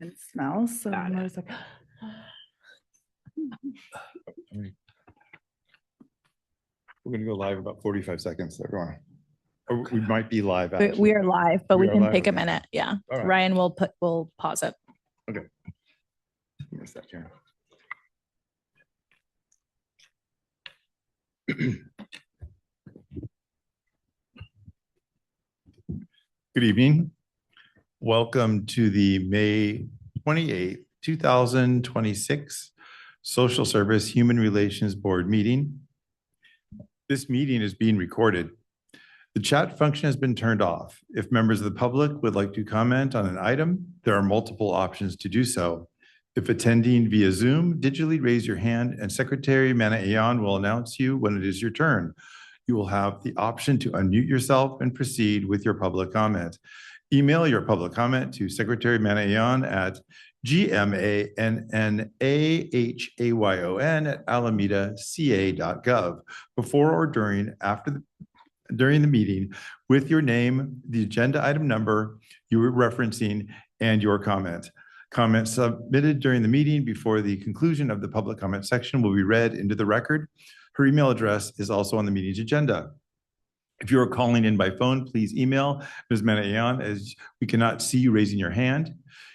and smells. So Got I'm it. always like, We're gonna go live about 45 seconds, everyone. Or we might be live. we actually. are live, but We we are can live, take a okay. minute. Yeah. All right. Ryan will pause it. Give me a sec here. Good evening. Welcome to the May 28th, 2026 Social Service Human Relations Board meeting. This meeting is being recorded. The chat function has been turned off. If members of the public would like to comment on an item, there are multiple options to do so. If attending via Zoom, digitally raise your hand and Secretary Mana Ayan will announce you when it is your turn. You will have the option to unmute yourself and proceed with your public comment. Email your public comment to Secretary Mana Ayan at gmanahayon@alamedaca.gov before or during the meeting with your name, the agenda item number you were referencing, and your comment. Comments submitted during the meeting before the conclusion of the public comment section will be read into the record. Her email address is also on the meeting's agenda. If you are calling in by phone, please email Ms. Mana Ayan as we cannot see you raising your hand.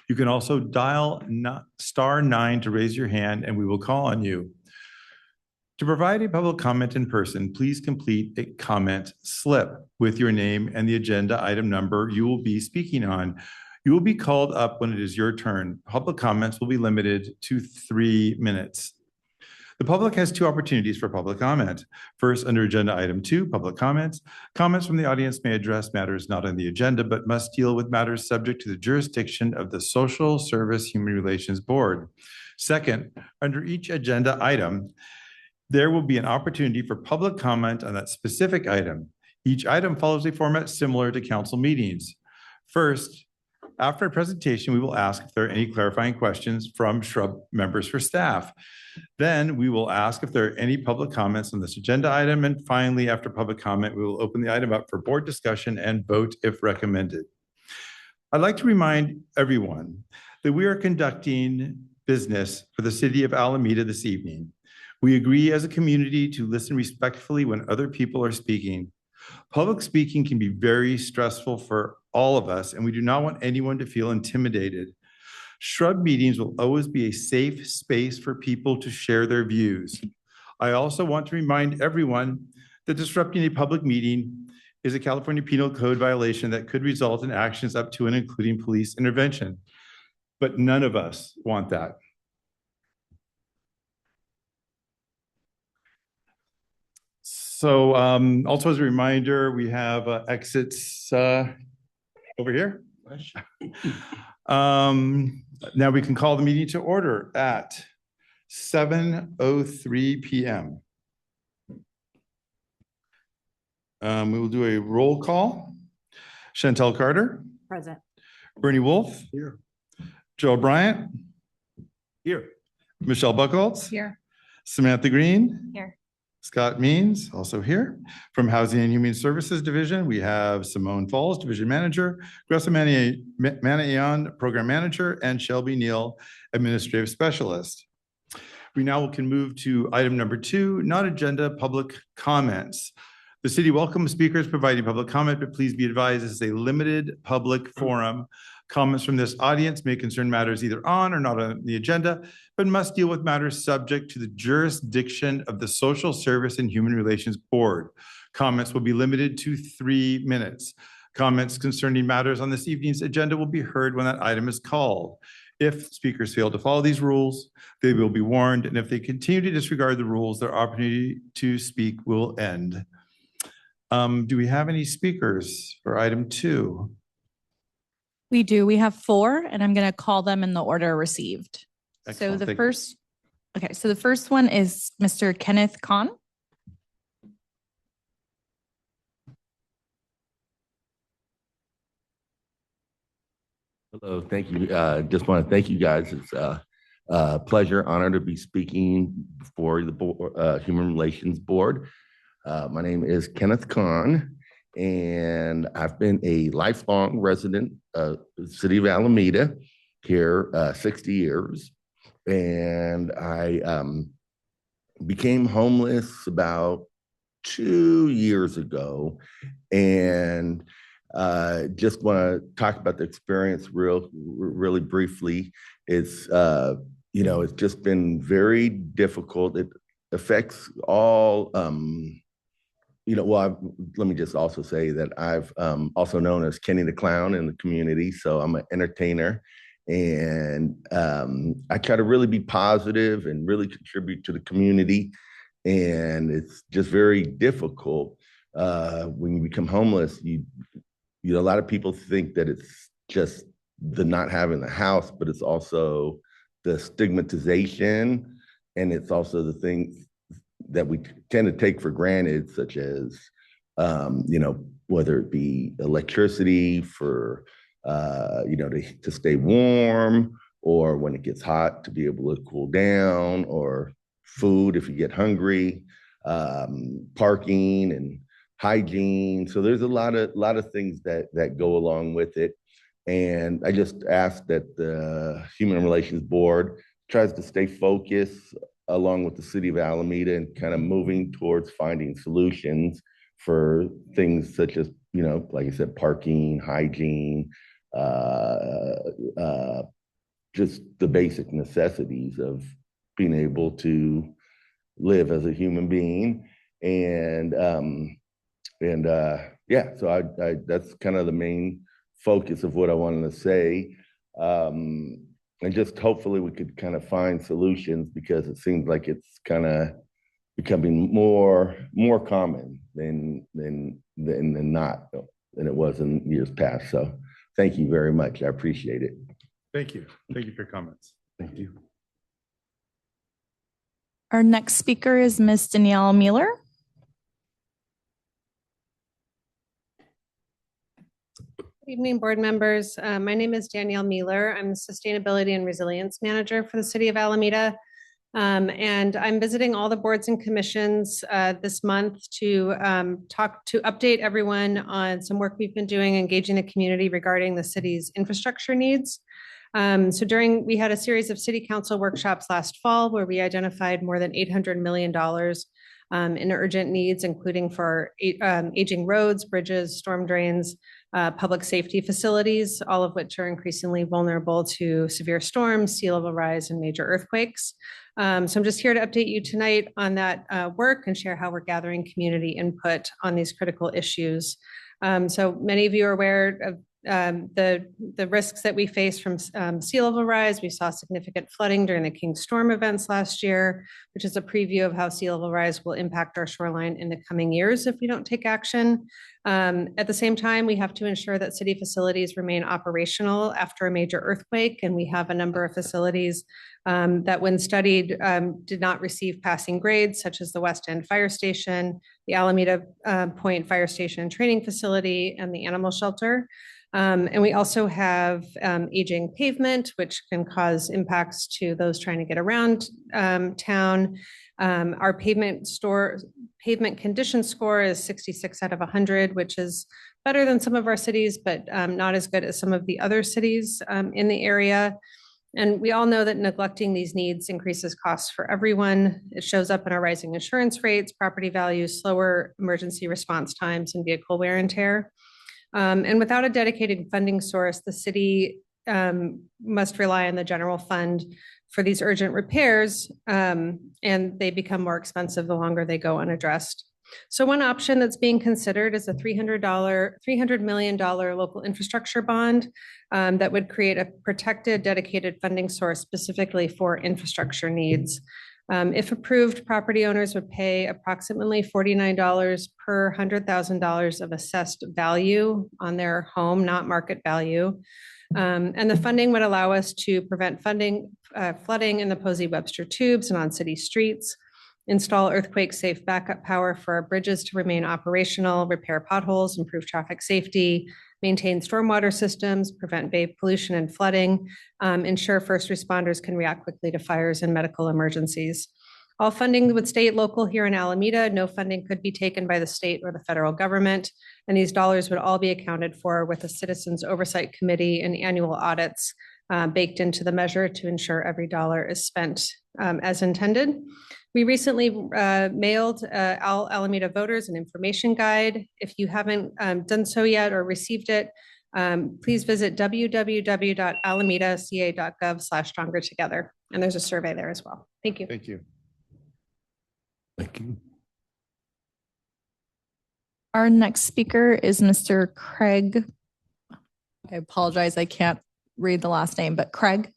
You can also dial *9 to raise your hand and we will call on you. To provide a public comment in person, please complete a comment slip with your name and the agenda item number you will be speaking on. You will be called up when it is your turn. Public comments will be limited to 3 minutes. The public has 2 opportunities for public comment. First, under agenda item 2, public comments. Comments from the audience may address matters not on the agenda, but must deal with matters subject to the jurisdiction of the Social Service Human Relations Board. Second, under each agenda item, there will be an opportunity for public comment on that specific item. Each item follows a format similar to council meetings. First, after a presentation, we will ask if there are any clarifying questions from Shrub members for staff. Then we will ask if there are any public comments on this agenda item. And finally, after public comment, we will open the item up for board discussion and vote if recommended. I'd like to remind everyone that we are conducting business for the city of Alameda this evening. We agree as a community to listen respectfully when other people are speaking. Public speaking can be very stressful for all of us, and we do not want anyone to feel intimidated. Shrub meetings will always be a safe space for people to share their views. I also want to remind everyone that disrupting a public meeting is a California Penal Code violation that could result in actions up to and including police intervention. But none of us want that. So also as a reminder, we have exits over here. Now we can call the meeting to order at 7:03 p.m. We will do a roll call. Chantel Carter. Present. Bernie Wolf. Here. Joe Bryant. Here. Michelle Buchholz. Here. Samantha Green. Here. Scott Means, also here. From Housing and Human Services Division, we have Simone Falls, Division Manager, Gressa Mana-Ayan, Program Manager, and Shelby Neal, Administrative Specialist. We now can move to item number 2, not agenda public comments. The city welcomes speakers providing public comment, but please be advised this is a limited public forum. Comments from this audience may concern matters either on or not on the agenda, but must deal with matters subject to the jurisdiction of the Social Service and Human Relations Board. Comments will be limited to 3 minutes. Comments concerning matters on this evening's agenda will be heard when that item is called. If speakers fail to follow these rules, they will be warned, and if they continue to disregard the rules, their opportunity to speak will end. Do we have any speakers for item 2? We do. We have 4, and I'm going to call them in the order received. Excellent. So the Thank you. first, okay, so the first one is Mr. Kenneth Kahn. Hello, thank you. Just want to thank you guys. It's a pleasure, honor to be speaking before the Human Relations Board. My name is Kenneth Kahn, and I've been a lifelong resident of the city of Alameda, here 60 years. And I became homeless about 2 years ago. And just want to talk about the experience really briefly. It's, it's just been very difficult. It affects all, let me just also say that I've also known as Kenny the Clown in the community. So I'm an entertainer, and I try to really be positive and really contribute to the community. And it's just very difficult when you become homeless. A lot of people think that it's just the not having the house, but it's also the stigmatization, and it's also the things that we tend to take for granted, such as, whether it be electricity for, to stay warm, or when it gets hot to be able to cool down, or food if you get hungry, parking and hygiene. So there's a lot of things that go along with it. And I just ask that the Human Relations Board tries to stay focused along with the city of Alameda and kind of moving towards finding solutions for things such as, like I said, parking, hygiene, just the basic necessities of being able to live as a human being. And so I that's kind of the main focus of what I wanted to say. And just hopefully we could kind of find solutions, because it seems like it's kind of becoming more common than not than it was in years past. So thank you very much. I appreciate it. Thank you. Thank you for your comments. Thank you. Our next speaker is Ms. Danielle Mueller. Good evening, board members. My name is Danielle Mueller. I'm the Sustainability and Resilience Manager for the City of Alameda. And I'm visiting all the boards and commissions this month to update everyone on some work we've been doing engaging the community regarding the city's infrastructure needs. We had a series of city council workshops last fall where we identified more than $800 million in urgent needs, including for aging roads, bridges, storm drains, public safety facilities, all of which are increasingly vulnerable to severe storms, sea level rise, and major earthquakes. So I'm just here to update you tonight on that work and share how we're gathering community input on these critical issues. So many of you are aware of the risks that we face from sea level rise. We saw significant flooding during the King Storm events last year, which is a preview of how sea level rise will impact our shoreline in the coming years if we don't take action. At the same time, we have to ensure that city facilities remain operational after a major earthquake, and we have a number of facilities that, when studied, did not receive passing grades, such as the West End Fire Station, the Alameda Point Fire Station and Training Facility, and the animal shelter. And we also have aging pavement, which can cause impacts to those trying to get around town. Our pavement condition score is 66 out of 100, which is better than some of our cities, but not as good as some of the other cities in the area. And we all know that neglecting these needs increases costs for everyone. It shows up in our rising insurance rates, property values, slower emergency response times, and vehicle wear and tear. And without a dedicated funding source, the city must rely on the general fund for these urgent repairs, and they become more expensive the longer they go unaddressed. So one option that's being considered is a $300 million local infrastructure bond that would create a protected, dedicated funding source specifically for infrastructure needs. If approved, property owners would pay approximately $49 per $100,000 of assessed value on their home, not market value. And the funding would allow us to prevent flooding in the Posey Webster tubes and on city streets, install earthquake-safe backup power for our bridges to remain operational, repair potholes, improve traffic safety, maintain stormwater systems, prevent bay pollution and flooding, ensure first responders can react quickly to fires and medical emergencies. All funding would stay local here in Alameda. No funding could be taken by the state or the federal government, and these dollars would all be accounted for with a Citizens Oversight Committee and annual audits baked into the measure to ensure every dollar is spent as intended. We recently mailed all Alameda voters an information guide. If you haven't done so yet or received it, please visit www.alamedaca.gov/stronger-together. And there's a survey there as well. Thank you. Thank you. Thank you. Our next speaker is Mr. Craig. I apologize, I can't read the last name, but Craig.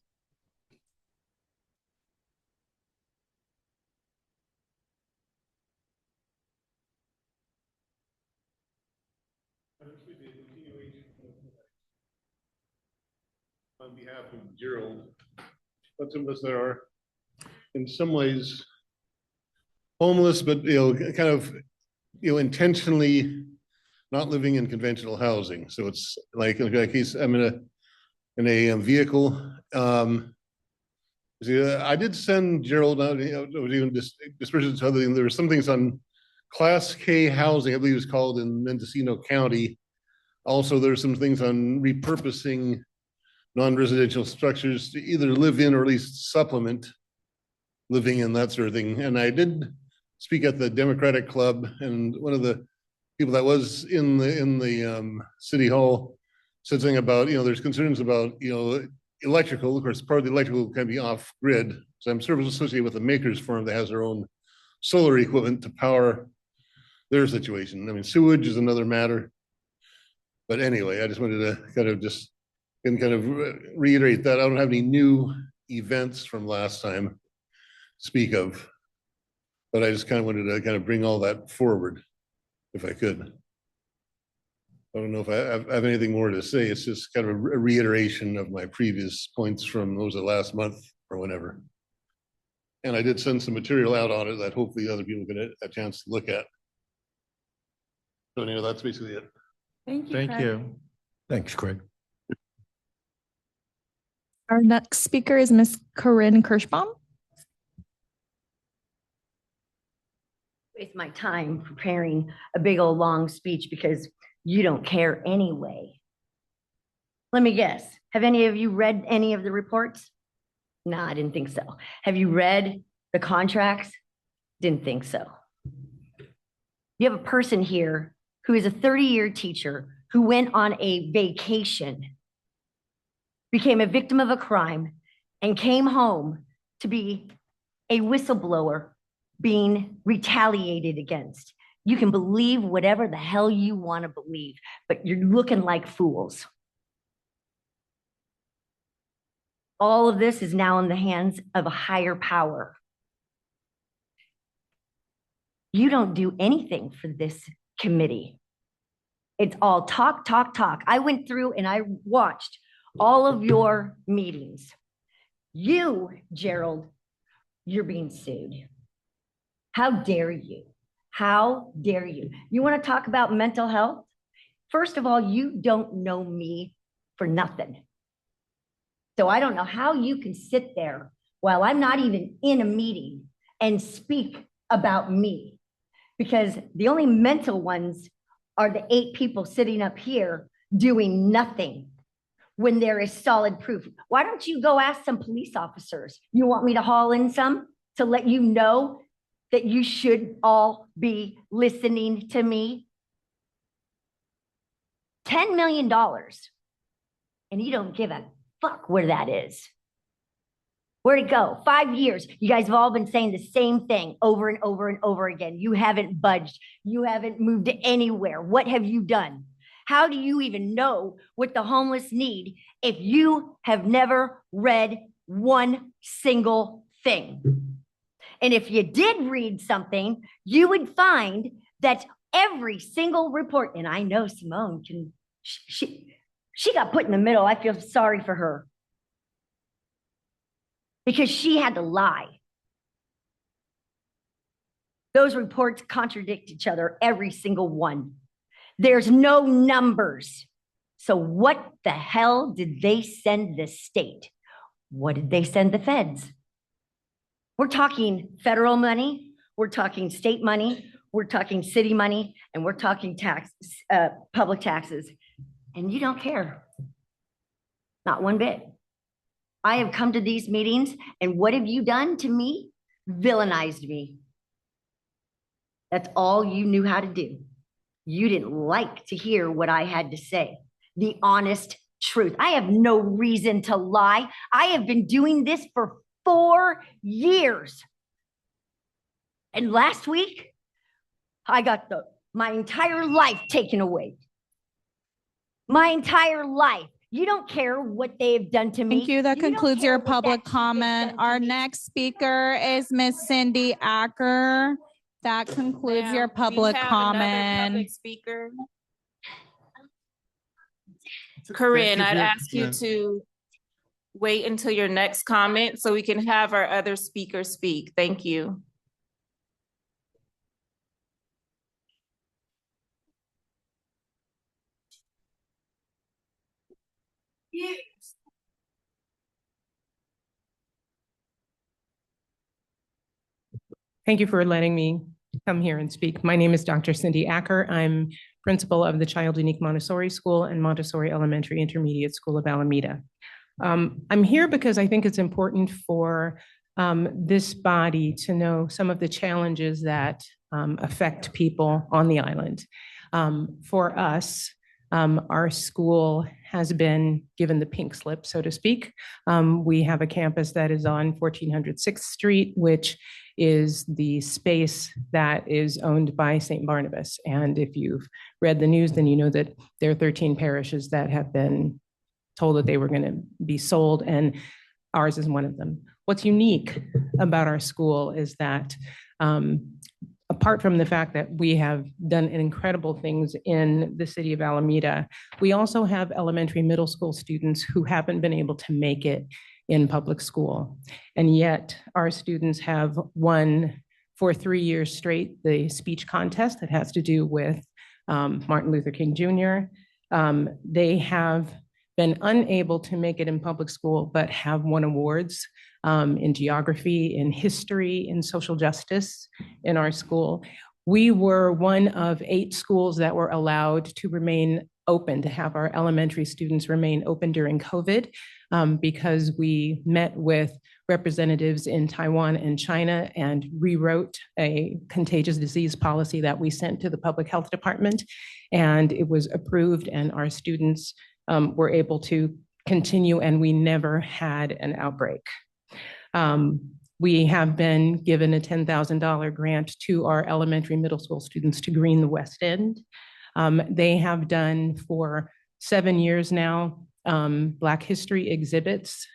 On behalf of Gerald, but some of us that are in some ways homeless, but kind of intentionally not living in conventional housing. So it's like I'm in a vehicle. I did send Gerald out. Even dispersions to other things. There were some things on Class K housing, I believe it's called, in Mendocino County. Also, there's some things on repurposing non-residential structures to either live in or at least supplement living in, that sort of thing. And I did speak at the Democratic Club, and one of the people that was in the city hall said something about, there's concerns about, electrical. Of course, part of the electrical can be off grid. So I'm sort of associated with a makers firm that has their own solar equipment to power their situation. I mean, sewage is another matter. But anyway, I just wanted to kind of reiterate that I don't have any new events from last time to speak of, but I just kind of wanted to bring all that forward if I could. I don't know if I have anything more to say. It's just kind of a reiteration of my previous points from, what was it, last month or whenever. And I did send some material out on it that hopefully other people get a chance to look at. So that's basically it. Thank you. Thank Craig. you. Thanks, Craig. Our next speaker is Miss Corinne Kirschbaum. Waste my time preparing a big old long speech because you don't care anyway. Let me guess. Have any of you read any of the reports? No, I didn't think so. Have you read the contracts? Didn't think so. You have a person here who is a 30-year teacher who went on a vacation, became a victim of a crime, and came home to be a whistleblower being retaliated against. You can believe whatever the hell you want to believe, but you're looking like fools. All of this is now in the hands of a higher power. You don't do anything for this committee. It's all talk, talk, talk. I went through and I watched all of your meetings. You, Gerald, you're being sued. How dare you? How dare you? You want to talk about mental health? First of all, you don't know me for nothing. So I don't know how you can sit there while I'm not even in a meeting and speak about me, because the only mental ones are the 8 people sitting up here doing nothing when there is solid proof. Why don't you go ask some police officers? You want me to haul in some to let you know that you should all be listening to me? $10 million, and you don't give a fuck where that is. Where'd it go? 5 years. You guys have all been saying the same thing over and over and over again. You haven't budged. You haven't moved anywhere. What have you done? How do you even know what the homeless need if you have never read one single thing? And if you did read something, you would find that every single report, and I know Simone can, she got put in the middle. I feel sorry for her because she had to lie. Those reports contradict each other, every single one. There's no numbers. So what the hell did they send the state? What did they send the feds? We're talking federal money, we're talking state money, we're talking city money, and we're talking public taxes. And you don't care. Not one bit. I have come to these meetings, and what have you done to me? Villainized me. That's all you knew how to do. You didn't like to hear what I had to say. The honest truth. I have no reason to lie. I have been doing this for 4 years. And last week, I got my entire life taken away. My entire life. You don't care what they've done to me. Thank you. That don't concludes care your what that public chief has comment. done to Our me. next speaker is Miss Cindy Acker. That concludes your public comment. Speaker. Corinne, you for I'd your ask you comment. to wait until your next comment so we can have our other speaker speak. Thank you. Thank you for letting me come here and speak. My name is Dr. Cindy Acker. I'm principal of the Child Unique Montessori School and Montessori Elementary Intermediate School of Alameda. I'm here because I think it's important for this body to know some of the challenges that affect people on the island. For us, our school has been given the pink slip, so to speak. We have a campus that is on 1400 6th Street, which is the space that is owned by St. Barnabas. And if you've read the news, then you know that there are 13 parishes that have been told that they were going to be sold, and ours is one of them. What's unique about our school is that apart from the fact that we have done incredible things in the city of Alameda, we also have elementary middle school students who haven't been able to make it in public school. And yet our students have won for 3 years straight the speech contest that has to do with Martin Luther King Jr. They have been unable to make it in public school, but have won awards in geography, in history, in social justice in our school. We were one of 8 schools that were allowed to remain open, to have our elementary students remain open during COVID, because we met with representatives in Taiwan and China and rewrote a contagious disease policy that we sent to the public health department. And it was approved, and our students were able to continue, and we never had an outbreak. We have been given a $10,000 grant to our elementary middle school students to green the West End. They have done for 7 years now Black history exhibits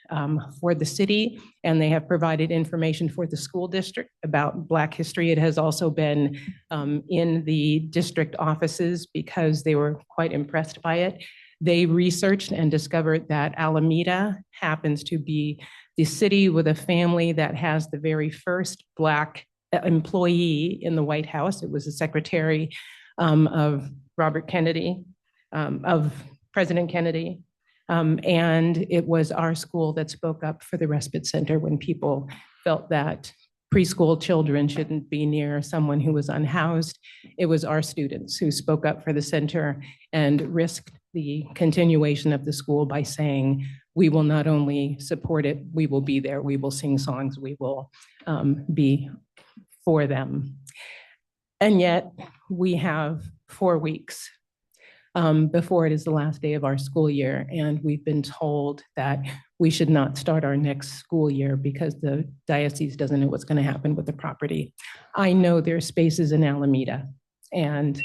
for the city, and they have provided information for the school district about Black history. It has also been in the district offices because they were quite impressed by it. They researched and discovered that Alameda happens to be the city with a family that has the very first Black employee in the White House. It was the secretary of Robert Kennedy, of President Kennedy. And it was our school that spoke up for the respite center when people felt that preschool children shouldn't be near someone who was unhoused. It was our students who spoke up for the center and risked the continuation of the school by saying, we will not only support it, we will be there, we will sing songs, we will be for them. And yet we have 4 weeks before it is the last day of our school year. And we've been told that we should not start our next school year because the diocese doesn't know what's going to happen with the property. I know there are spaces in Alameda, and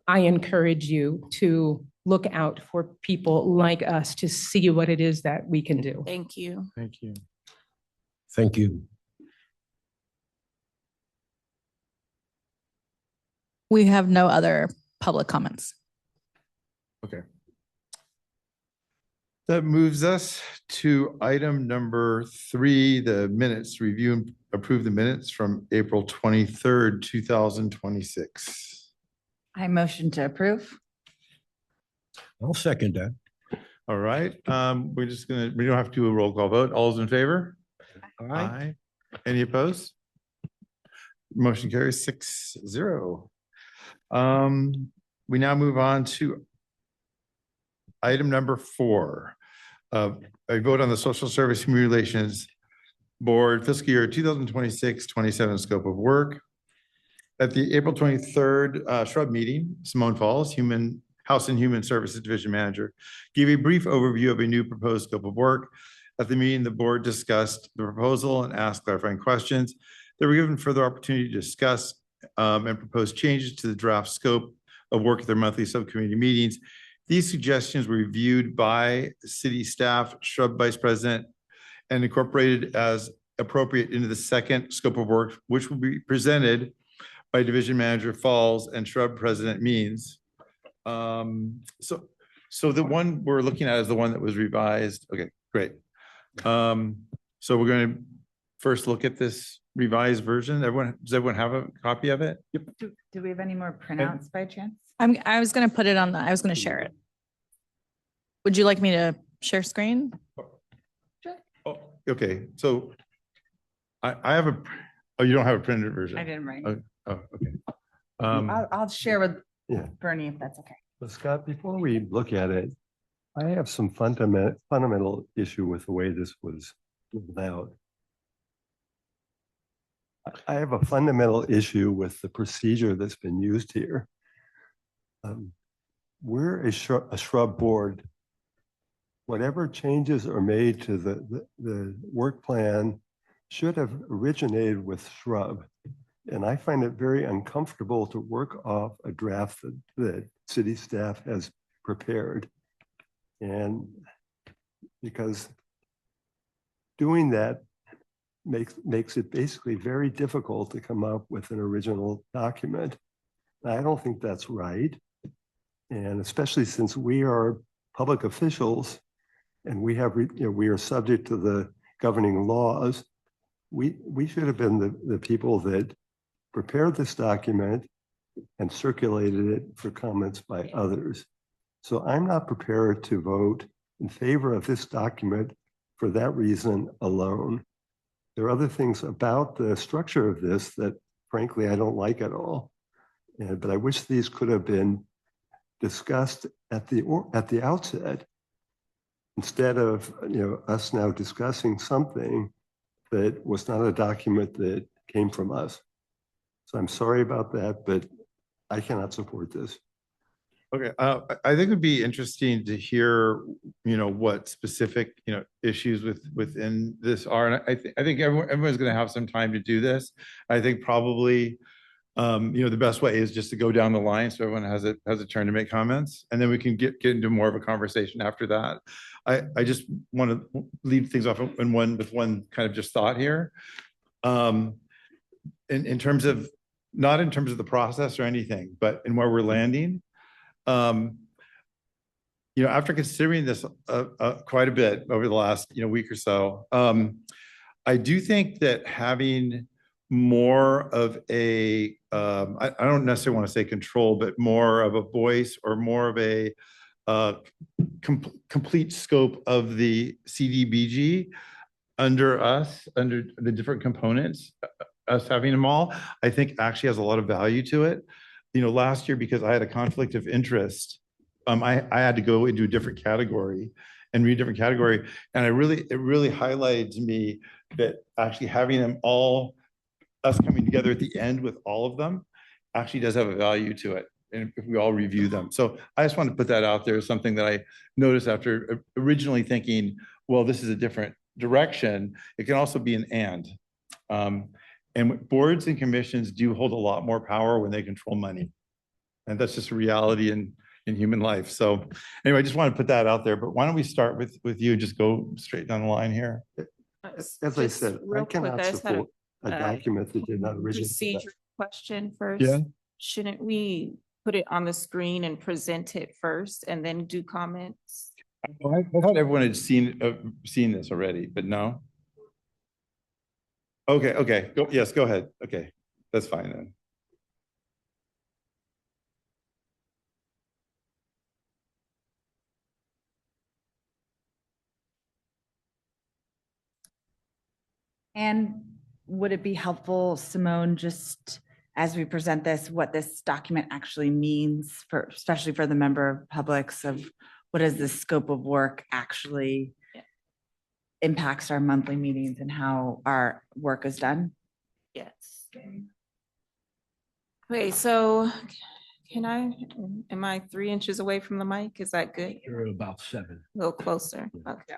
I encourage you to look out for people like us to see what it is that we can do. Thank you. Thank you. Thank you. We have no other public comments. Okay. That moves us to item number 3, the minutes, review and approve the minutes from April 23rd, 2026. I motion to approve. I'll second that. All right, we don't have to do a roll call vote. All those in favor? Aye. Any opposed? Motion carries 6-0. We now move on to item number 4. A vote on the Social Service Human Relations Board fiscal year 2026-27 scope of work. At the April 23rd Shrub meeting, Simone Falls, House and Human Services Division Manager, gave a brief overview of a new proposed scope of work. At the meeting, the board discussed the proposal and asked clarifying questions. They were given further opportunity to discuss and propose changes to the draft scope of work at their monthly subcommittee meetings. These suggestions were reviewed by city staff, Shrub Vice President, and incorporated as appropriate into the second scope of work, which will be presented by Division Manager Falls and Shrub President Means. So the one we're looking at is the one that was revised. Okay, great. So we're going to first look at this revised version. Does everyone have a copy of it? Yep. Do we have any more printouts by chance? I was going to put it on I was going to share it. Would you like me to share screen? Oh, okay. So I have oh, you don't have a printed version? I didn't write. Oh, okay. I'll share with Yeah. Bernie if that's okay. But Scott, before we look at it, I have some fundamental issue with the way this was rolled out. I have a fundamental issue with the procedure that's been used here. We're a shrub board. Whatever changes are made to the work plan should have originated with Shrub. And I find it very uncomfortable to work off a draft that city staff has prepared. And because doing that makes it basically very difficult to come up with an original document. I don't think that's right. And especially since we are public officials and we have, we are subject to the governing laws, we should have been the people that prepared this document and circulated it for comments by others. So I'm not prepared to vote in favor of this document for that reason alone. There are other things about the structure of this that frankly, I don't like at all. But I wish these could have been discussed at the outset instead of us now discussing something that was not a document that came from us. So I'm sorry about that, but I cannot support this. Okay, I think it'd be interesting to hear, what specific, issues within this are. And I think everyone's going to have some time to do this. I think probably, the best way is just to go down the line so everyone has a turn to make comments, and then we can get into more of a conversation after that. I just want to leave things off with one kind of just thought here. In terms of, not in terms of the process or anything, but in where we're landing. After considering this quite a bit over the last week or so, I do think that having more of a I don't necessarily want to say control, but more of a voice or more of a complete scope of the CDBG under the different components, us having them all, I think actually has a lot of value to it. Last year, because I had a conflict of interest, I had to go into a different category and read a different category. And it really highlighted to me that actually having them all, us coming together at the end with all of them actually does have a value to it. And if we all review them. So I just want to put that out there as something that I noticed after originally thinking, well, this is a different direction. It can also be an and boards and commissions do hold a lot more power when they control money. And that's just a reality in human life. So anyway, I just want to put that out there, but why don't we start with you, just go straight down the line here. As I said, I cannot support a document that did not originate. Procedure question first. Yeah. Shouldn't we put it on the screen and present it first and then do comments? I thought everyone had seen this already, but no. Okay. Go ahead. Okay, that's fine then. And would it be helpful, Simone, just as we present this, what this document actually means for, especially for the member publics, of what does the scope of work actually impacts our monthly meetings and how our work is done? Yes. Okay, so am I 3 inches away from the mic? Is that good? You're about 7. A little closer. Okay.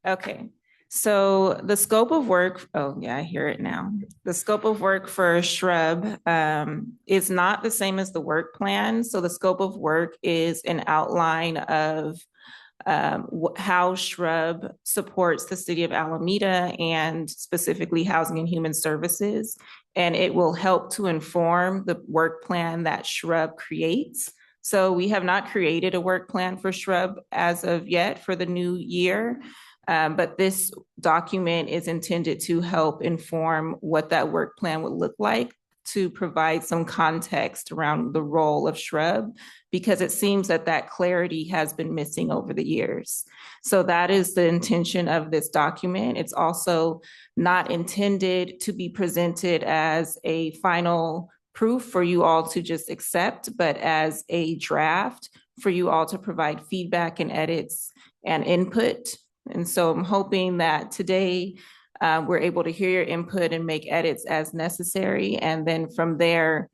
Okay. So the scope of work, oh yeah, I hear it now. The scope of work for Shrub is not the same as the work plan. So the scope of work is an outline of how Shrub supports the city of Alameda and specifically Housing and Human Services. And it will help to inform the work plan that Shrub creates. So we have not created a work plan for Shrub as of yet for the new year. But this document is intended to help inform what that work plan would look like, to provide some context around the role of Shrub, because it seems that that clarity has been missing over the years. So that is the intention of this document. It's also not intended to be presented as a final proof for you all to just accept, but as a draft for you all to provide feedback and edits and input. And so I'm hoping that today we're able to hear your input and make edits as necessary. And then from there,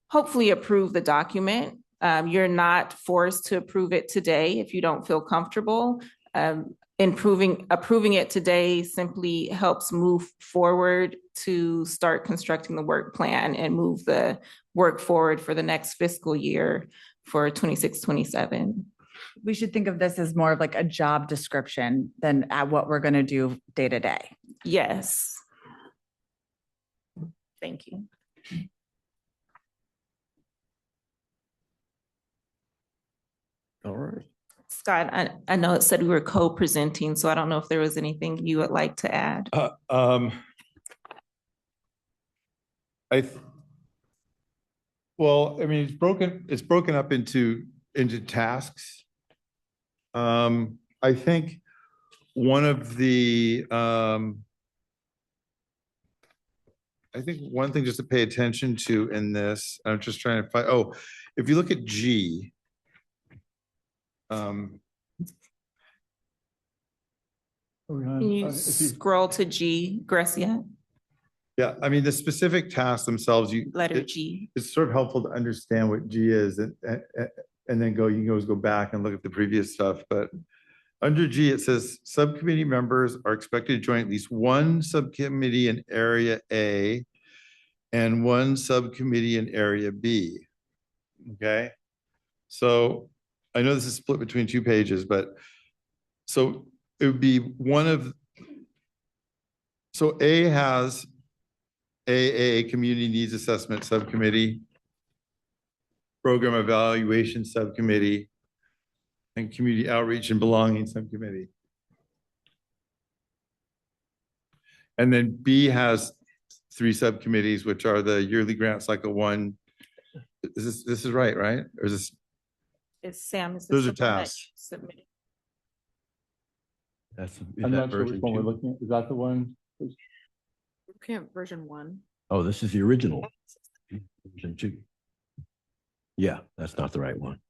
hopefully approve the document. You're not forced to approve it today if you don't feel comfortable. Approving it today simply helps move forward to start constructing the work plan and move the work forward for the next fiscal year for 26-27. We should think of this as more of like a job description than at what we're going to do day to day. Yes. Thank you. All right. Scott, I know it said we were co-presenting, so I don't know if there was anything you would like to add. Well, I mean, it's broken up into tasks. I think one thing just to pay attention to in this, I'm just trying to find, if you look at G, Can you scroll to G, Grecia? yeah, I mean, the specific tasks themselves, Letter G. it's sort of helpful to understand what G is and then you can always go back and look at the previous stuff. But under G, it says subcommittee members are expected to join at least one subcommittee in area A and one subcommittee in area B. Okay. So I know this is split between 2 pages, but so it would be so A has AA, Community Needs Assessment Subcommittee, Program Evaluation Subcommittee, and Community Outreach and Belonging Subcommittee. And then B has 3 subcommittees, which are the Yearly Grant Cycle 1. This is right? Or is this? It's Sam. Is Those are tasks. Submitted. I'm not sure which one we're looking at. Is that the one? Version 1. Oh, this is the original. Version 2. Yeah, that's not the right one.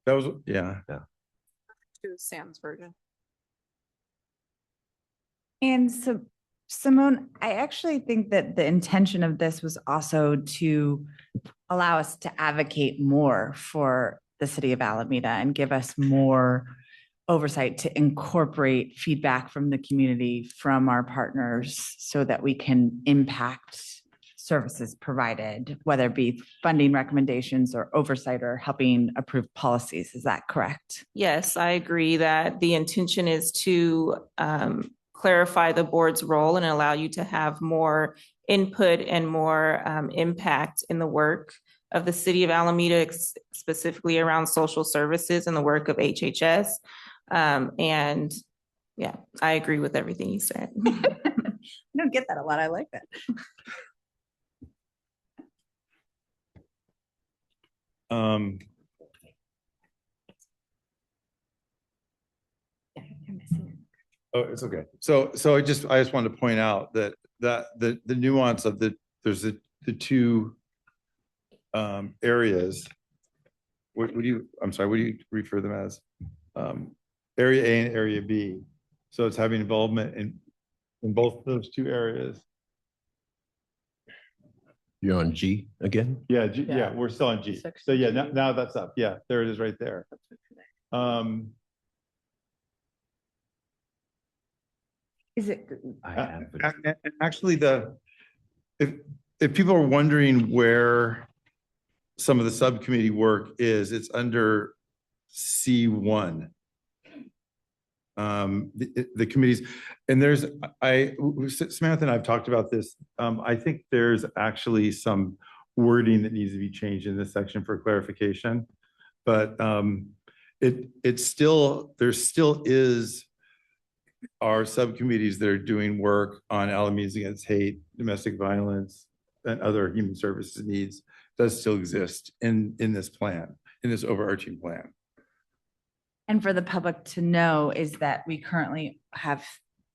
That was, yeah. To Sam's version. And so, Simone, I actually think that the intention of this was also to allow us to advocate more for the city of Alameda and give us more oversight to incorporate feedback from the community, from our partners, so that we can impact services provided, whether it be funding recommendations or oversight or helping approve policies. Is that correct? Yes, I agree that the intention is to clarify the board's role and allow you to have more input and more impact in the work of the city of Alameda, specifically around social services and the work of HHS. And yeah, I agree with everything you said. I don't get that a lot. I like that. Oh, it's okay. So I just wanted to point out that the nuance of there's the 2 areas. What do you refer them as? Area A and Area B. So it's having involvement in both those two areas. You're on G again? Yeah, yeah, we're still on G. Section So yeah, G. now that's up. Yeah, there it is right there. Is it, I have it. Actually, if people are wondering where some of the subcommittee work is, it's under C1. The committees, and Samantha and I've talked about this. I think there's actually some wording that needs to be changed in this section for clarification, but there still is our subcommittees that are doing work on Alamedas Against Hate, domestic violence, and other human services needs does still exist in this plan, in this overarching plan. And for the public to know is that we currently have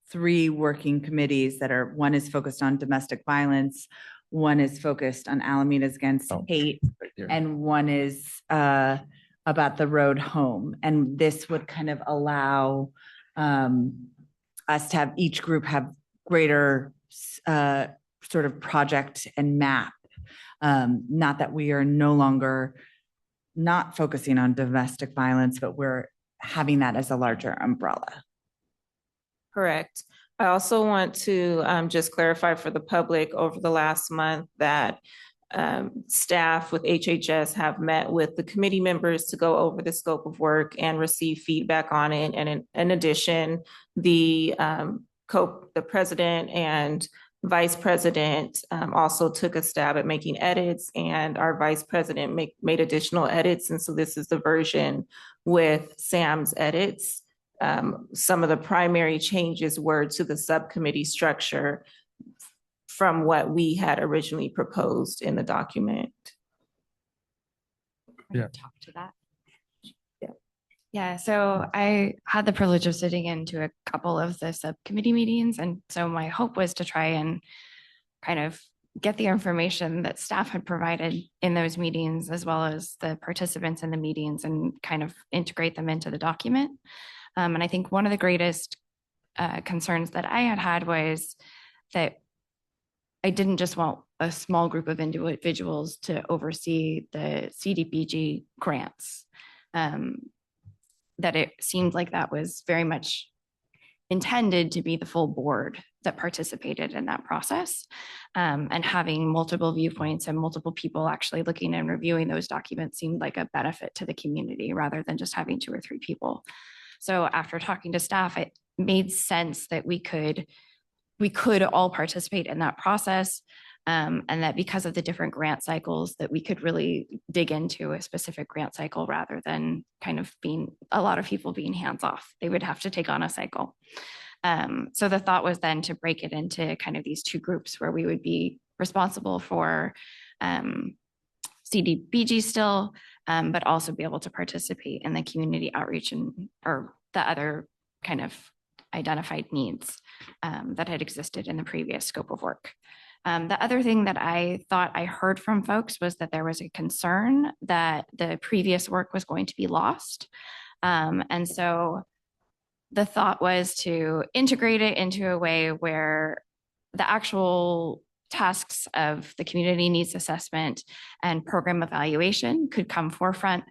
3 working committees that are, one is focused on domestic violence, one is focused on Alamedas Against Hate, Right there. and one is about the road home. And this would kind of allow us to have each group have greater sort of project and map. Not that we are no longer not focusing on domestic violence, but we're having that as a larger umbrella. Correct. I also want to just clarify for the public over the last month that staff with HHS have met with the committee members to go over the scope of work and receive feedback on it. And in addition, the president and vice president also took a stab at making edits, and our vice president made additional edits. And so this is the version with Sam's edits. Some of the primary changes were to the subcommittee structure from what we had originally proposed in the document. Yeah. talk to that? Yeah, so I had the privilege of sitting into a couple of the subcommittee meetings. And so my hope was to try and kind of get the information that staff had provided in those meetings, as well as the participants in the meetings, and kind of integrate them into the document. And I think one of the greatest concerns that I had was that I didn't just want a small group of individuals to oversee the CDBG grants. That it seemed like that was very much intended to be the full board that participated in that process. And having multiple viewpoints and multiple people actually looking and reviewing those documents seemed like a benefit to the community rather than just having 2 or 3 people. So after talking to staff, it made sense that we could all participate in that process. And that because of the different grant cycles, that we could really dig into a specific grant cycle rather than kind of being a lot of people being hands off. They would have to take on a cycle. So the thought was then to break it into kind of these 2 groups where we would be responsible for CDBG still, but also be able to participate in the community outreach or the other kind of identified needs that had existed in the previous scope of work. The other thing that I thought I heard from folks was that there was a concern that the previous work was going to be lost. And so the thought was to integrate it into a way where the actual tasks of the community needs assessment and program evaluation could come forefront.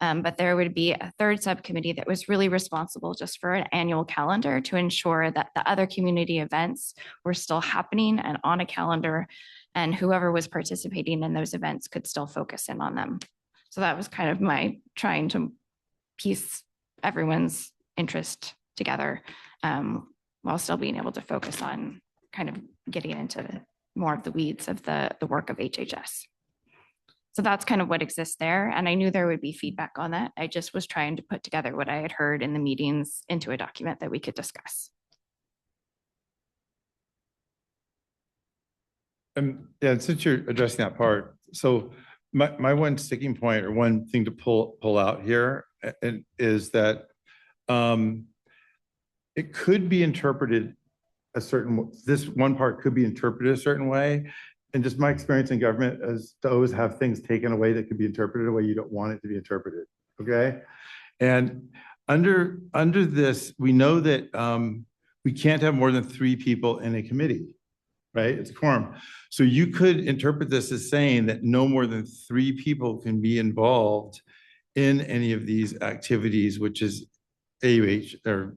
But there would be a 3rd subcommittee that was really responsible just for an annual calendar to ensure that the other community events were still happening and on a calendar, and whoever was participating in those events could still focus in on them. So that was kind of my trying to piece everyone's interest together while still being able to focus on kind of getting into more of the weeds of the work of HHS. So that's kind of what exists there. And I knew there would be feedback on that. I just was trying to put together what I had heard in the meetings into a document that we could discuss. Yeah, since you're addressing that part, so my one sticking point or one thing to pull out here is that it could be interpreted this one part could be interpreted a certain way. And just my experience in government is to always have things taken away that could be interpreted a way you don't want it to be interpreted. Okay. And under this, we know that we can't have more than 3 people in a committee, right? It's a quorum. So you could interpret this as saying that no more than 3 people can be involved in any of these activities, which is AUH or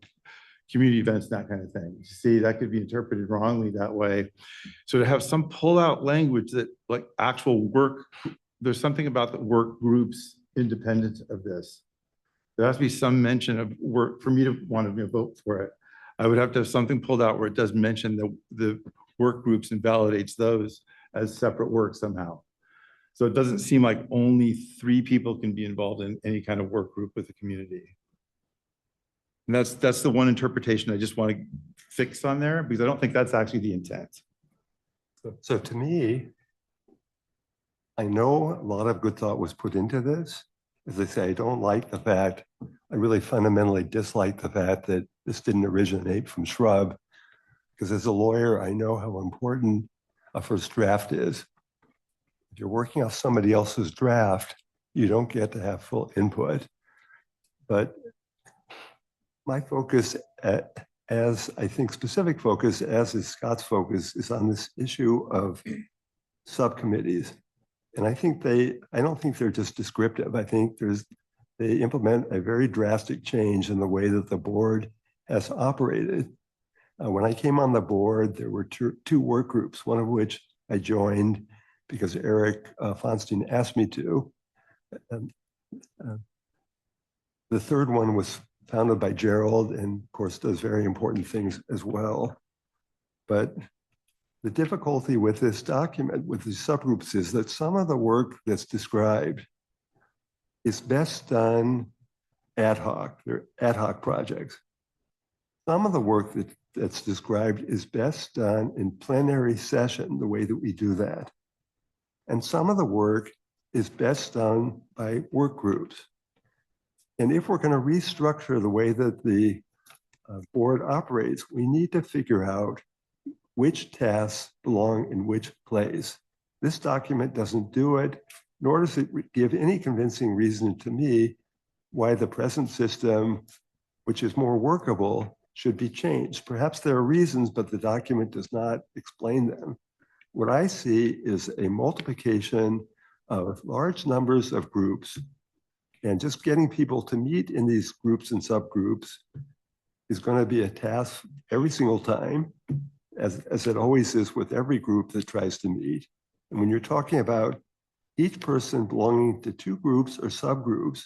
community events, that kind of thing. See, that could be interpreted wrongly that way. So to have some pull-out language that like actual work, there's something about the work groups independent of this. There has to be some mention of work for me to want to vote for it. I would have to have something pulled out where it does mention the work groups and validates those as separate work somehow. So it doesn't seem like only 3 people can be involved in any kind of work group with the community. And that's the one interpretation I just want to fix on there, because I don't think that's actually the intent. So to me, I know a lot of good thought was put into this. As I say, I don't like the fact, I really fundamentally dislike the fact that this didn't originate from Shrub, because as a lawyer, I know how important a first draft is. If you're working off somebody else's draft, you don't get to have full input. But my focus, as I think specific focus, as is Scott's focus, is on this issue of subcommittees. And I don't think they're just descriptive. I think they implement a very drastic change in the way that the board has operated. When I came on the board, there were two work groups, one of which I joined because Eric Fonstein asked me to. The third one was founded by Gerald and of course does very important things as well. But the difficulty with this document, with these subgroups, is that some of the work that's described is best done ad hoc. They're ad hoc projects. Some of the work that's described is best done in plenary session, the way that we do that. And some of the work is best done by work groups. And if we're going to restructure the way that the board operates, we need to figure out which tasks belong in which place. This document doesn't do it, nor does it give any convincing reason to me why the present system, which is more workable, should be changed. Perhaps there are reasons, but the document does not explain them. What I see is a multiplication of large numbers of groups, and just getting people to meet in these groups and subgroups is going to be a task every single time, as it always is with every group that tries to meet. And when you're talking about each person belonging to 2 groups or subgroups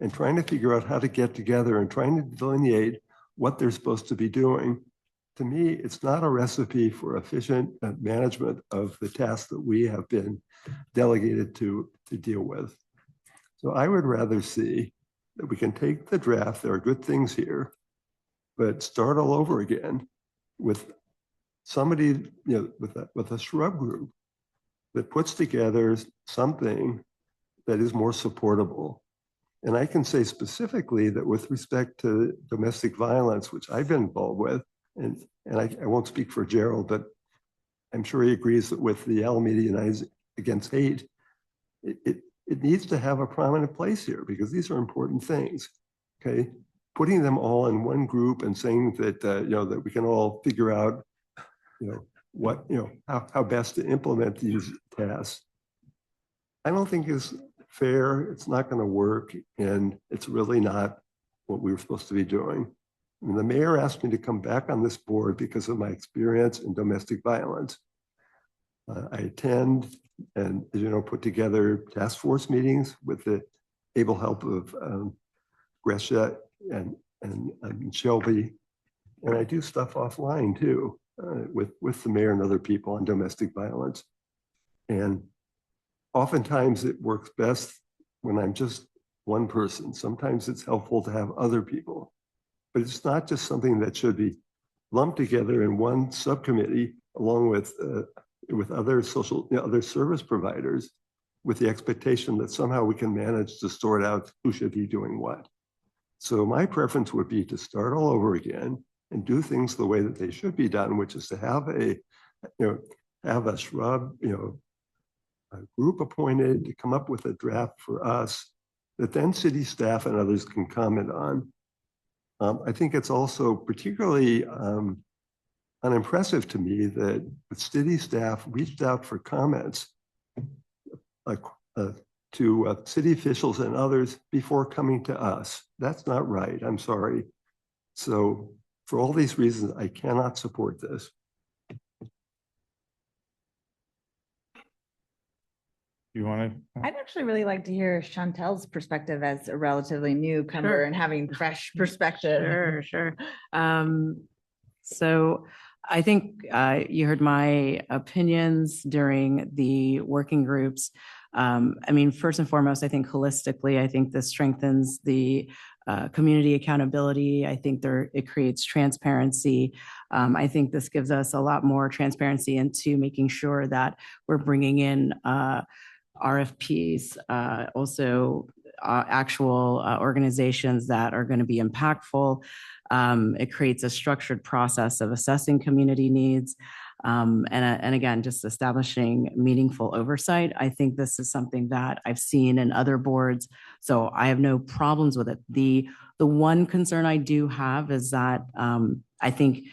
and trying to figure out how to get together and trying to delineate what they're supposed to be doing, to me, it's not a recipe for efficient management of the tasks that we have been delegated to deal with. So I would rather see that we can take the draft, there are good things here, but start all over again with somebody, with a Shrub group that puts together something that is more supportable. And I can say specifically that with respect to domestic violence, which I've been involved with, and I won't speak for Gerald, but I'm sure he agrees that with the Alameda United Against Hate, it needs to have a prominent place here because these are important things, okay? Putting them all in one group and saying that, that we can all figure out, how best to implement these tasks, I don't think is fair. It's not going to work. And it's really not what we were supposed to be doing. I mean, the mayor asked me to come back on this board because of my experience in domestic violence. I attend and, put together task force meetings with the able help of Gresha and Shelby. And I do stuff offline too, with the mayor and other people on domestic violence. And oftentimes it works best when I'm just one person. Sometimes it's helpful to have other people, but it's not just something that should be lumped together in one subcommittee along with other other service providers with the expectation that somehow we can manage to sort out who should be doing what. So my preference would be to start all over again and do things the way that they should be done, which is to have a Shrub, a group appointed to come up with a draft for us that then city staff and others can comment on. I think it's also particularly unimpressive to me that the city staff reached out for comments to city officials and others before coming to us. That's not right. I'm sorry. So for all these reasons, I cannot support this. You want to? I'd actually really like to hear Chantel's perspective as a relatively newcomer Sure. and having fresh perspective. Sure. So I think you heard my opinions during the working groups. I mean, first and foremost, I think holistically, I think this strengthens the community accountability. I think it creates transparency. I think this gives us a lot more transparency into making sure that we're bringing in RFPs, also actual organizations that are going to be impactful. It creates a structured process of assessing community needs. And again, just establishing meaningful oversight. I think this is something that I've seen in other boards, so I have no problems with it. The one concern I do have is that I think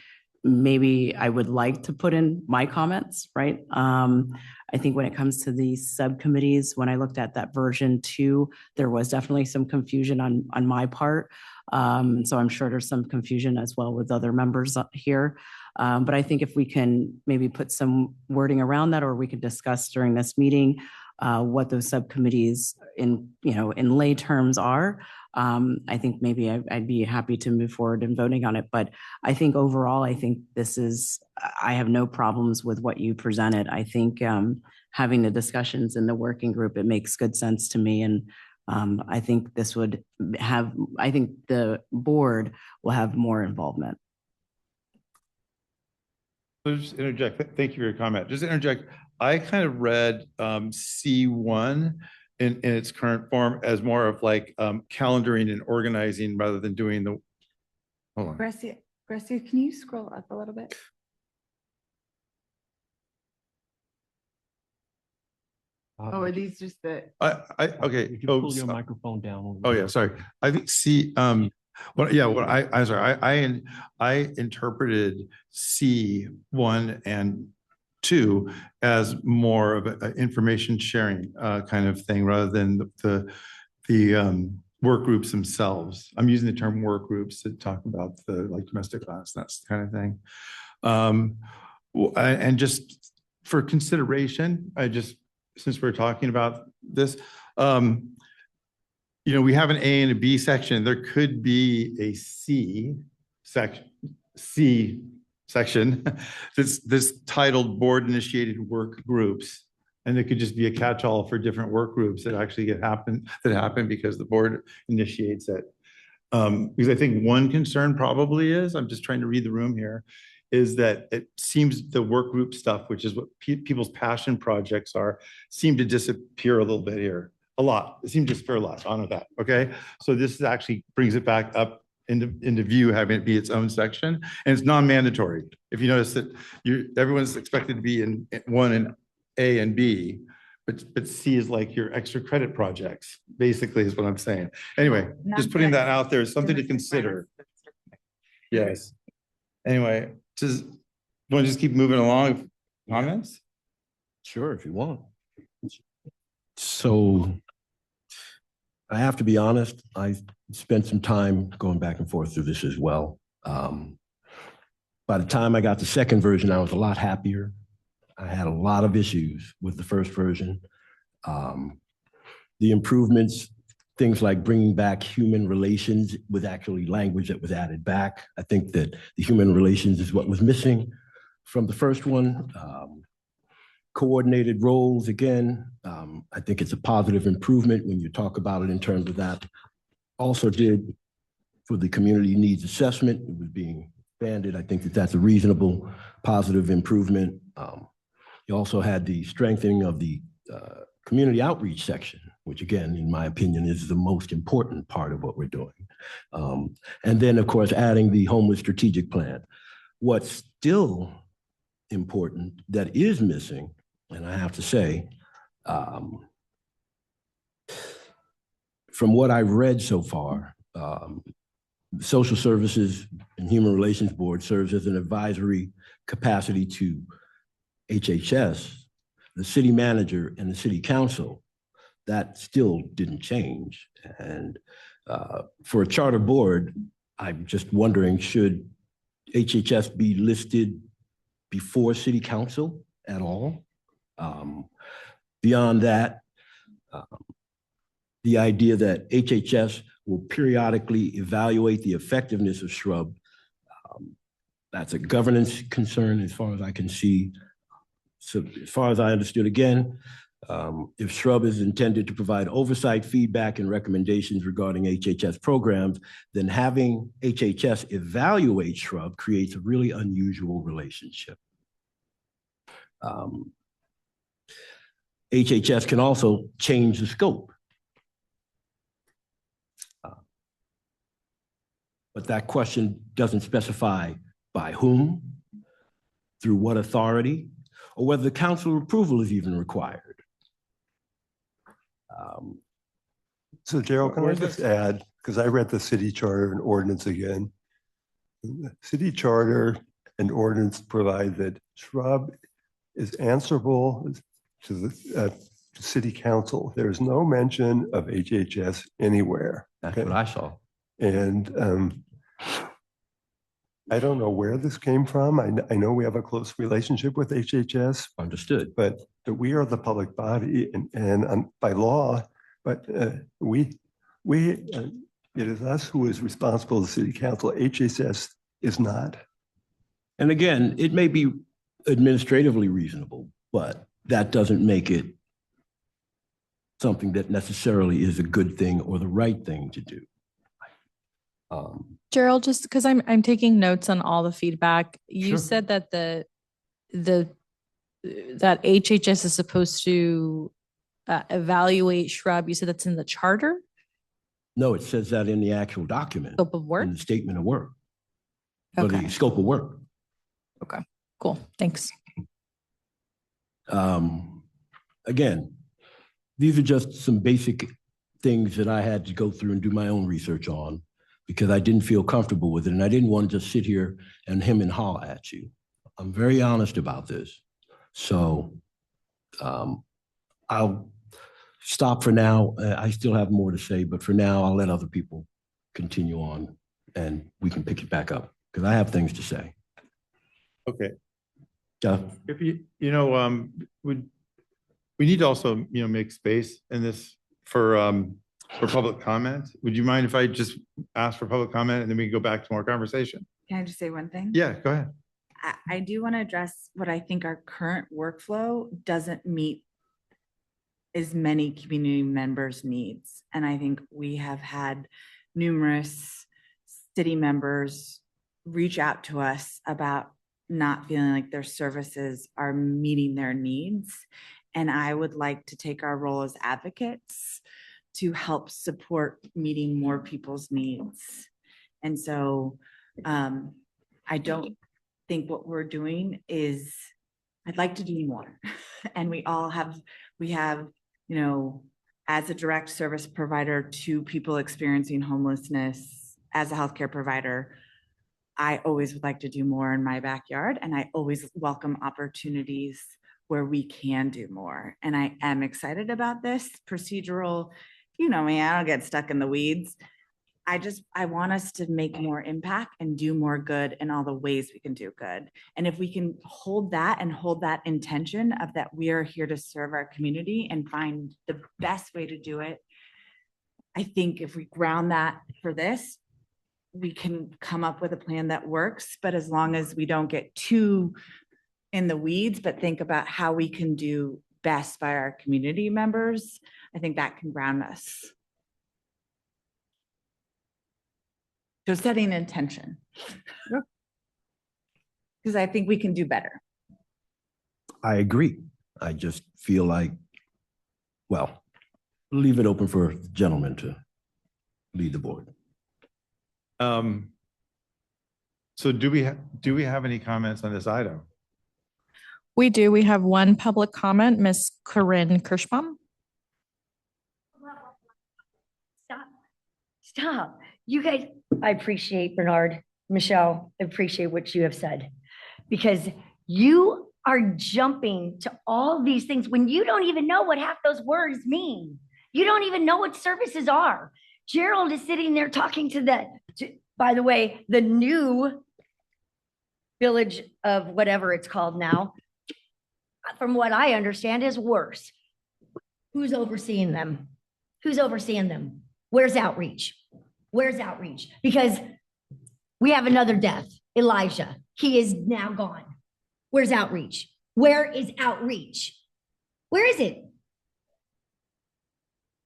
maybe I would like to put in my comments, right? I think when it comes to the subcommittees, when I looked at that version 2, there was definitely some confusion on my part. So I'm sure there's some confusion as well with other members here. But I think if we can maybe put some wording around that, or we could discuss during this meeting what those subcommittees in lay terms are, I think maybe I'd be happy to move forward in voting on it. But I think overall, I think I have no problems with what you presented. I think having the discussions in the working group, it makes good sense to me. And I think I think the board will have more involvement. So just interject. Thank you for your comment. Just interject. I kind of read C1 in its current form as more of like calendaring and organizing rather than doing the. Hold on. Gracia, can you scroll up a little bit? Oh, are these just the? Okay. You can pull your microphone down. a little Oh yeah, bit. sorry. I think I interpreted C1 and 2 as more of an information sharing kind of thing rather than the work groups themselves. I'm using the term work groups to talk about the domestic violence, that's kind of thing. And just for consideration, since we're talking about this, we have an A and a B section. There could be a C section that's titled Board Initiated Work Groups. And it could just be a catch-all for different work groups that actually happen because the board initiates it. Because I think one concern probably is, I'm just trying to read the room here, is that it seems the work group stuff, which is what people's passion projects are, seem to disappear a little bit here. A lot. It seems to disappear a lot. Honor that. Okay. So this actually brings it back up into view, having it be its own section, and it's non-mandatory. If you notice that everyone's expected to be in one in A and B, but C is like your extra credit projects, basically is what I'm saying. Anyway, just putting that out there is something to consider. Yes. Anyway, want to just keep moving along? Comments? Sure, if you want. So I have to be honest, I spent some time going back and forth through this as well. By the time I got the second version, I was a lot happier. I had a lot of issues with the first version. The improvements, things like bringing back human relations with actually language that was added back. I think that the human relations is what was missing from the first one. Coordinated roles, again, I think it's a positive improvement when you talk about it in terms of that. Also did for the community needs assessment, it was being expanded. I think that that's a reasonable, positive improvement. You also had the strengthening of the community outreach section, which again, in my opinion, is the most important part of what we're doing. And then of course, adding the homeless strategic plan. What's still important that is missing, and I have to say, from what I've read so far, the Social Services and Human Relations Board serves as an advisory capacity to HHS, the city manager, and the city council. That still didn't change. And for a charter board, I'm just wondering, should HHS be listed before city council at all? Beyond that, the idea that HHS will periodically evaluate the effectiveness of shrub, that's a governance concern as far as I can see. So as far as I understood, again, if shrub is intended to provide oversight, feedback, and recommendations regarding HHS programs, then having HHS evaluate shrub creates a really unusual relationship. HHS can also change the scope. But that question doesn't specify by whom, through what authority, or whether the council approval is even required. So Gerald, can I just add, because I read the city charter and ordinance again. The city charter and ordinance provide that shrub is answerable to the city council. There is no mention of HHS anywhere. That's what I saw. And I don't know where this came from. I know we have a close relationship with HHS. Understood. But we are the public body and by law, but it is us who is responsible, the city council. HHS is not. And again, it may be administratively reasonable, but that doesn't make it something that necessarily is a good thing or the right thing to do. Gerald, just because I'm taking notes on all the feedback, you Sure. said that that HHS is supposed to evaluate shrub. You said that's in the charter, No, it says that in the actual document, scope of work. in the statement of work, or Okay, the scope of work. cool. Thanks. Again, these are just some basic things that I had to go through and do my own research on because I didn't feel comfortable with it. And I didn't want to just sit here and hem and haw at you. I'm very honest about this. So I'll stop for now. I still have more to say, but for now, I'll let other people continue on and we can pick it back up because I have things to say. Okay. Yeah. If we need to also, make space in this for public comment. Would you mind if I just ask for public comment and then we can go back to more conversation? Can I just say one thing? Yeah, go ahead. I do want to address what I think our current workflow doesn't meet as many community members' needs. And I think we have had numerous city members reach out to us about not feeling like their services are meeting their needs. And I would like to take our role as advocates to help support meeting more people's needs. And so I don't think what we're doing is, I'd like to do more. And we have, as a direct service provider to people experiencing homelessness, as a healthcare provider, I always would like to do more in my backyard. And I always welcome opportunities where we can do more. And I am excited about this procedural, me, I don't get stuck in the weeds. I want us to make more impact and do more good in all the ways we can do good. And if we can hold that intention of that we are here to serve our community and find the best way to do it, I think if we ground that for this, we can come up with a plan that works, but as long as we don't get too in the weeds, but think about how we can do best by our community members, I think that can ground us. So setting an intention. Because I think we can do better. I agree. I just feel like, leave it open for gentlemen to lead the board. So do we have any comments on this item? We do. We have one public comment, Ms. Corinne Kirschbaum. Stop. You guys, I appreciate Bernard, Michelle, I appreciate what you have said. Because you are jumping to all these things when you don't even know what half those words mean. You don't even know what services are. Gerald is sitting there talking by the way, the new village of whatever it's called now, from what I understand, is worse. Who's overseeing them? Who's overseeing them? Where's outreach? Where's outreach? Because we have another death, Elijah. He is now gone. Where's outreach? Where is outreach? Where is it?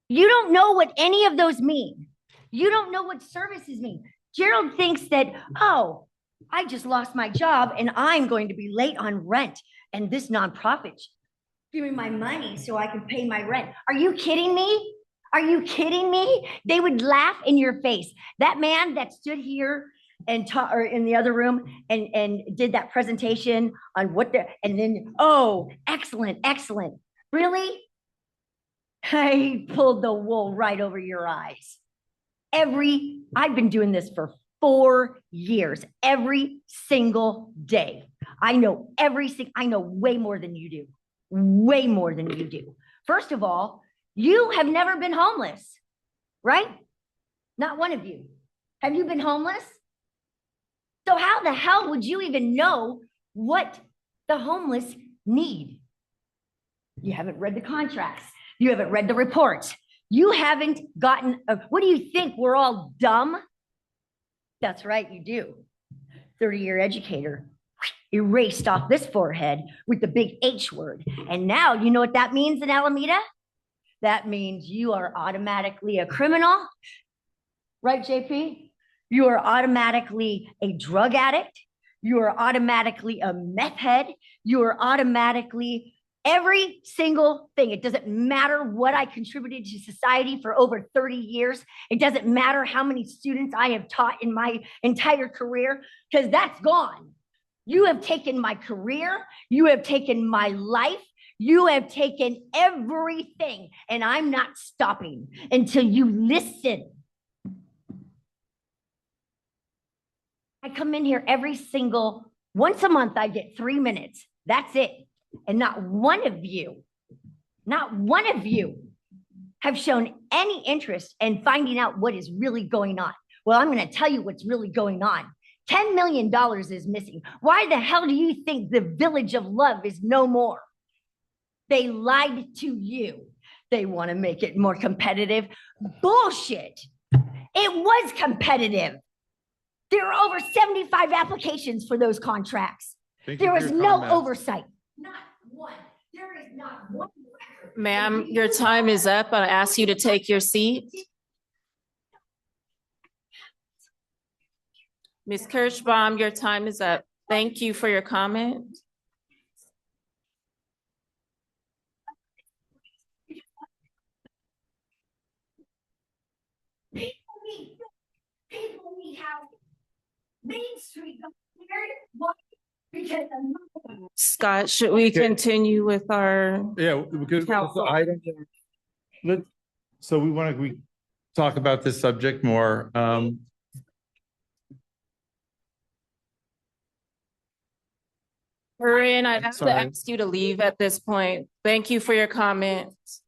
You don't know what any of those mean. You don't know what services mean. Gerald thinks that, oh, I just lost my job and I'm going to be late on rent. And this nonprofit give me my money so I can pay my rent. Are you kidding me? Are you kidding me? They would laugh in your face. That man that stood here and or in the other room and did that presentation on and then, oh, excellent, excellent. Really? I pulled the wool right over your eyes. I've been doing this for 4 years, every single day. I know way more than you do. Way more than you do. First of all, you have never been homeless, right? Not one of you. Have you been homeless? So how the hell would you even know what the homeless need? You haven't read the contracts. You haven't read the reports. You haven't gotten, what do you think? We're all dumb? That's right, you do. 30-year educator erased off this forehead with the big H word. And now you know what that means in Alameda? That means you are automatically a criminal, right, JP? You are automatically a drug addict. You are automatically a meth head. You are automatically every single thing. It doesn't matter what I contributed to society for over 30 years. It doesn't matter how many students I have taught in my entire career, because that's gone. You have taken my career. You have taken my life. You have taken everything, and I'm not stopping until you listen. I come in here once a month, I get 3 minutes. That's it. And not one of you have shown any interest in finding out what is really going on. Well, I'm going to tell you what's really going on. $10 million is missing. Why the hell do you think the Village of Love is no more? They lied to you. They want to make it more competitive. Bullshit. It was competitive. There are over 75 applications for those contracts. There was no oversight. Not one. There is not one. Ma'am, your time is up. I'll ask you to take your seat. Ms. Kirschbaum, your time is up. Thank you for your comment. People need housing. Main Street, because Scott, should we continue with our? Yeah, because Council. so we want to talk about this subject more. Corinne, I'd have to Sorry. ask you to leave at this point. Thank you for your comments.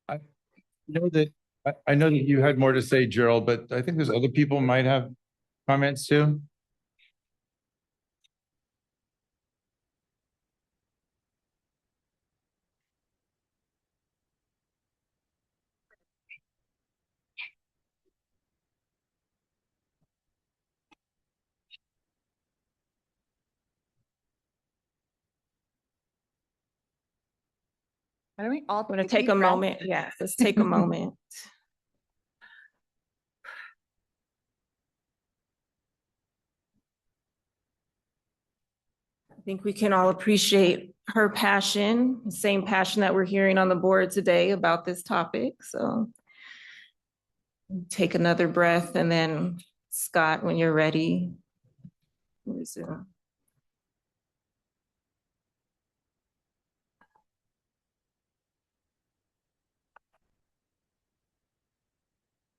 I know that you had more to say, Gerald, but I think there's other people might have comments too. Why don't we all I'm gonna take take a deep breaths? moment. Yes, let's take a moment. I think we can all appreciate her passion, the same passion that we're hearing on the board today about this topic. So take another breath, and then Scott, when you're ready, resume.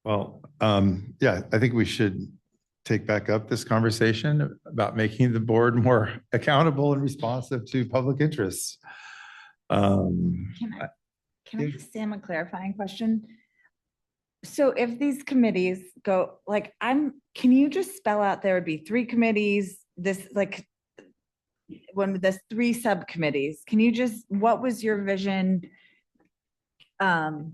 Well, yeah, I think we should take back up this conversation about making the board more accountable and responsive to public interests. Can I ask Sam a clarifying question? So if these committees go, like, can you just spell out, there would be 3 committees, this, like, one with this 3 subcommittees, can you just, what was your vision? And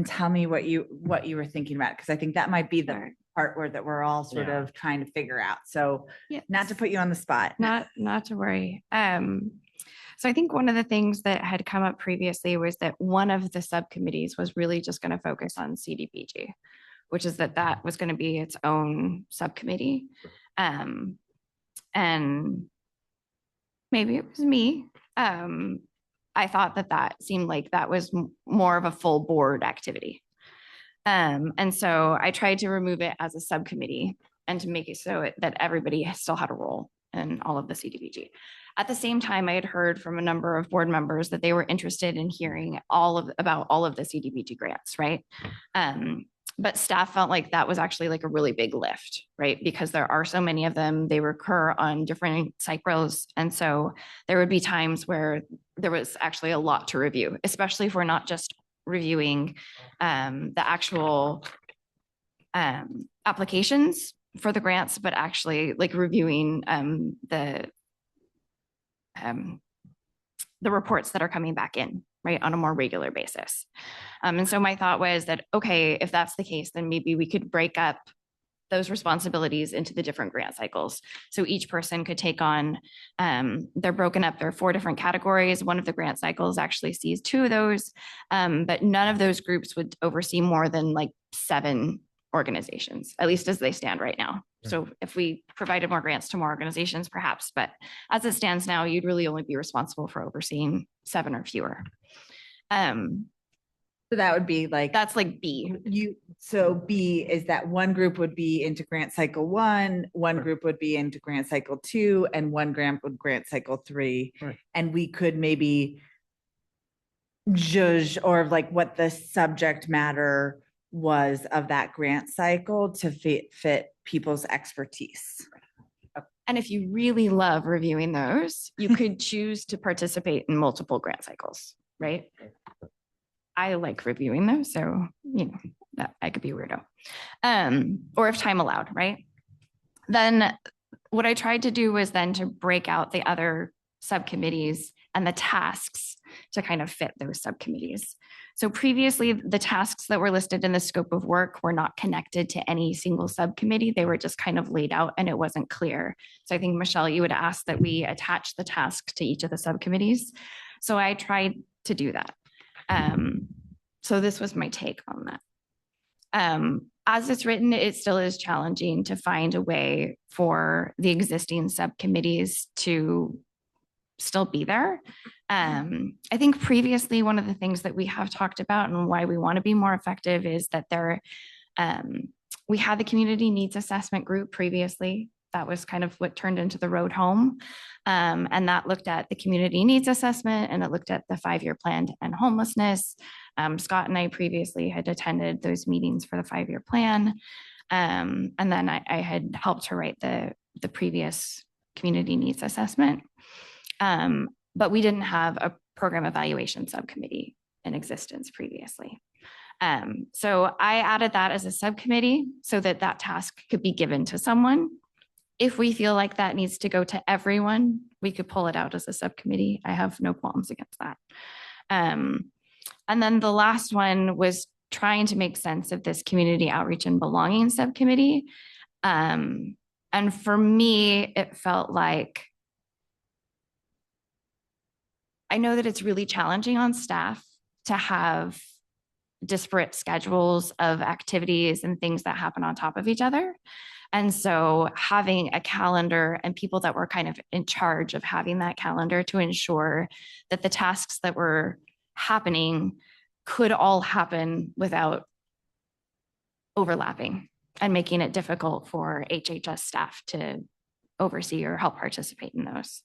tell me what you were thinking about, because I think that might be the part where that we're all sort of trying to figure out. So not to put you on the spot. Not to worry. So I think one of the things that had come up previously was that one of the subcommittees was really just going to focus on CDBG, which is that was going to be its own subcommittee. And maybe it was me. I thought that seemed like that was more of a full board activity. And so I tried to remove it as a subcommittee and to make it so that everybody still had a role in all of the CDBG. At the same time, I had heard from a number of board members that they were interested in hearing about all of the CDBG grants, right? But staff felt like that was actually like a really big lift, right? Because there are so many of them, they recur on different cycles. And so there would be times where there was actually a lot to review, especially if we're not just reviewing the actual applications for the grants, but actually like reviewing the reports that are coming back in, right, on a more regular basis. And so my thought was that, okay, if that's the case, then maybe we could break up those responsibilities into the different grant cycles. So each person could take on, they're broken up, there are 4 different categories. One of the grant cycles actually sees 2 of those, but none of those groups would oversee more than like 7 organizations, at least as they stand right now. So if we provided more grants to more organizations, perhaps, but as it stands now, you'd really only be responsible for overseeing 7 or fewer. So that would be like, that's like B. So B is that one group would be into grant cycle 1, one group would be into grant cycle 2, and one grant would grant cycle 3. Right. And we could maybe judge or like what the subject matter was of that grant cycle to fit people's expertise. And if you really love reviewing those, you could choose to participate in multiple grant cycles, right? I like reviewing those, so you know that I could be a weirdo. Or if time allowed, right? Then what I tried to do was then to break out the other subcommittees and the tasks to kind of fit those subcommittees. So previously, the tasks that were listed in the scope of work were not connected to any single subcommittee. They were just kind of laid out and it wasn't clear. So I think, Michelle, you would ask that we attach the tasks to each of the subcommittees. So I tried to do that. So this was my take on that. As it's written, it still is challenging to find a way for the existing subcommittees to still be there. I think previously, one of the things that we have talked about and why we want to be more effective is that we had the community needs assessment group previously. That was kind of what turned into the road home. And that looked at the community needs assessment and it looked at the 5-year plan to end homelessness. Scott and I previously had attended those meetings for the 5-year plan. And then I had helped to write the previous community needs assessment. But we didn't have a program evaluation subcommittee in existence previously. So I added that as a subcommittee so that that task could be given to someone. If we feel like that needs to go to everyone, we could pull it out as a subcommittee. I have no qualms against that. And then the last one was trying to make sense of this community outreach and belonging subcommittee. And for me, it felt like, I know that it's really challenging on staff to have disparate schedules of activities and things that happen on top of each other. And so having a calendar and people that were kind of in charge of having that calendar to ensure that the tasks that were happening could all happen without overlapping and making it difficult for HHS staff to oversee or help participate in those.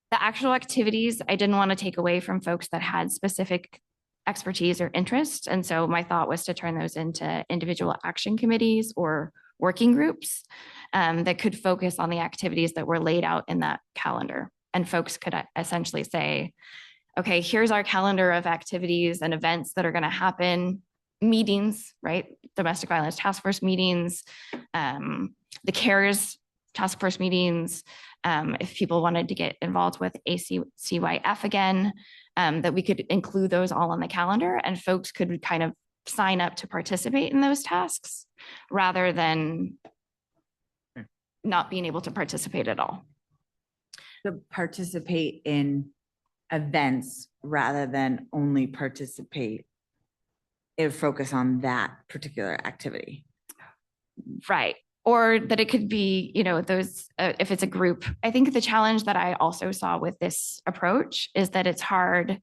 The actual activities, I didn't want to take away from folks that had specific expertise or interest. And so my thought was to turn those into individual action committees or working groups that could focus on the activities that were laid out in that calendar. And folks could essentially say, okay, here's our calendar of activities and events that are going to happen, meetings, right? Domestic Violence Task Force meetings, the CARES Task Force meetings, if people wanted to get involved with ACCYF again, that we could include those all on the calendar and folks could kind of sign up to participate in those tasks rather than not being able to participate at all. To participate in events rather than only participate and focus on that particular activity. Right. Or that it could be, you know, those, if it's a group. I think the challenge that I also saw with this approach is that it's hard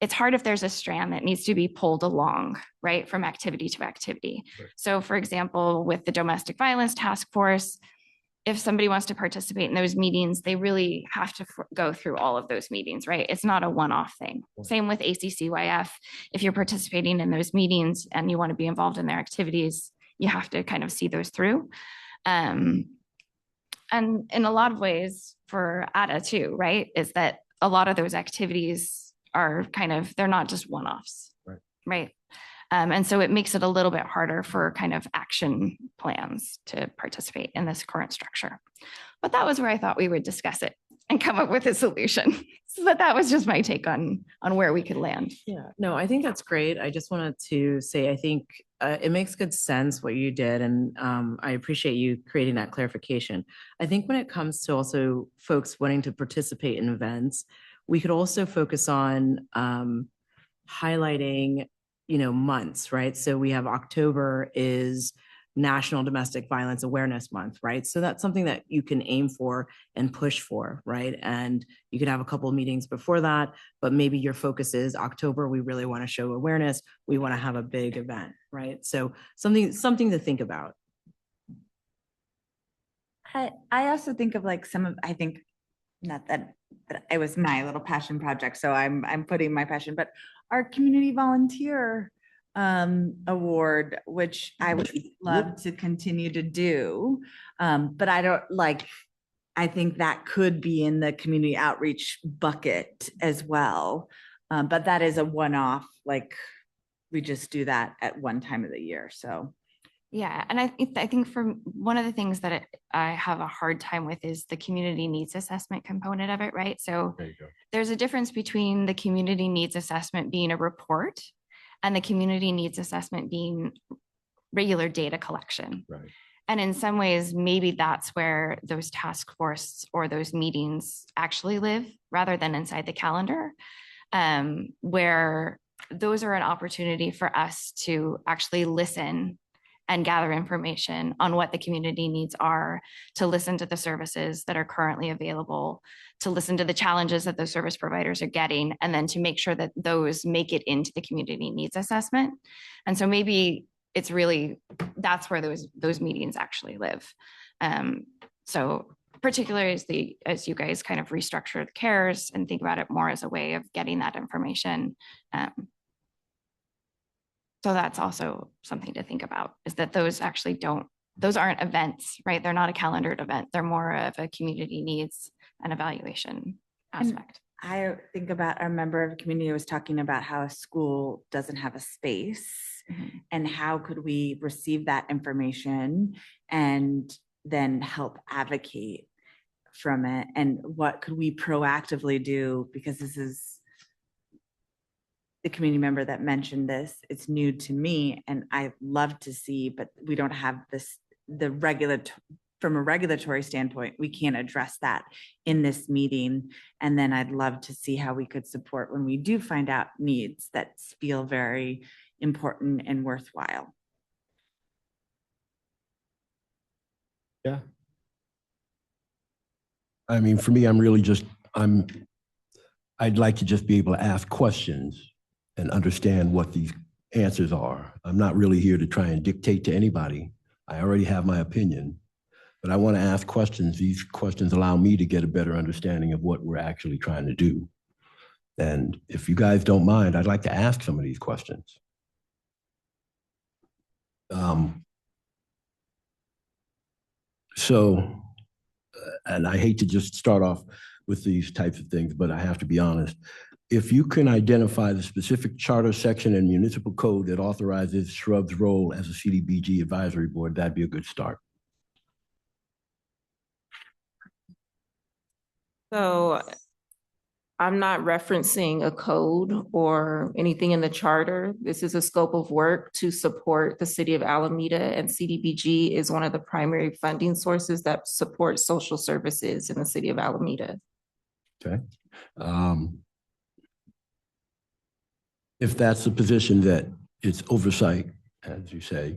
if there's a strand that needs to be pulled along, right, from activity to activity. Right. So for example, with the Domestic Violence Task Force, if somebody wants to participate in those meetings, they really have to go through all of those meetings, right? It's not a one-off thing. Right. Same with ACCYF. If you're participating in those meetings and you want to be involved in their activities, you have to kind of see those through. And in a lot of ways for ADA too, right, is that a lot of those activities are kind of, they're not just one-offs, right? And so it makes it a little bit harder for kind of action plans to participate in this current structure. But that was where I thought we would discuss it and come up with a solution. So that was just my take on where we could land. Yeah, no, I think that's great. I just wanted to say, I think it makes good sense what you did. And I appreciate you creating that clarification. I think when it comes to also folks wanting to participate in events, we could also focus on highlighting, you know, months, right? So we have October is National Domestic Violence Awareness Month, right? So that's something that you can aim for and push for, right? And you could have a couple of meetings before that, but maybe your focus is October, we really want to show awareness. We want to have a big event, right? So something to think about. I also think of like I think, not that it was my little passion project, so I'm putting my passion, but our community volunteer award, which I would love to continue to do. But I think that could be in the community outreach bucket as well. But that is a one-off, like we just do that at one time of the year, so. Yeah, and I think for one of the things that I have a hard time with is the community needs assessment component of it, right? So there's a difference between the community needs assessment being a report and the community needs assessment being regular data collection. Right. And in some ways, maybe that's where those task force or those meetings actually live rather than inside the calendar, where those are an opportunity for us to actually listen and gather information on what the community needs are, to listen to the services that are currently available, to listen to the challenges that the service providers are getting, and then to make sure that those make it into the community needs assessment. And so maybe it's really, that's where those meetings actually live. So particularly as you guys kind of restructure the CARES and think about it more as a way of getting that information, so that's also something to think about, is that those actually those aren't events, right? They're not a calendared event. They're more of a community needs and evaluation aspect. And I think about a member of the community was talking about how a school doesn't have a space, and how could we receive that information and then help advocate from it, and what could we proactively do, because this is the community member that mentioned this. It's new to me and I love to see, but we don't have this, from a regulatory standpoint, we can't address that in this meeting. And then I'd love to see how we could support when we do find out needs that feel very important and worthwhile. Yeah. I mean, for me, I'd like to just be able to ask questions and understand what these answers are. I'm not really here to try and dictate to anybody. I already have my opinion, but I want to ask questions. These questions allow me to get a better understanding of what we're actually trying to do. And if you guys don't mind, I'd like to ask some of these questions. And I hate to just start off with these types of things, but I have to be honest. If you can identify the specific charter section and municipal code that authorizes Shrub's role as a CDBG advisory board, that'd be a good start. So I'm not referencing a code or anything in the charter. This is a scope of work to support the city of Alameda, and CDBG is one of the primary funding sources that support social services in the city of Alameda. Okay. If that's the position that it's oversight, as you say,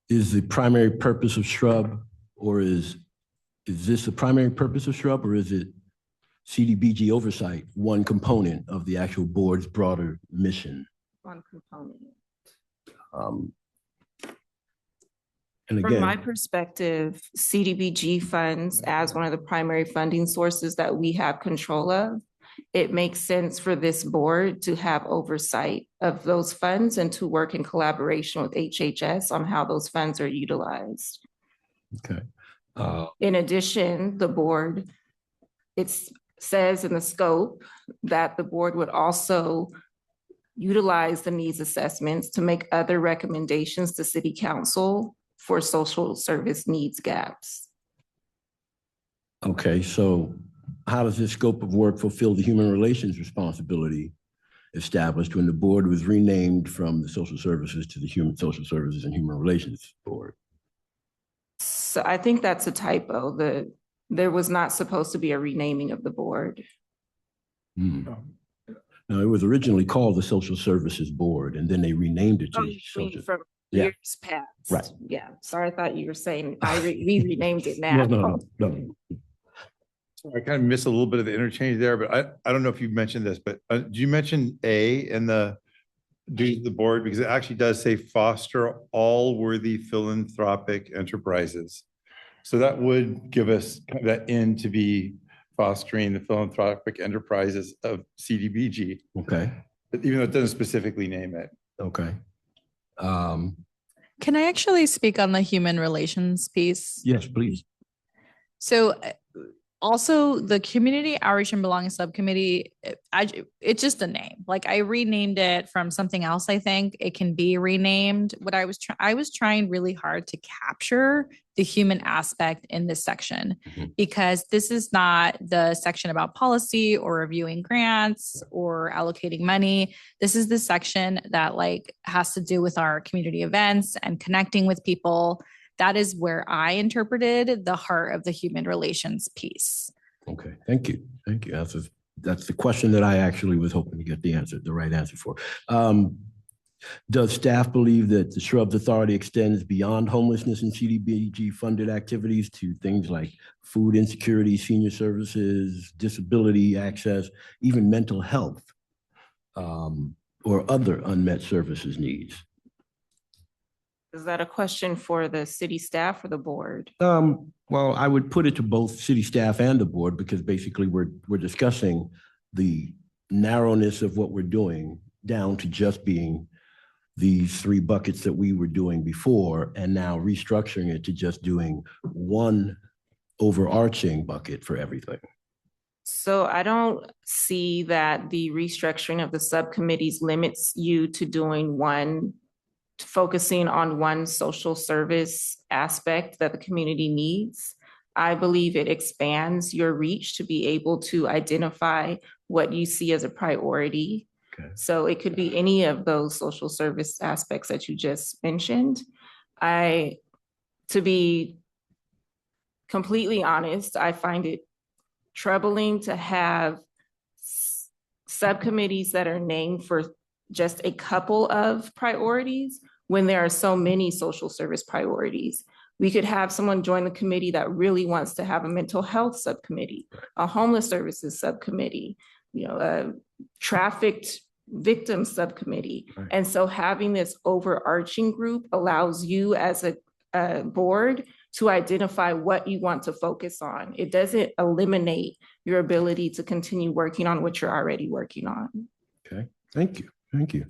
is the primary purpose of Shrub, or is this the primary purpose of Shrub, or is it CDBG oversight, one component of the actual board's broader mission? One component. And From my again, perspective, CDBG funds as one of the primary funding sources that we have control of, it makes sense for this board to have oversight of those funds and to work in collaboration with HHS on how those funds are utilized. okay. In addition, the board, it says in the scope that the board would also utilize the needs assessments to make other recommendations to city council for social service needs gaps. Okay, so how does this scope of work fulfill the human relations responsibility established when the board was renamed from the social services to the social services and human relations board? So I think that's a typo. There was not supposed to be a renaming of the board. No, it was originally called the Social Services Board, and then they renamed it to. Oh, you mean from Yeah. years past? Right. Yeah, sorry, I thought you were saying we renamed it now. No. I kind of missed a little bit of the interchange there, but I don't know if you mentioned this, but did you mention A in the duties of the board? Because it actually does say foster all worthy philanthropic enterprises. So that would give us kind of that in to be fostering the philanthropic enterprises of CDBG. Okay, Even though it doesn't specifically name it. okay. Can I actually speak on the human relations piece? Yes, please. So also the Community Outreach and Belonging Subcommittee, it's just a name. Like I renamed it from something else. I think it can be renamed. What I was trying really hard to capture the human aspect in this section, because this is not the section about policy or reviewing grants or allocating money. This is the section that like has to do with our community events and connecting with people. That is where I interpreted the heart of the human relations piece. Okay, thank you. Thank you. That's the question that I actually was hoping to get the right answer for. Does staff believe that the Shrubs Authority extends beyond homelessness and CDBG funded activities to things like food insecurity, senior services, disability access, even mental health, or other unmet services needs? Is that a question for the city staff or the board? Well, I would put it to both city staff and the board, because basically we're discussing the narrowness of what we're doing down to just being these three buckets that we were doing before, and now restructuring it to just doing one overarching bucket for everything. So I don't see that the restructuring of the subcommittees limits you to doing focusing on one social service aspect that the community needs. I believe it expands your reach to be able to identify what you see as a priority. Okay. So it could be any of those social service aspects that you just mentioned. To be completely honest, I find it troubling to have subcommittees that are named for just a couple of priorities when there are so many social service priorities. We could have someone join the committee that really wants to have a mental health subcommittee, a homeless services subcommittee, a trafficked victim subcommittee. Right. And so having this overarching group allows you as a board to identify what you want to focus on. It doesn't eliminate your ability to continue working on what you're already working on. Okay, thank you, thank you.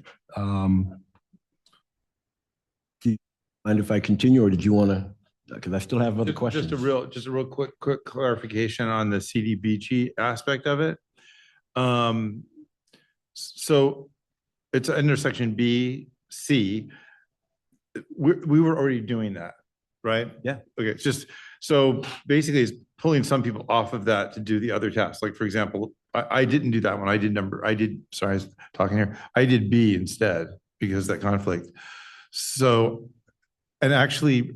Do you mind if I continue, or did you want to, because I still have other questions. Just a real quick clarification on the CDBG aspect of it. So it's intersection B, C. We were already doing that, right? Yeah. Okay, it's just, so basically it's pulling some people off of that to do the other tasks. Like, for example, I didn't do that one. I was talking here. I did B instead because of that conflict. So, and actually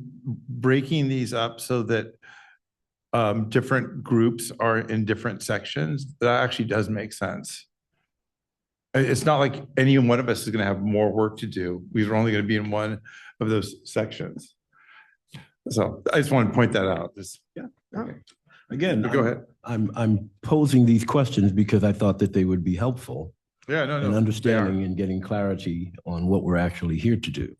breaking these up so that different groups are in different sections, that actually does make sense. It's not like any one of us is going to have more work to do. We're only going to be in one of those sections. So I just want to point that out. Okay. Again, Go ahead. I'm posing these questions because I thought that they would be helpful Yeah, no, in understanding and getting clarity on what we're actually here to do.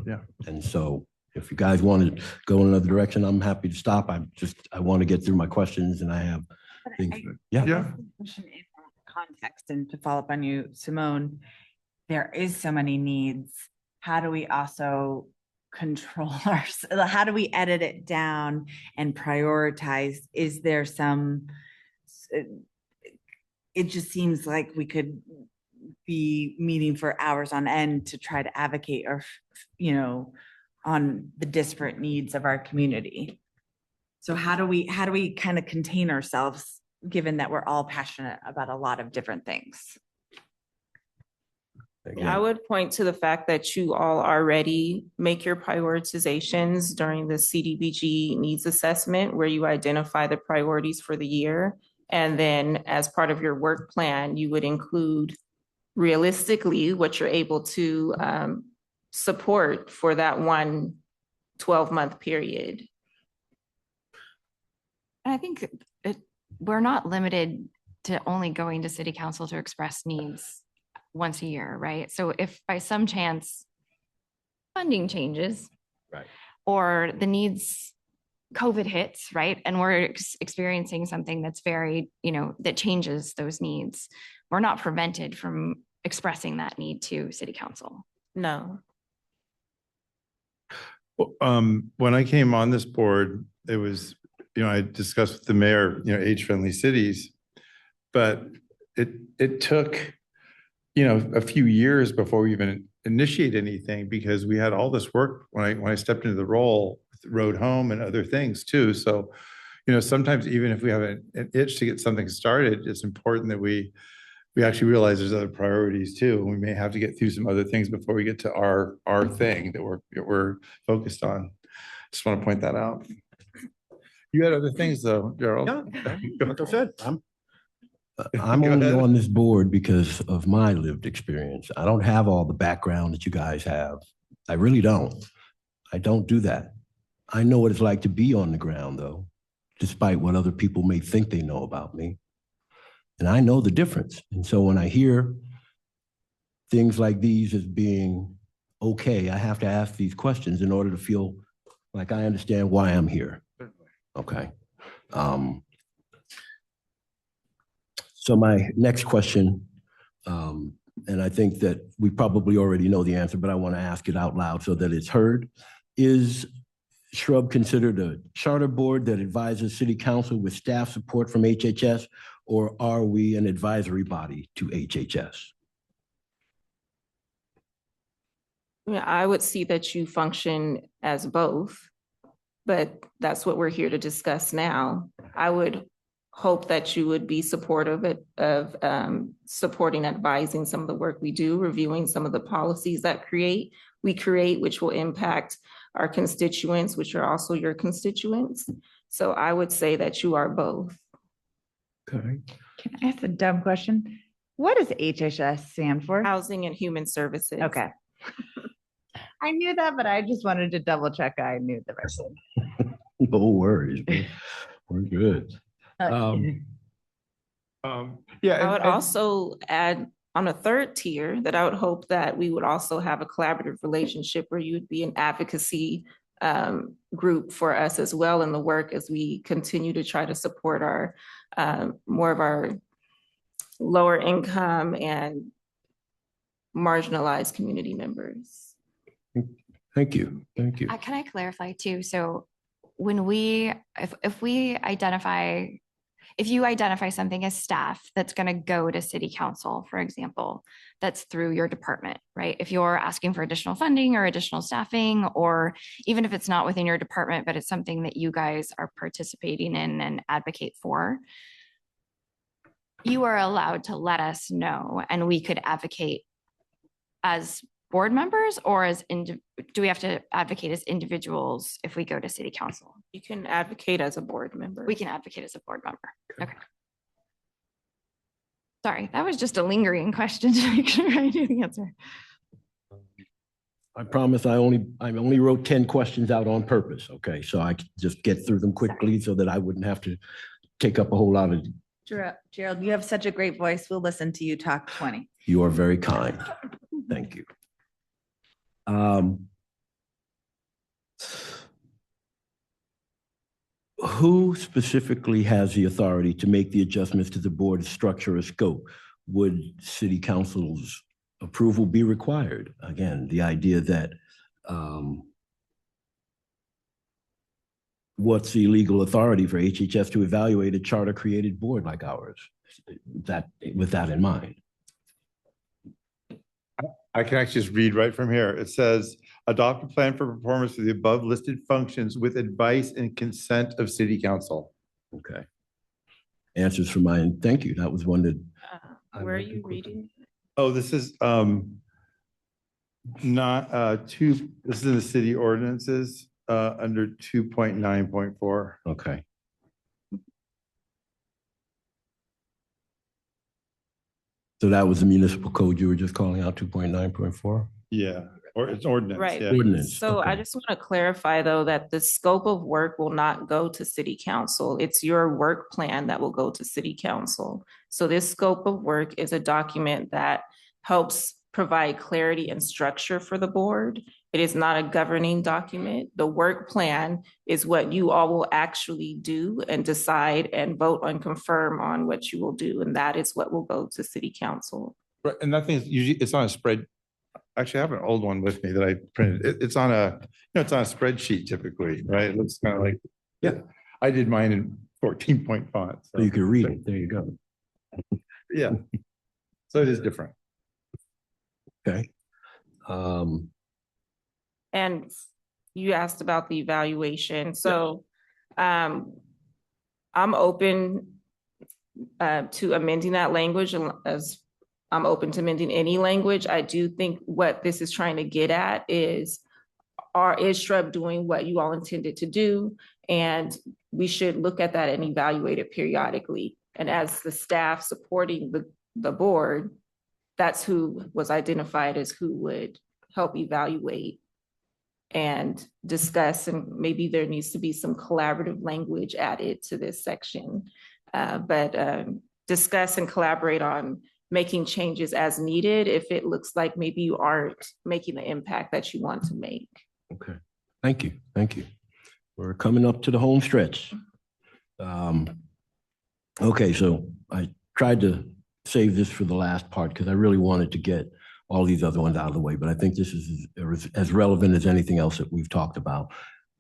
Yeah. And so if you guys want to go in another direction, I'm happy to stop. I want to get through my questions, and I have things. Yeah. Question in context, and to follow up on you, Simone, there is so many needs. How do we also control how do we edit it down and prioritize? Is there some, it just seems like we could be meeting for hours on end to try to advocate or, on the disparate needs of our community. So how do we kind of contain ourselves, given that we're all passionate about a lot of different things? I would point to the fact that you all already make your prioritizations during the CDBG needs assessment, where you identify the priorities for the year. And then as part of your work plan, you would include realistically what you're able to support for that one 12-month period. I think we're not limited to only going to city council to express needs once a year, right? So if by some chance funding changes, right, or the needs, COVID hits, right, and we're experiencing something that's very, that changes those needs, we're not prevented from expressing that need to city council. No. When I came on this board, it was, I discussed with the mayor, age-friendly cities, but it took, a few years before we even initiate anything, because we had all this work when I stepped into the role with Road Home and other things too. So, sometimes even if we have an itch to get something started, it's important that we actually realize there's other priorities too. And we may have to get through some other things before we get to our thing that we're focused on. Just want to point that out. You had other things though, Gerald. Yeah, like I said, I'm only on this board because of my lived experience. I don't have all the background that you guys have. I really don't. I don't do that. I know what it's like to be on the ground though, despite what other people may think they know about me. And I know the difference. And so when I hear things like these as being okay, I have to ask these questions in order to feel like I understand why I'm here. Okay. So my next question, and I think that we probably already know the answer, but I want to ask it out loud so that it's heard. Is Shrub considered a charter board that advises city council with staff support from HHS, or are we an advisory body to HHS? Yeah, I would see that you function as both, but that's what we're here to discuss now. I would hope that you would be supportive of supporting, advising some of the work we do, reviewing some of the policies that we create, which will impact our constituents, which are also your constituents. So I would say that you are both. Okay. Can I ask a dumb question? What does HHS stand for? Housing and Human Services. Okay. I knew that, but I just wanted to double check I knew the rest of it. No worries. We're good. I would also add on a third tier that I would hope that we would also have a collaborative relationship where you would be an advocacy group for us as well in the work as we continue to try to support our more of our lower income and marginalized community members. Thank you. Thank you. Can I clarify too? So when if you identify something as staff that's going to go to city council, for example, that's through your department, right? If you're asking for additional funding or additional staffing, or even if it's not within your department, but it's something that you guys are participating in and advocate for, you are allowed to let us know and we could advocate as board members, or do we have to advocate as individuals if we go to city council? You can advocate as a board member. We can advocate as a board member. Okay. Sorry, that was just a lingering question to make sure I knew the answer. I promise I only wrote 10 questions out on purpose. Okay, so I could just get through them quickly so that I wouldn't have to take up a whole lot of. Gerald, you have such a great voice. We'll listen to you talk 20. You are very kind. Thank you. Who specifically has the authority to make the adjustments to the board's structure or scope? Would city council's approval be required? Again, the idea that what's the legal authority for HHS to evaluate a charter created board like ours? With that in mind. I can actually just read right from here. It says, adopt a plan for performance of the above listed functions with advice and consent of city council. Okay. Answers from mine. Thank you. That was one that. Where are you reading? Oh, this is not this is in the city ordinances under 2.9.4. Okay. So that was the municipal code you were just calling out, 2.9.4? Yeah, or it's ordinance. Right. Yeah. Ordinance. So okay. I just want to clarify though, that the scope of work will not go to city council. It's your work plan that will go to city council. So this scope of work is a document that helps provide clarity and structure for the board. It is not a governing document. The work plan is what you all will actually do and decide and vote and confirm on what you will do. And that is what will go to city council. Right, and that thing is usually, it's on a spread. Actually, I have an old one with me that I printed. It's on a, it's on a spreadsheet typically, right? It looks kind of like, yeah, I did mine in 14-point font. So you can read it. There you go. Yeah. So it is different. Okay. And you asked about the evaluation. So I'm open to amending that language, as I'm open to amending any language. I do think what this is trying to get at is SHREB doing what you all intended to do? And we should look at that and evaluate it periodically. And as the staff supporting the board, that's who was identified as who would help evaluate and discuss, and maybe there needs to be some collaborative language added to this section. But discuss and collaborate on making changes as needed if it looks like maybe you aren't making the impact that you want to make. Okay, thank you, thank you. We're coming up to the home stretch. Okay, so I tried to save this for the last part because I really wanted to get all these other ones out of the way, but I think this is as relevant as anything else that we've talked about.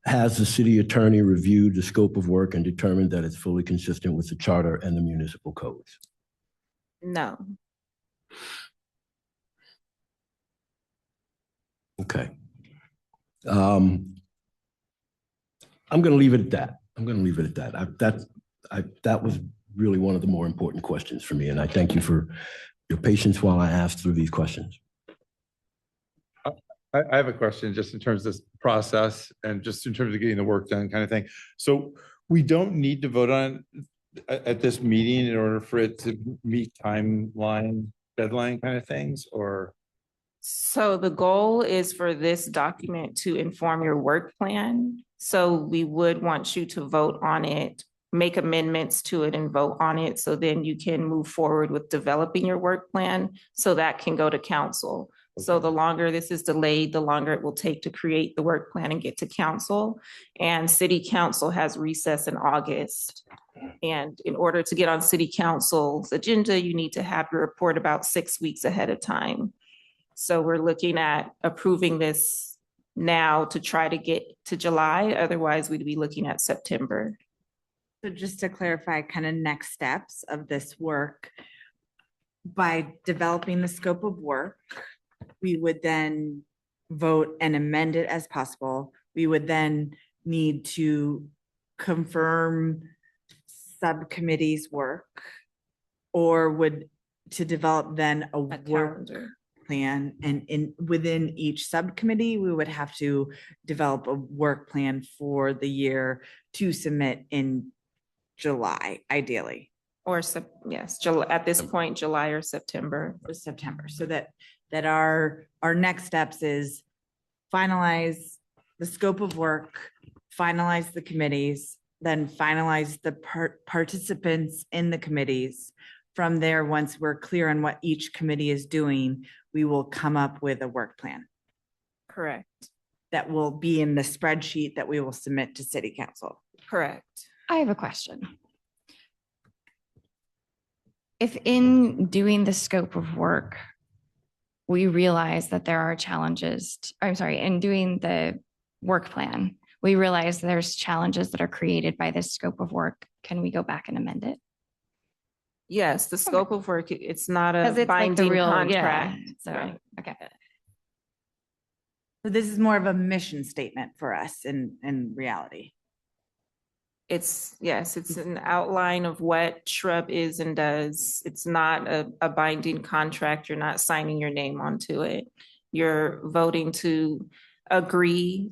Has the city attorney reviewed the scope of work and determined that it's fully consistent with the charter and the municipal codes? No. Okay. I'm going to leave it at that. I'm going to leave it at that. That was really one of the more important questions for me, and I thank you for your patience while I asked through these questions. I have a question just in terms of this process and just in terms of getting the work done kind of thing. So we don't need to vote on at this meeting in order for it to meet timeline, deadline kind of things, or? So the goal is for this document to inform your work plan. So we would want you to vote on it, make amendments to it and vote on it. So then you can move forward with developing your work plan so that can go to council. So the longer this is delayed, the longer it will take to create the work plan and get to council. And city council has recess in August. And in order to get on city council's agenda, you need to have your report about 6 weeks ahead of time. So we're looking at approving this now to try to get to July. Otherwise, we'd be looking at September. So just to clarify kind of next steps of this work, by developing the scope of work, we would then vote and amend it as possible. We would then need to confirm subcommittees' work, or would to develop then a work calendar. plan, and within each subcommittee, we would have to develop a work plan for the year to submit in July, ideally. Or yes, at this point, July or September. For September, so that our next steps is finalize the scope of work, finalize the committees, then finalize the participants in the committees. From there, once we're clear on what each committee is doing, we will come up with a work plan Correct. that will be in the spreadsheet that we will submit to city council. Correct. I have a question. If in doing the scope of work, we realize that there are challenges, in doing the work plan, we realize there's challenges that are created by this scope of work, can we go back and amend it? Yes, the scope of work, it's not a 'Cause it's like the binding real- contract. yeah, so, Right. okay. So this is more of a mission statement for us in reality. Yes, it's an outline of what Shrub is and does. It's not a binding contract. You're not signing your name onto it. You're voting to agree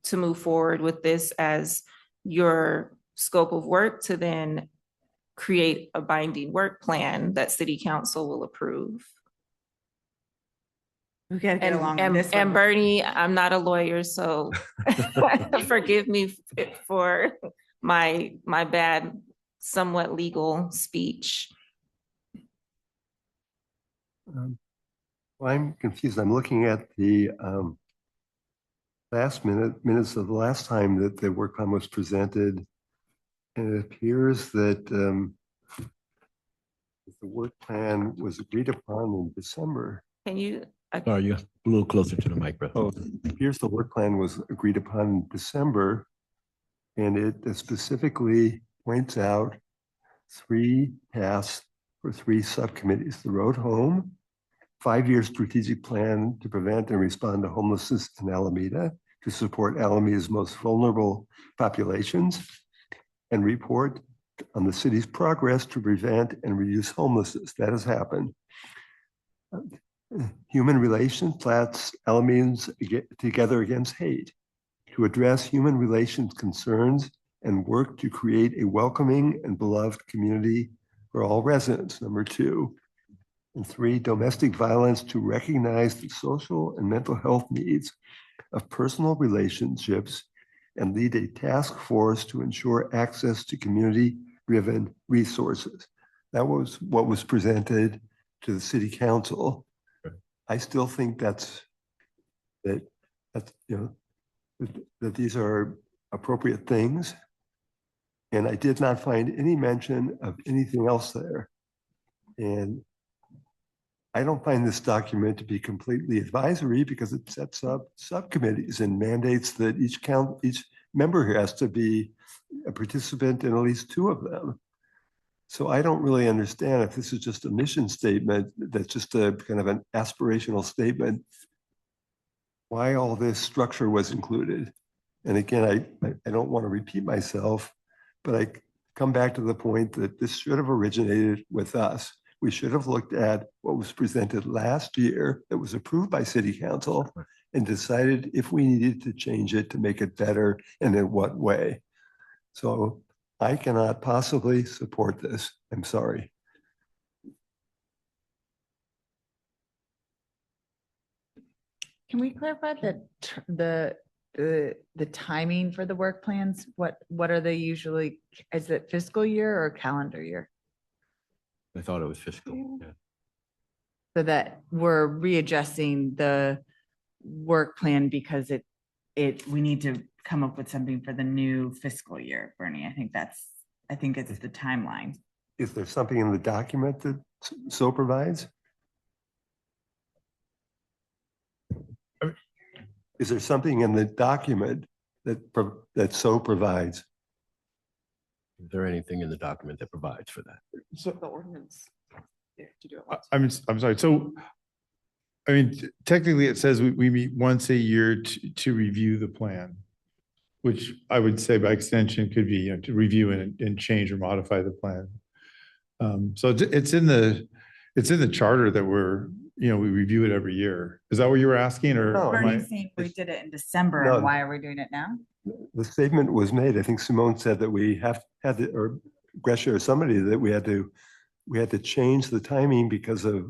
to move forward with this as your scope of work to then create a binding work plan that city council will approve. We gotta get along on this And one. Bernie, I'm not a lawyer, so forgive me for my bad, somewhat legal speech. Well, I'm confused. I'm looking at the minutes of the last time that the work plan was presented. And it appears that the work plan was agreed upon in December. Can you? Sorry, you're a little closer to the mic, bro. Oh, it appears the work plan was agreed upon in December. And it specifically points out 3 tasks for 3 subcommittees: the road home, 5-year strategic plan to prevent and respond to homelessness in Alameda, to support Alameda's most vulnerable populations, and report on the city's progress to prevent and reduce homelessness. That has happened. Human relations, that's Alamedans together against hate, to address human relations concerns and work to create a welcoming and beloved community for all residents, number 2. And 3, domestic violence, to recognize the social and mental health needs of personal relationships and lead a task force to ensure access to community-driven resources. That was what was presented to the city council. I still think that these are appropriate things. And I did not find any mention of anything else there. And I don't find this document to be completely advisory, because it sets up subcommittees and mandates that each member has to be a participant in at least 2 of them. So I don't really understand if this is just a mission statement, that's just a kind of an aspirational statement, why all this structure was included. And again, I don't want to repeat myself, but I come back to the point that this should have originated with us. We should have looked at what was presented last year that was approved by city council and decided if we needed to change it to make it better and in what way. So I cannot possibly support this. I'm sorry. Can we clarify the timing for the work plans? What are they usually, is it fiscal year or calendar year? I thought it was fiscal. Yeah. so that we're readjusting the work plan because we need to come up with something for the new fiscal year, Bernie. I think it's the timeline. Is there something in the document that so provides? Is there something in the document that so provides? Is there anything in the document that provides for that? So The ordinance. I'm sorry. So, I mean, technically it says we meet once a year to review the plan, which I would say by extension could be, to review and change or modify the plan. So it's in the charter that we review it every year. Is that what you were asking, or? No, am I- Bernie's saying we did it in December, No. and why are we doing it now? The statement was made, I think Simone said that we had to, or Gresha or somebody, that we had to change the timing because of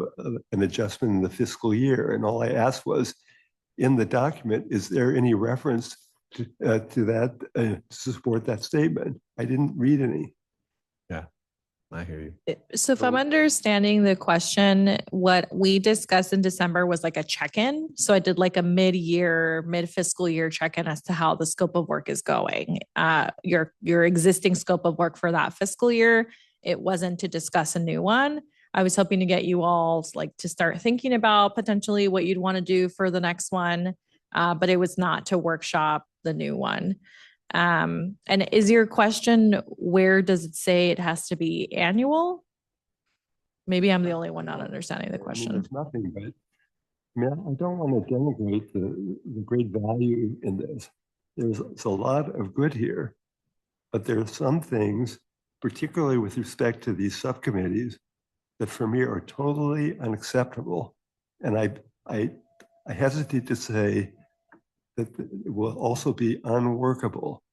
an adjustment in the fiscal year. And all I asked was, in the document, is there any reference to that, to support that statement? I didn't read any. I hear you. So if I'm understanding the question, what we discussed in December was like a check-in. So I did like a mid-fiscal year check-in as to how the scope of work is going. Your existing scope of work for that fiscal year, it wasn't to discuss a new one. I was hoping to get you all like to start thinking about potentially what you'd want to do for the next one. But it was not to workshop the new one. And is your question, where does it say it has to be annual? Maybe I'm the only one not understanding the I mean, question. there's nothing, but I mean, I don't want to denigrate the great value in this. There's a lot of good here, but there are some things, particularly with respect to these subcommittees, that for me are totally unacceptable. And I hesitate to say that it will also be unworkable.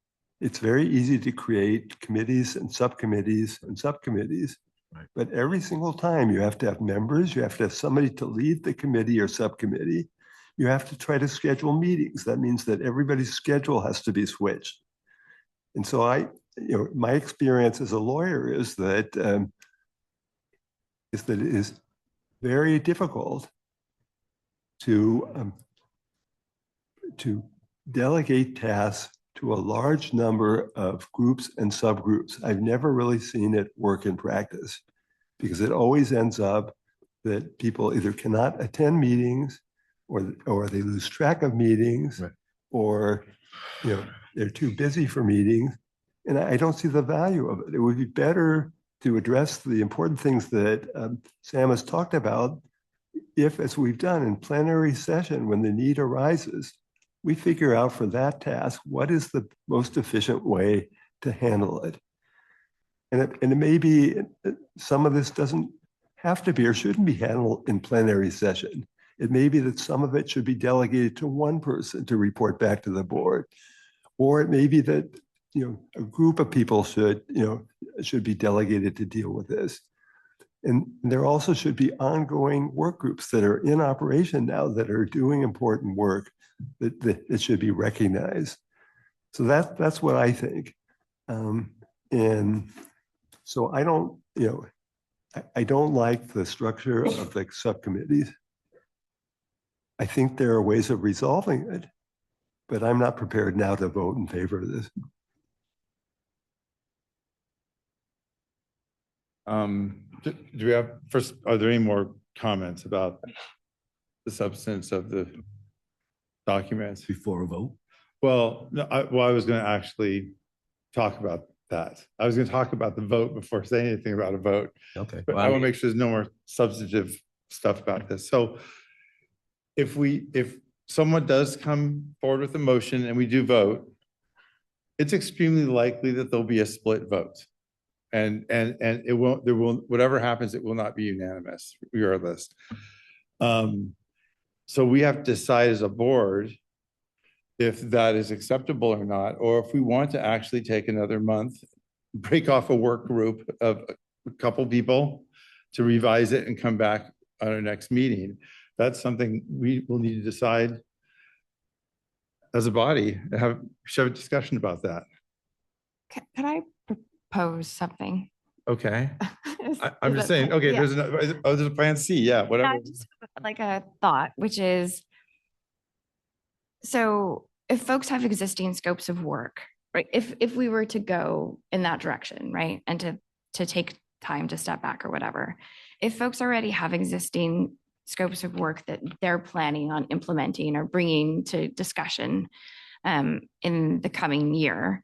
It's very easy to create committees and subcommittees and subcommittees, Right. but every single time you have to have members, you have to have somebody to lead the committee or subcommittee. You have to try to schedule meetings. That means that everybody's schedule has to be switched. And so my experience as a lawyer is that it is very difficult to delegate tasks to a large number of groups and subgroups. I've never really seen it work in practice because it always ends up that people either cannot attend meetings or they lose track of meetings, Right. or they're too busy for meetings. And I don't see the value of it. It would be better to address the important things that Sam has talked about if, as we've done in plenary session, when the need arises, we figure out for that task, what is the most efficient way to handle it? And it may be some of this doesn't have to be or shouldn't be handled in plenary session. It may be that some of it should be delegated to one person to report back to the board. Or it may be that a group of people should be delegated to deal with this. And there also should be ongoing work groups that are in operation now that are doing important work that should be recognized. So that's what I think. And so I don't like the structure of the subcommittees. I think there are ways of resolving it, but I'm not prepared now to vote in favor of this. Do we have, first, are there any more comments about the substance of the documents? Before a vote? Well, no, I was going to actually talk about that. I was going to talk about the vote before saying anything about a vote. Okay. But I want to make sure there's no more substantive stuff about this. So if someone does come forward with a motion and we do vote, it's extremely likely that there'll be a split vote. And whatever happens, it will not be unanimous regardless. So we have to decide as a board if that is acceptable or not, or if we want to actually take another month, break off a work group of a couple people to revise it and come back on our next meeting. That's something we will need to decide as a body, should have a discussion about that. Could I propose something? Okay. I'm just saying, okay, there's a plan C, yeah, whatever. Just like a thought, which is, so if folks have existing scopes of work, right? If we were to go in that direction, right? And to take time to step back or whatever, if folks already have existing scopes of work that they're planning on implementing or bringing to discussion in the coming year,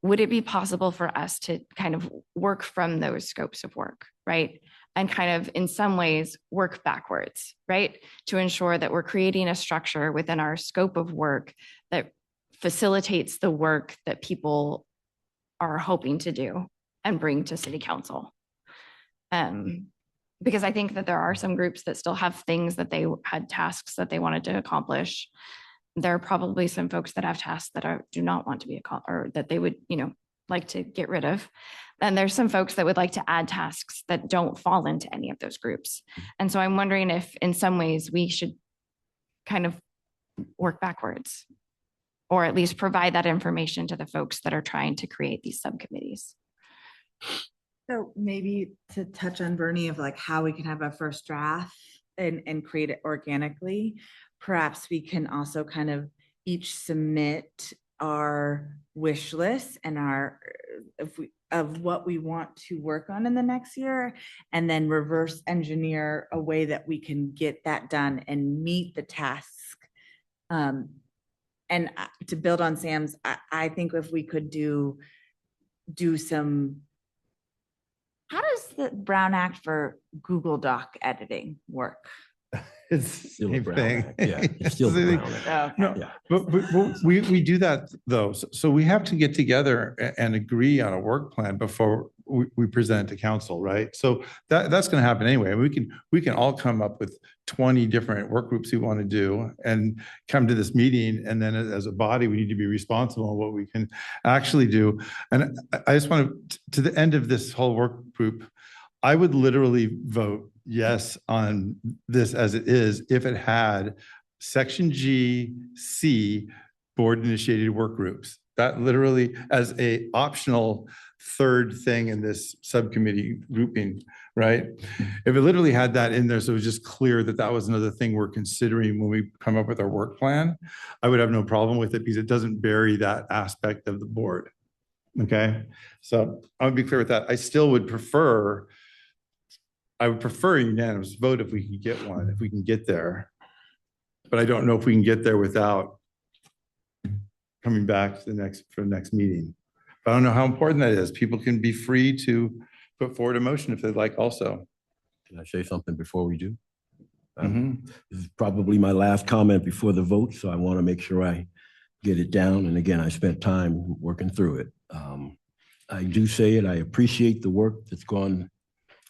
would it be possible for us to kind of work from those scopes of work, right? And kind of in some ways work backwards, right? To ensure that we're creating a structure within our scope of work that facilitates the work that people are hoping to do and bring to city council. Because I think that there are some groups that still have things that they had tasks that they wanted to accomplish. There are probably some folks that have tasks that do not want to be or that they would, like to get rid of. And there's some folks that would like to add tasks that don't fall into any of those groups. And so I'm wondering if in some ways we should kind of work backwards, or at least provide that information to the folks that are trying to create these subcommittees. So maybe to touch on Bernie of like how we can have a first draft and create it organically, perhaps we can also kind of each submit our wish list and of what we want to work on in the next year, and then reverse engineer a way that we can get that done and meet the task. And to build on Sam's, I think if we could do some, how does the Brown Act for Google Doc editing work? It's Still a same Brown thing. Act. Yeah, it's still the Brown Act. No, Yeah. but we do that though. So we have to get together and agree on a work plan before we present it to council, right? So that's going to happen anyway. We can all come up with 20 different work groups we want to do and come to this meeting. And then as a body, we need to be responsible on what we can actually do. And I just want to the end of this whole work group, I would literally vote yes on this as it is if it had section G, C, board initiated work groups. That literally as a optional third thing in this subcommittee grouping, right? If it literally had that in there, so it was just clear that that was another thing we're considering when we come up with our work plan, I would have no problem with it because it doesn't bury that aspect of the board. Okay, so I would be clear with that. I would prefer a unanimous vote if we can get one, if we can get there. But I don't know if we can get there without coming back to the next meeting. But I don't know how important that is. People can be free to put forward a motion if they'd like also. Can I say something before we do? This is probably my last comment before the vote, so I want to make sure I get it down. And again, I spent time working through it. I do say it, I appreciate the work that's gone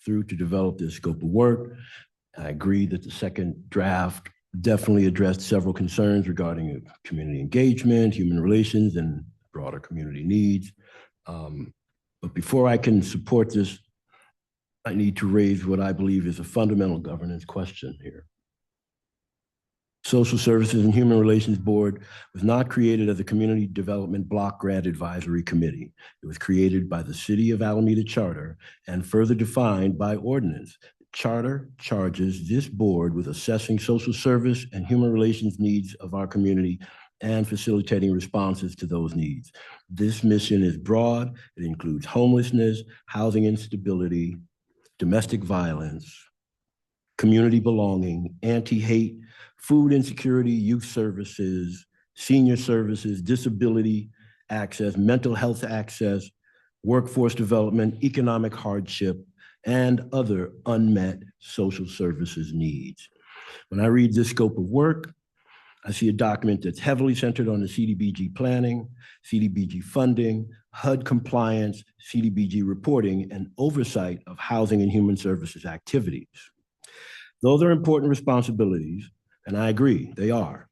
through to develop this scope of work. I agree that the second draft definitely addressed several concerns regarding community engagement, human relations, and broader community needs. But before I can support this, I need to raise what I believe is a fundamental governance question here. Social Services and Human Relations Board was not created as a community development block grant advisory committee. It was created by the City of Alameda Charter and further defined by ordinance. The charter charges this board with assessing social service and human relations needs of our community and facilitating responses to those needs. This mission is broad. It includes homelessness, housing instability, domestic violence, community belonging, anti-hate, food insecurity, youth services, senior services, disability access, mental health access, workforce development, economic hardship, and other unmet social services needs. When I read this scope of work, I see a document that's heavily centered on the CDBG planning, CDBG funding, HUD compliance, CDBG reporting, and oversight of housing and human services activities. Those are important responsibilities, and I agree, they are.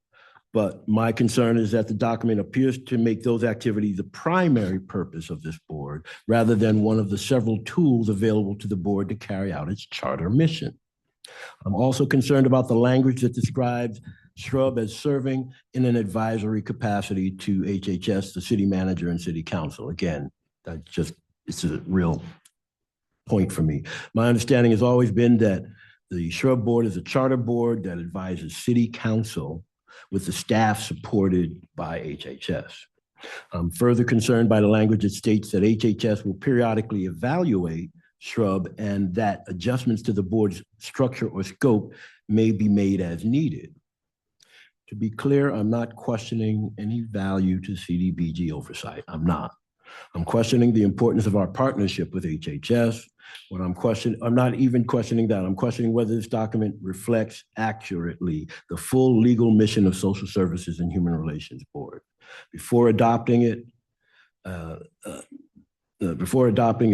But my concern is that the document appears to make those activities the primary purpose of this board, rather than one of the several tools available to the board to carry out its charter mission. I'm also concerned about the language that describes Shrub as serving in an advisory capacity to HHS, the city manager, and city council. Again, it's a real point for me. My understanding has always been that the Shrub Board is a charter board that advises City Council with the staff supported by HHS. I'm further concerned by the language that states that HHS will periodically evaluate Shrub and that adjustments to the board's structure or scope may be made as needed. To be clear, I'm not questioning any value to CDBG oversight. I'm not. I'm questioning the importance of our partnership with HHS. I'm not even questioning that. I'm questioning whether this document reflects accurately the full legal mission of Social Services and Human Relations Board. Before adopting a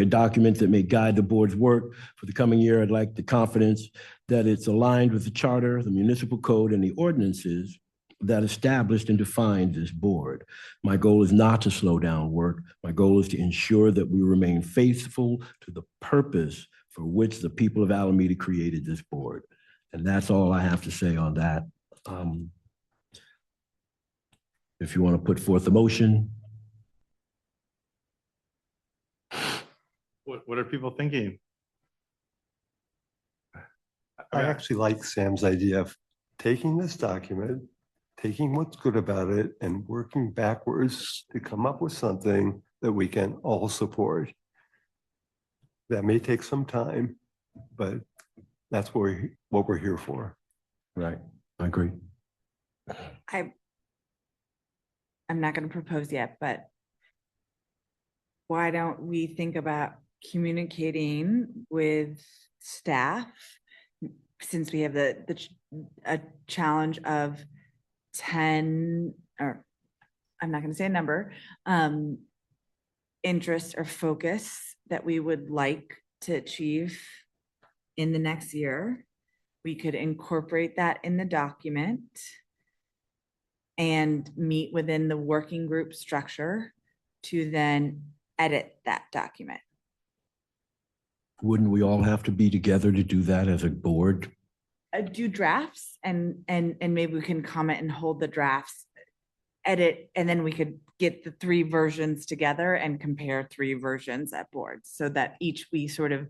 document that may guide the board's work for the coming year, I'd like the confidence that it's aligned with the charter, the municipal code, and the ordinances that established and defined this board. My goal is not to slow down work. My goal is to ensure that we remain faithful to the purpose for which the people of Alameda created this board. And that's all I have to say on that. If you want to put forth a motion. What are people thinking? I actually like Sam's idea of taking this document, taking what's good about it and working backwards to come up with something that we can all support. That may take some time, but that's what we're here for. Right, I agree. I'm not going to propose yet, but why don't we think about communicating with staff, since we have a challenge of 10, or I'm not going to say a number, interest or focus that we would like to achieve in the next year. We could incorporate that in the document and meet within the working group structure to then edit that document. Wouldn't we all have to be together to do that as a board? Do drafts and maybe we can comment and hold the drafts, edit, and then we could get the 3 versions together and compare 3 versions at boards so that each we sort of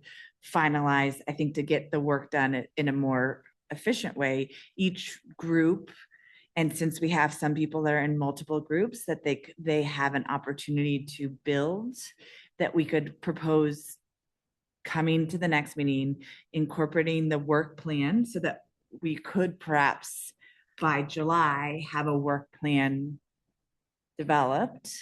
finalize, I think, to get the work done in a more efficient way. Each group, and since we have some people that are in multiple groups, that they have an opportunity to build, that we could propose coming to the next meeting, incorporating the work plan so that we could perhaps by July have a work plan developed.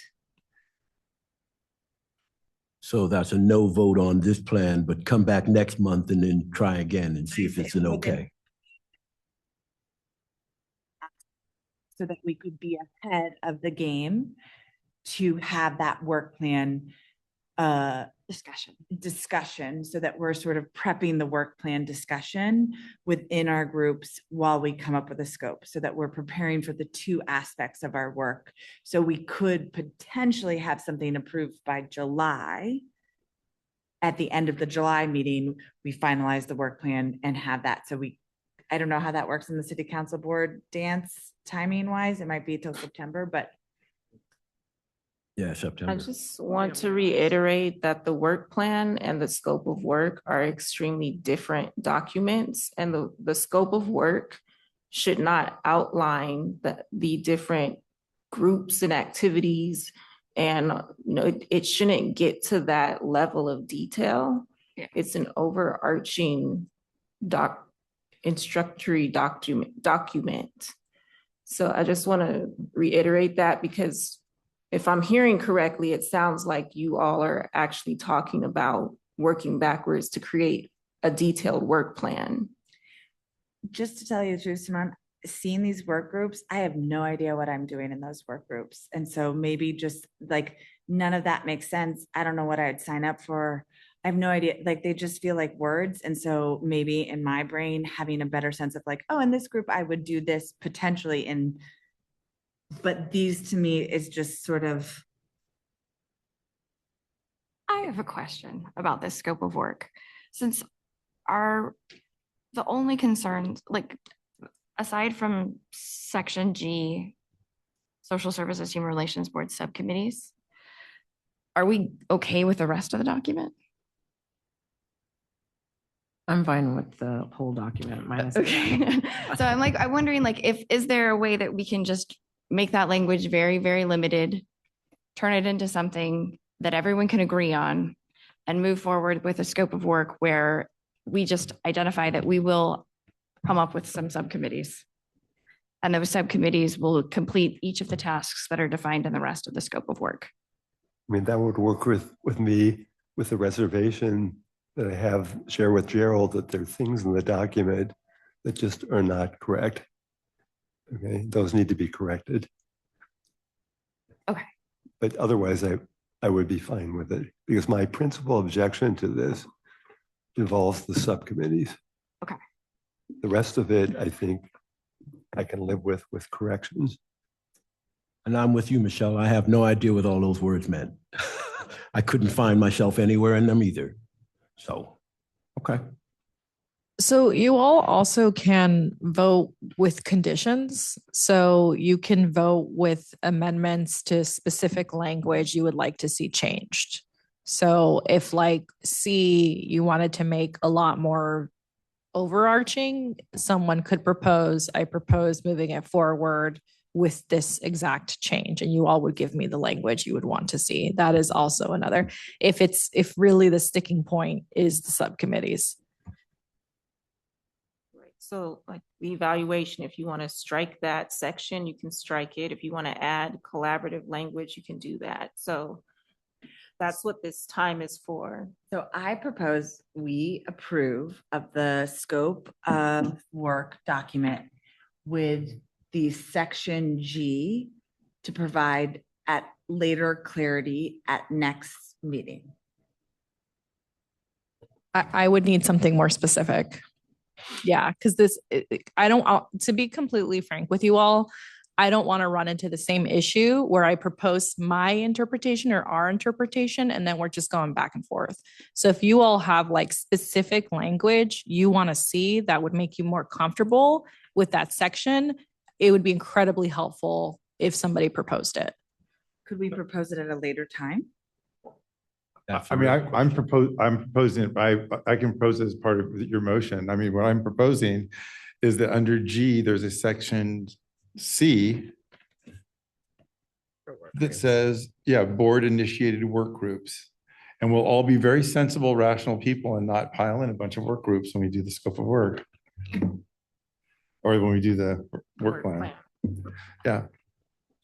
So that's a no vote on this plan, but come back next month and then try again and see if it's an okay. So that we could be ahead of the game to have that work plan discussion so that we're sort of prepping the work plan discussion within our groups while we come up with a scope, so that we're preparing for the 2 aspects of our work. So we could potentially have something approved by July. At the end of the July meeting, we finalize the work plan and have that. So I don't know how that works in the city council board dance timing wise. It might be till September, but yeah, September. I just want to reiterate that the work plan and the scope of work are extremely different documents, and the scope of work should not outline the different groups and activities, and it shouldn't get to that level of detail. Yeah. It's an overarching instructory document. So I just want to reiterate that, because if I'm hearing correctly, it sounds like you all are actually talking about working backwards to create a detailed work plan. just to tell you the truth, Simone, seeing these work groups, I have no idea what I'm doing in those work groups. And so maybe just like, none of that makes sense. I don't know what I'd sign up for. I have no idea. Like, they just feel like words. And so maybe in my brain, having a better sense of like, oh, in this group, I would do this potentially in, but these to me is just sort of. I have a question about this scope of work. Since the only concerns, like, aside from section G, Social Services, Human Relations Board subcommittees, are we okay with the rest of the document? I'm fine with the whole document minus. Okay. So I'm wondering is there a way that we can just make that language very, very limited, turn it into something that everyone can agree on and move forward with a scope of work where we just identify that we will come up with some subcommittees. And those subcommittees will complete each of the tasks that are defined in the rest of the scope of work. I mean, that would work with me, with the reservation that I have share with Gerald, that there are things in the document that just are not correct. Okay, those need to be corrected. Okay. But otherwise, I would be fine with it, because my principal objection to this involves the subcommittees. Okay. The rest of it, I think I can live with corrections. And I'm with you, Michelle. I have no idea what all those words meant. I couldn't find myself anywhere in them either. So, okay. So you all also can vote with conditions. So you can vote with amendments to specific language you would like to see changed. So if C, you wanted to make a lot more overarching, someone could propose, I propose moving it forward with this exact change, and you all would give me the language you would want to see. That is also another, if really the sticking point is the subcommittees. Right. So the evaluation, if you want to strike that section, you can strike it. If you want to add collaborative language, you can do that. So that's what this time is for. So I propose we approve of the scope of work document with the section G to provide at later clarity at next meeting. I would need something more specific. Yeah, because to be completely frank with you all, I don't want to run into the same issue where I propose my interpretation or our interpretation, and then we're just going back and forth. So if you all have specific language you want to see that would make you more comfortable with that section, it would be incredibly helpful if somebody proposed it. Could we propose it at a later time? I mean, I'm proposing it, I can propose it as part of your motion. I mean, what I'm proposing is that under G, there's a section C that says, board initiated work groups. And we'll all be very sensible, rational people and not pile in a bunch of work groups when we do the scope of work. Or when we do the work plan. Yeah.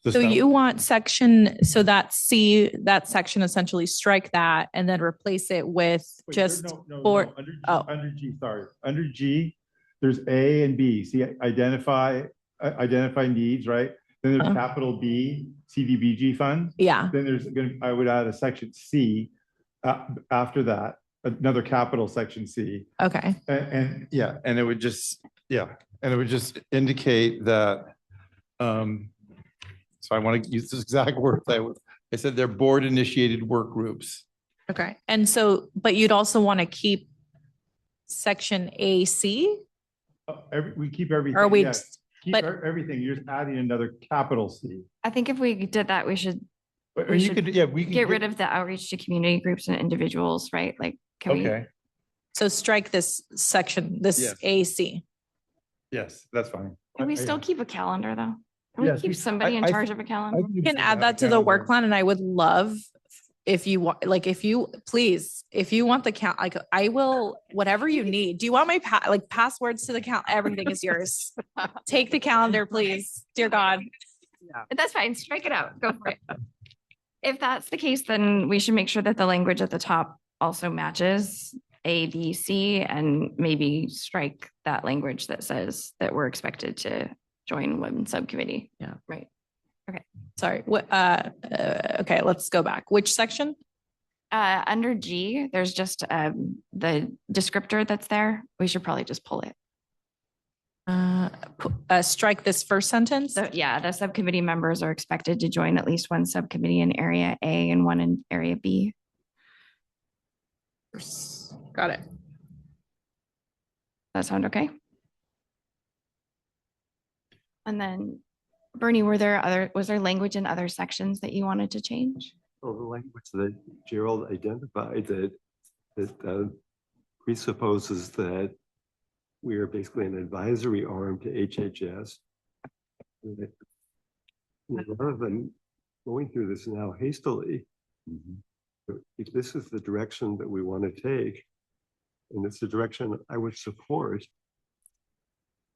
So you want that C, that section essentially strike that and then replace it with under G, sorry. Under G, there's A and B. See, identify needs, right? Then there's capital B, CDBG fund. Yeah. Then I would add a section C after that, another capital section C. Okay. And it would just, and it would just indicate that, so I want to use this exact word. I said they're board initiated work groups. Okay. And so, but you'd also want to keep section AC? We keep everything. Or we, keep everything. You're just adding another capital C. I think if we did that, we should get rid of the outreach to community groups and individuals, right? So strike this section, this AC. Yes, that's fine. Can we still keep a calendar though? Can we keep somebody in charge of a calendar? You can add that to the work plan, and I would love if you want, if you want the I will, whatever you need. Do you want my passwords to the calendar? Everything is yours. Take the calendar, please. Dear God. Yeah. That's fine. Strike it out. Go for it. If that's the case, then we should make sure that the language at the top also matches A, B, C, and maybe strike that language that says that we're expected to join one subcommittee. Yeah. Right. Okay. Sorry. What? Okay. Let's go back. Which section? Under G, there's just the descriptor that's there. We should probably just pull it. Strike this first sentence. So the subcommittee members are expected to join at least one subcommittee in area A and one in area B. Got it. That sound okay? And then, Bernie, was there language in other sections that you wanted to change? Oh, the language that Gerald identified that presupposes that we are basically an advisory arm to HHS. Rather than going through this now hastily, if this is the direction that we want to take, and it's the direction I would support,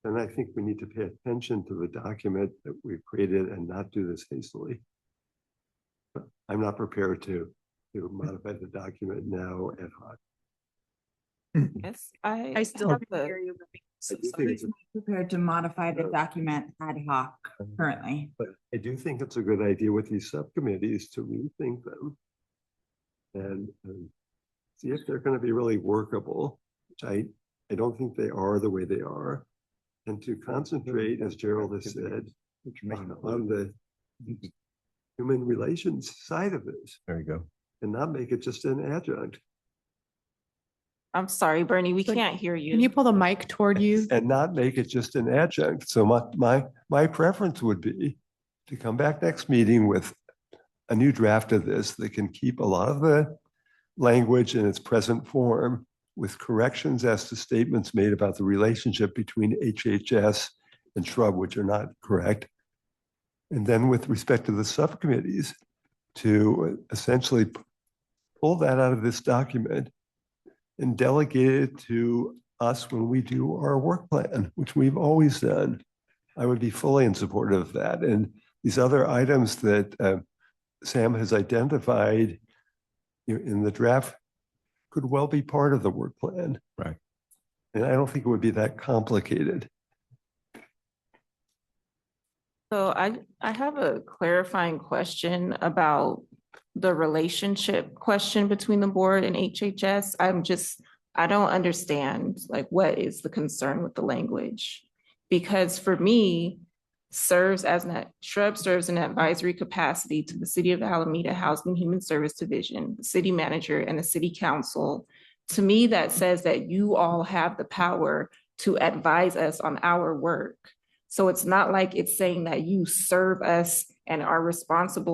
then I think we need to pay attention to the document that we've created and not do this hastily. But I'm not prepared to modify the document now ad hoc. Yes, I still have hear the, you. Prepared to modify the document ad hoc currently. But I do think it's a good idea with these subcommittees to rethink them and see if they're going to be really workable, which I don't think they are the way they are, and to concentrate, as Gerald has said, on the human relations side of this. There you go. And not make it just an adjunct. I'm sorry, Bernie, we can't hear Can you pull the mic toward you? And not make it just an adjunct. So my preference would be to come back next meeting with a new draft of this that can keep a lot of the language in its present form with corrections as to statements made about the relationship between HHS and Shrub, which are not correct. And then with respect to the subcommittees, to essentially pull that out of this document and delegate it to us when we do our work plan, which we've always done. I would be fully in support of that. And these other items that Sam has identified in the draft could well be part of the work plan. Right. And I don't think it would be that complicated. so I have a clarifying question about the relationship question between the board and HHS. I don't understand, like, what is the concern with the language? Because for me, Shrub serves in advisory capacity to the City of Alameda Housing and Human Service Division, the city manager, and the city council. To me, that says that you all have the power to advise us on our work. So it's not like it's saying that you serve us and are responsive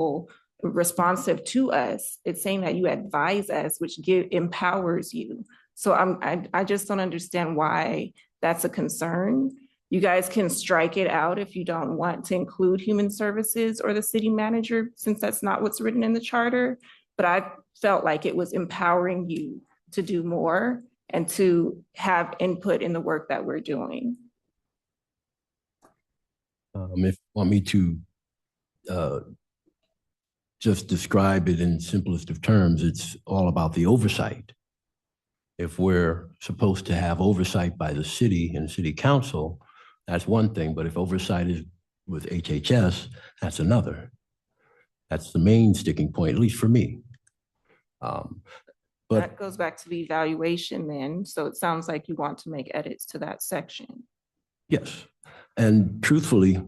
to us. It's saying that you advise us, which empowers you. So I just don't understand why that's a concern. You guys can strike it out if you don't want to include human services or the city manager, since that's not what's written in the charter. But I felt like it was empowering you to do more and to have input in the work that we're doing. If you want me to just describe it in simplest of terms, it's all about the oversight. If we're supposed to have oversight by the city and city council, that's one thing, but if oversight is with HHS, that's another. That's the main sticking point, at least for me. But that goes back to the evaluation then. So it sounds like you want to make edits to that section. yes, and truthfully,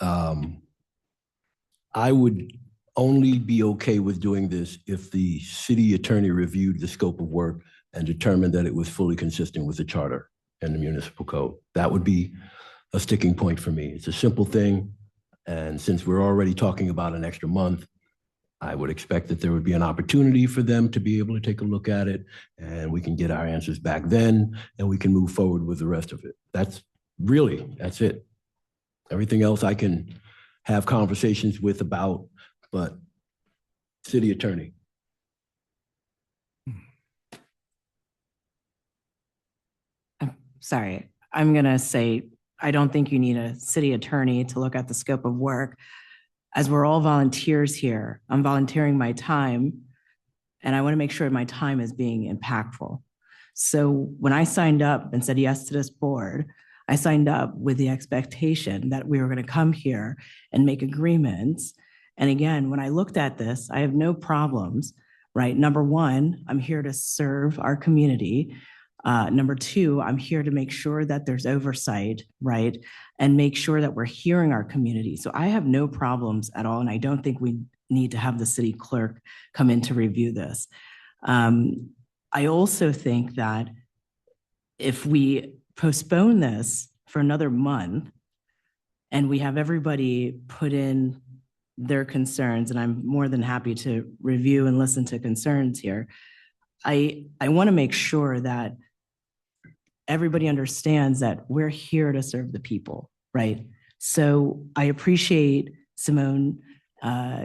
I would only be okay with doing this if the city attorney reviewed the scope of work and determined that it was fully consistent with the charter and the municipal code. That would be a sticking point for me. It's a simple thing. And since we're already talking about an extra month, I would expect that there would be an opportunity for them to be able to take a look at it, and we can get our answers back then, and we can move forward with the rest of it. That's it. Everything else I can have conversations with about, but city attorney. Sorry, I'm going to say, I don't think you need a city attorney to look at the scope of work. As we're all volunteers here, I'm volunteering my time, and I want to make sure my time is being impactful. So when I signed up and said yes to this board, I signed up with the expectation that we were going to come here and make agreements. And again, when I looked at this, I have no problems, right? Number one, I'm here to serve our community. Number two, I'm here to make sure that there's oversight, right? And make sure that we're hearing our community. So I have no problems at all. And I don't think we need to have the city clerk come in to review this. I also think that if we postpone this for another month and we have everybody put in their concerns, and I'm more than happy to review and listen to concerns here, I want to make sure that everybody understands that we're here to serve the people, right? So I appreciate, Simone,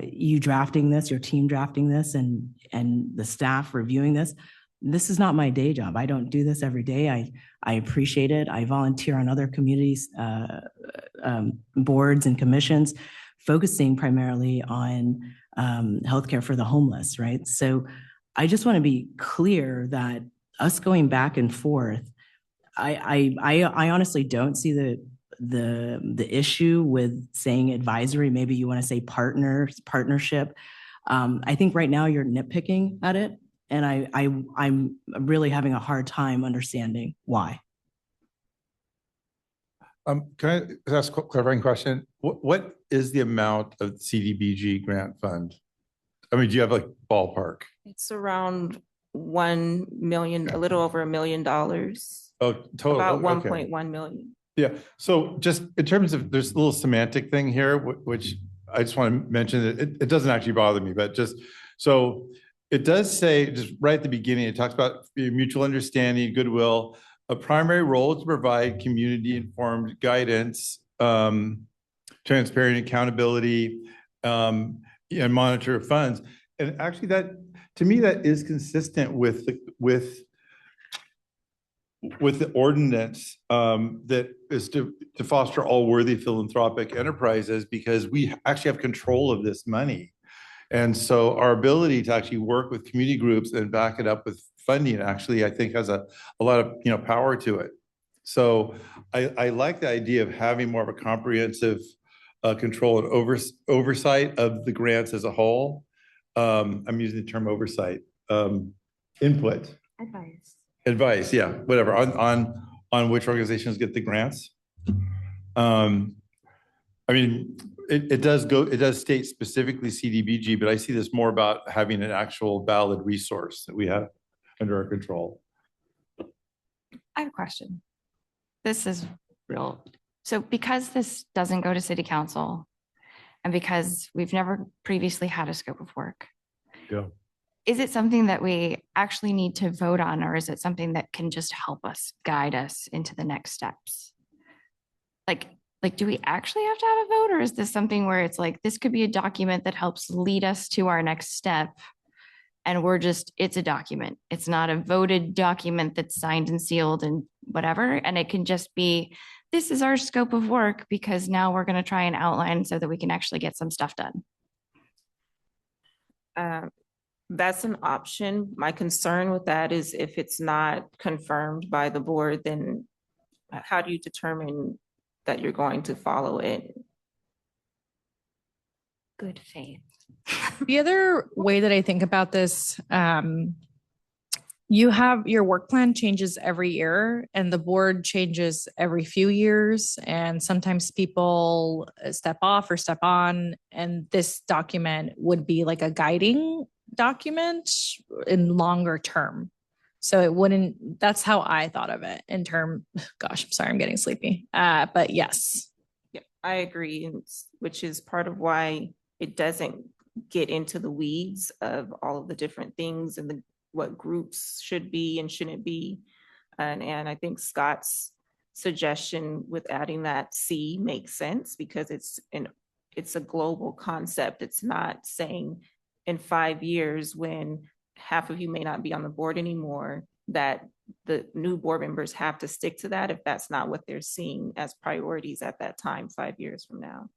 you drafting this, your team drafting this, and the staff reviewing this. This is not my day job. I don't do this every day. I appreciate it. I volunteer on other communities, boards and commissions, focusing primarily on healthcare for the homeless, right? So I just want to be clear that us going back and forth, I honestly don't see the issue with saying advisory. Maybe you want to say partnership. I think right now you're nitpicking at it, and I'm really having a hard time understanding why. Can I ask a clarifying question? What is the amount of CDBG grant fund? I mean, do you have like ballpark? It's around 1 million, a little over $1 million. Oh, total. About Okay. 1.1 million. Yeah, so just in terms of, there's a little semantic thing here, which I just want to mention that it doesn't actually bother me, but just, so it does say, just right at the beginning, it talks about mutual understanding, goodwill, a primary role to provide community-informed guidance, transparent accountability, and monitor funds. And actually that, to me, that is consistent with the ordinance that is to foster all worthy philanthropic enterprises, because we actually have control of this money. And so our ability to actually work with community groups and back it up with funding actually, I think, has a lot of power to it. So I like the idea of having more of a comprehensive control and oversight of the grants as a whole. I'm using the term oversight, input. Advice, yeah, whatever, on which organizations get the grants. I mean, it does state specifically CDBG, but I see this more about having an actual valid resource that we have under our control. I have a question. This is real. So because this doesn't go to city council and because we've never previously had a scope of work. Yeah. Is it something that we actually need to vote on, or is it something that can just help us guide us into the next steps? Like, do we actually have to have a vote, or is this something where it's like, this could be a document that helps lead us to our next step? And it's a document. It's not a voted document that's signed and sealed and whatever. And it can just be, this is our scope of work because now we're going to try and outline so that we can actually get some stuff done. That's an option. My concern with that is if it's not confirmed by the board, then how do you determine that you're going to follow it? Good faith. The other way that I think about this, you have your work plan changes every year and the board changes every few years. And sometimes people step off or step on. And this document would be like a guiding document in longer term. So it wouldn't, that's how I thought of it in term, gosh, I'm sorry, I'm getting sleepy. But yes. Yeah, I agree, which is part of why it doesn't get into the weeds of all of the different things and what groups should be and shouldn't be. And I think Scott's suggestion with adding that C makes sense because it's a global concept. It's not saying in 5 years when half of you may not be on the board anymore, that the new board members have to stick to that if that's not what they're seeing as priorities at that time, 5 years from now.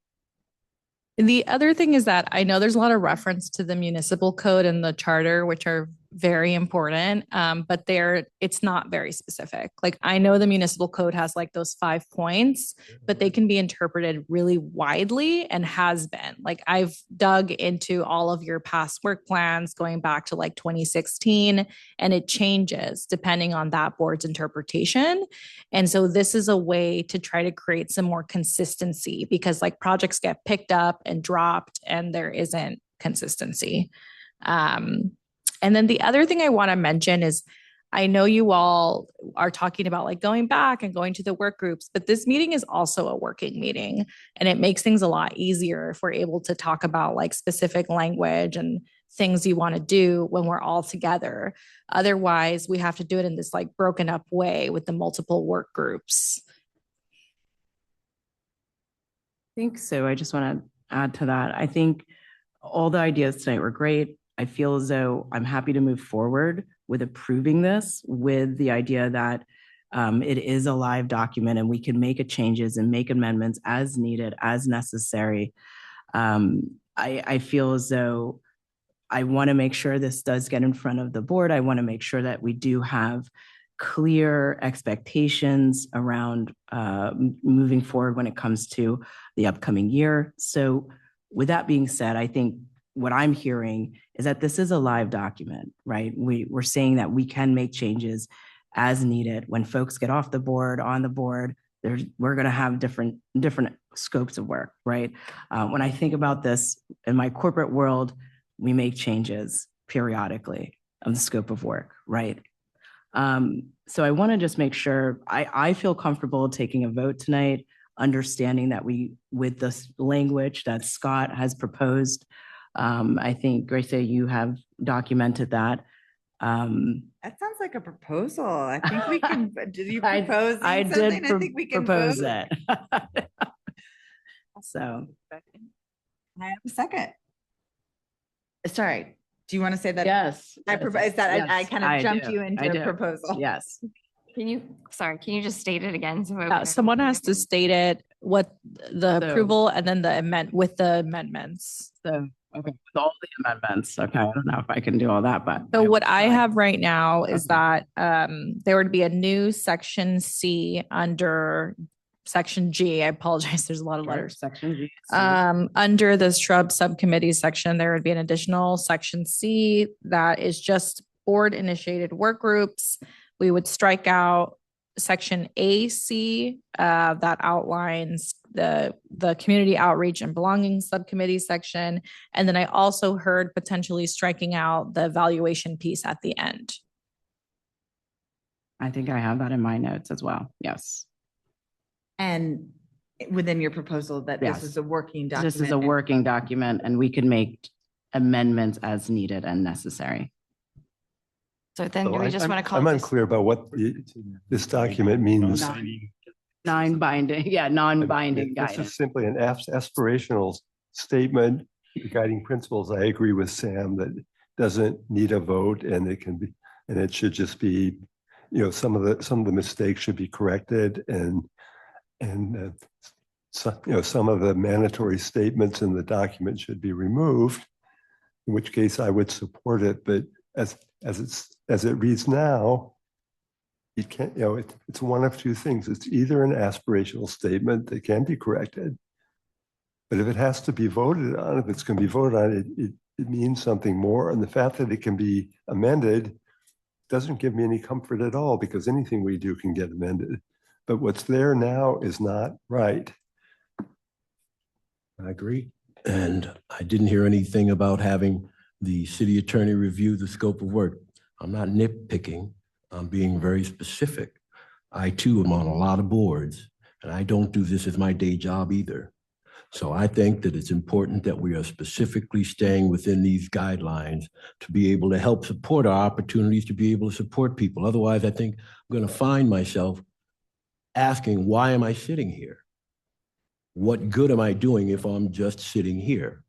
The other thing is that I know there's a lot of reference to the municipal code and the charter, which are very important, but it's not very specific. Like I know the municipal code has like those 5 points, but they can be interpreted really widely and has been. Like I've dug into all of your past work plans going back to like 2016, and it changes depending on that board's interpretation. And so this is a way to try to create some more consistency because like projects get picked up and dropped and there isn't consistency. And then the other thing I want to mention is I know you all are talking about like going back and going to the work groups, but this meeting is also a working meeting and it makes things a lot easier if we're able to talk about like specific language and things you want to do when we're all together. Otherwise, we have to do it in this like broken up way with the multiple work groups. I think so. I just want to add to that. I think all the ideas tonight were great. I feel as though I'm happy to move forward with approving this with the idea that it is a live document and we can make changes and make amendments as needed, as necessary. I feel as though I want to make sure this does get in front of the board. I want to make sure that we do have clear expectations around moving forward when it comes to the upcoming year. So with that being said, I think what I'm hearing is that this is a live document, right? We're saying that we can make changes as needed. When folks get off the board, on the board, we're going to have different scopes of work, right? When I think about this in my corporate world, we make changes periodically of the scope of work, right? So I want to just make sure I feel comfortable taking a vote tonight, understanding that with this language that Scott has proposed, I think, Grace, you have documented that. That sounds like a proposal. I think we can, did you propose I something? did I think we can propose vote. it. So. I have a second. Sorry, do you want to say that? Yes. I propose that I Yes, kind of jumped do. you I into do. a proposal. Yes. Can you just state it again? Someone has to state it, what the So- approval and then with the amendments. So, okay, with all the amendments. Okay, I don't know if I can do all that, but. So what I have right now is Okay. that there would be a new section C under section G. I apologize, there's a lot of letters. Section G. Under the shrub subcommittee section, there would be an additional section C that is just board initiated work groups. We would strike out section AC that outlines the community outreach and belonging subcommittee section. And then I also heard potentially striking out the evaluation piece at the end. I think I have that in my notes as well. Yes. And within your proposal that Yes. this is a working document. This is a working document and we can make amendments as needed and necessary. So then do we just want to call I'm this? unclear about what this document means. Non-binding, yeah, non-binding This guidance. is simply an aspirational statement guiding principles. I agree with Sam that it doesn't need a vote and it can be, and it should just be, some of the mistakes should be corrected and some of the mandatory statements in the document should be removed, in which case I would support it. But as it reads now, it can't, it's one of two things. It's either an aspirational statement that can be corrected, but if it has to be voted on, if it's going to be voted on, it means something more. And the fact that it can be amended doesn't give me any comfort at all, because anything we do can get amended. But what's there now is not right. I agree. And I didn't hear anything about having the city attorney review the scope of work. I'm not nitpicking. I'm being very specific. I too am on a lot of boards and I don't do this as my day job either. So I think that it's important that we are specifically staying within these guidelines to be able to help support our opportunities to be able to support people. Otherwise, I think I'm going to find myself asking, why am I sitting here? What good am I doing if I'm just sitting here?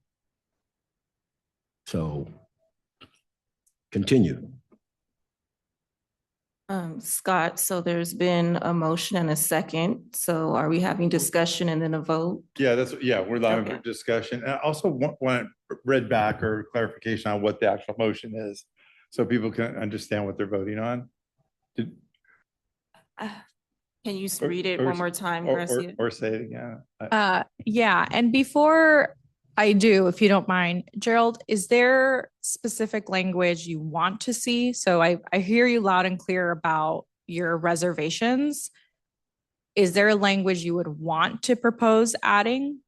So continue. Scott, so there's been a motion and a second. So are we having discussion and then a vote? Yeah, we're allowing for Okay. discussion. And I also want read back or clarification on what the actual motion is, so people can understand what they're voting on. Can you Or- read it or- one more time, Gracia? Or say it again. Yeah, and before I do, if you don't mind, Gerald, is there specific language you want to see? So I hear you loud and clear about your reservations. Is there a language you would want to propose adding?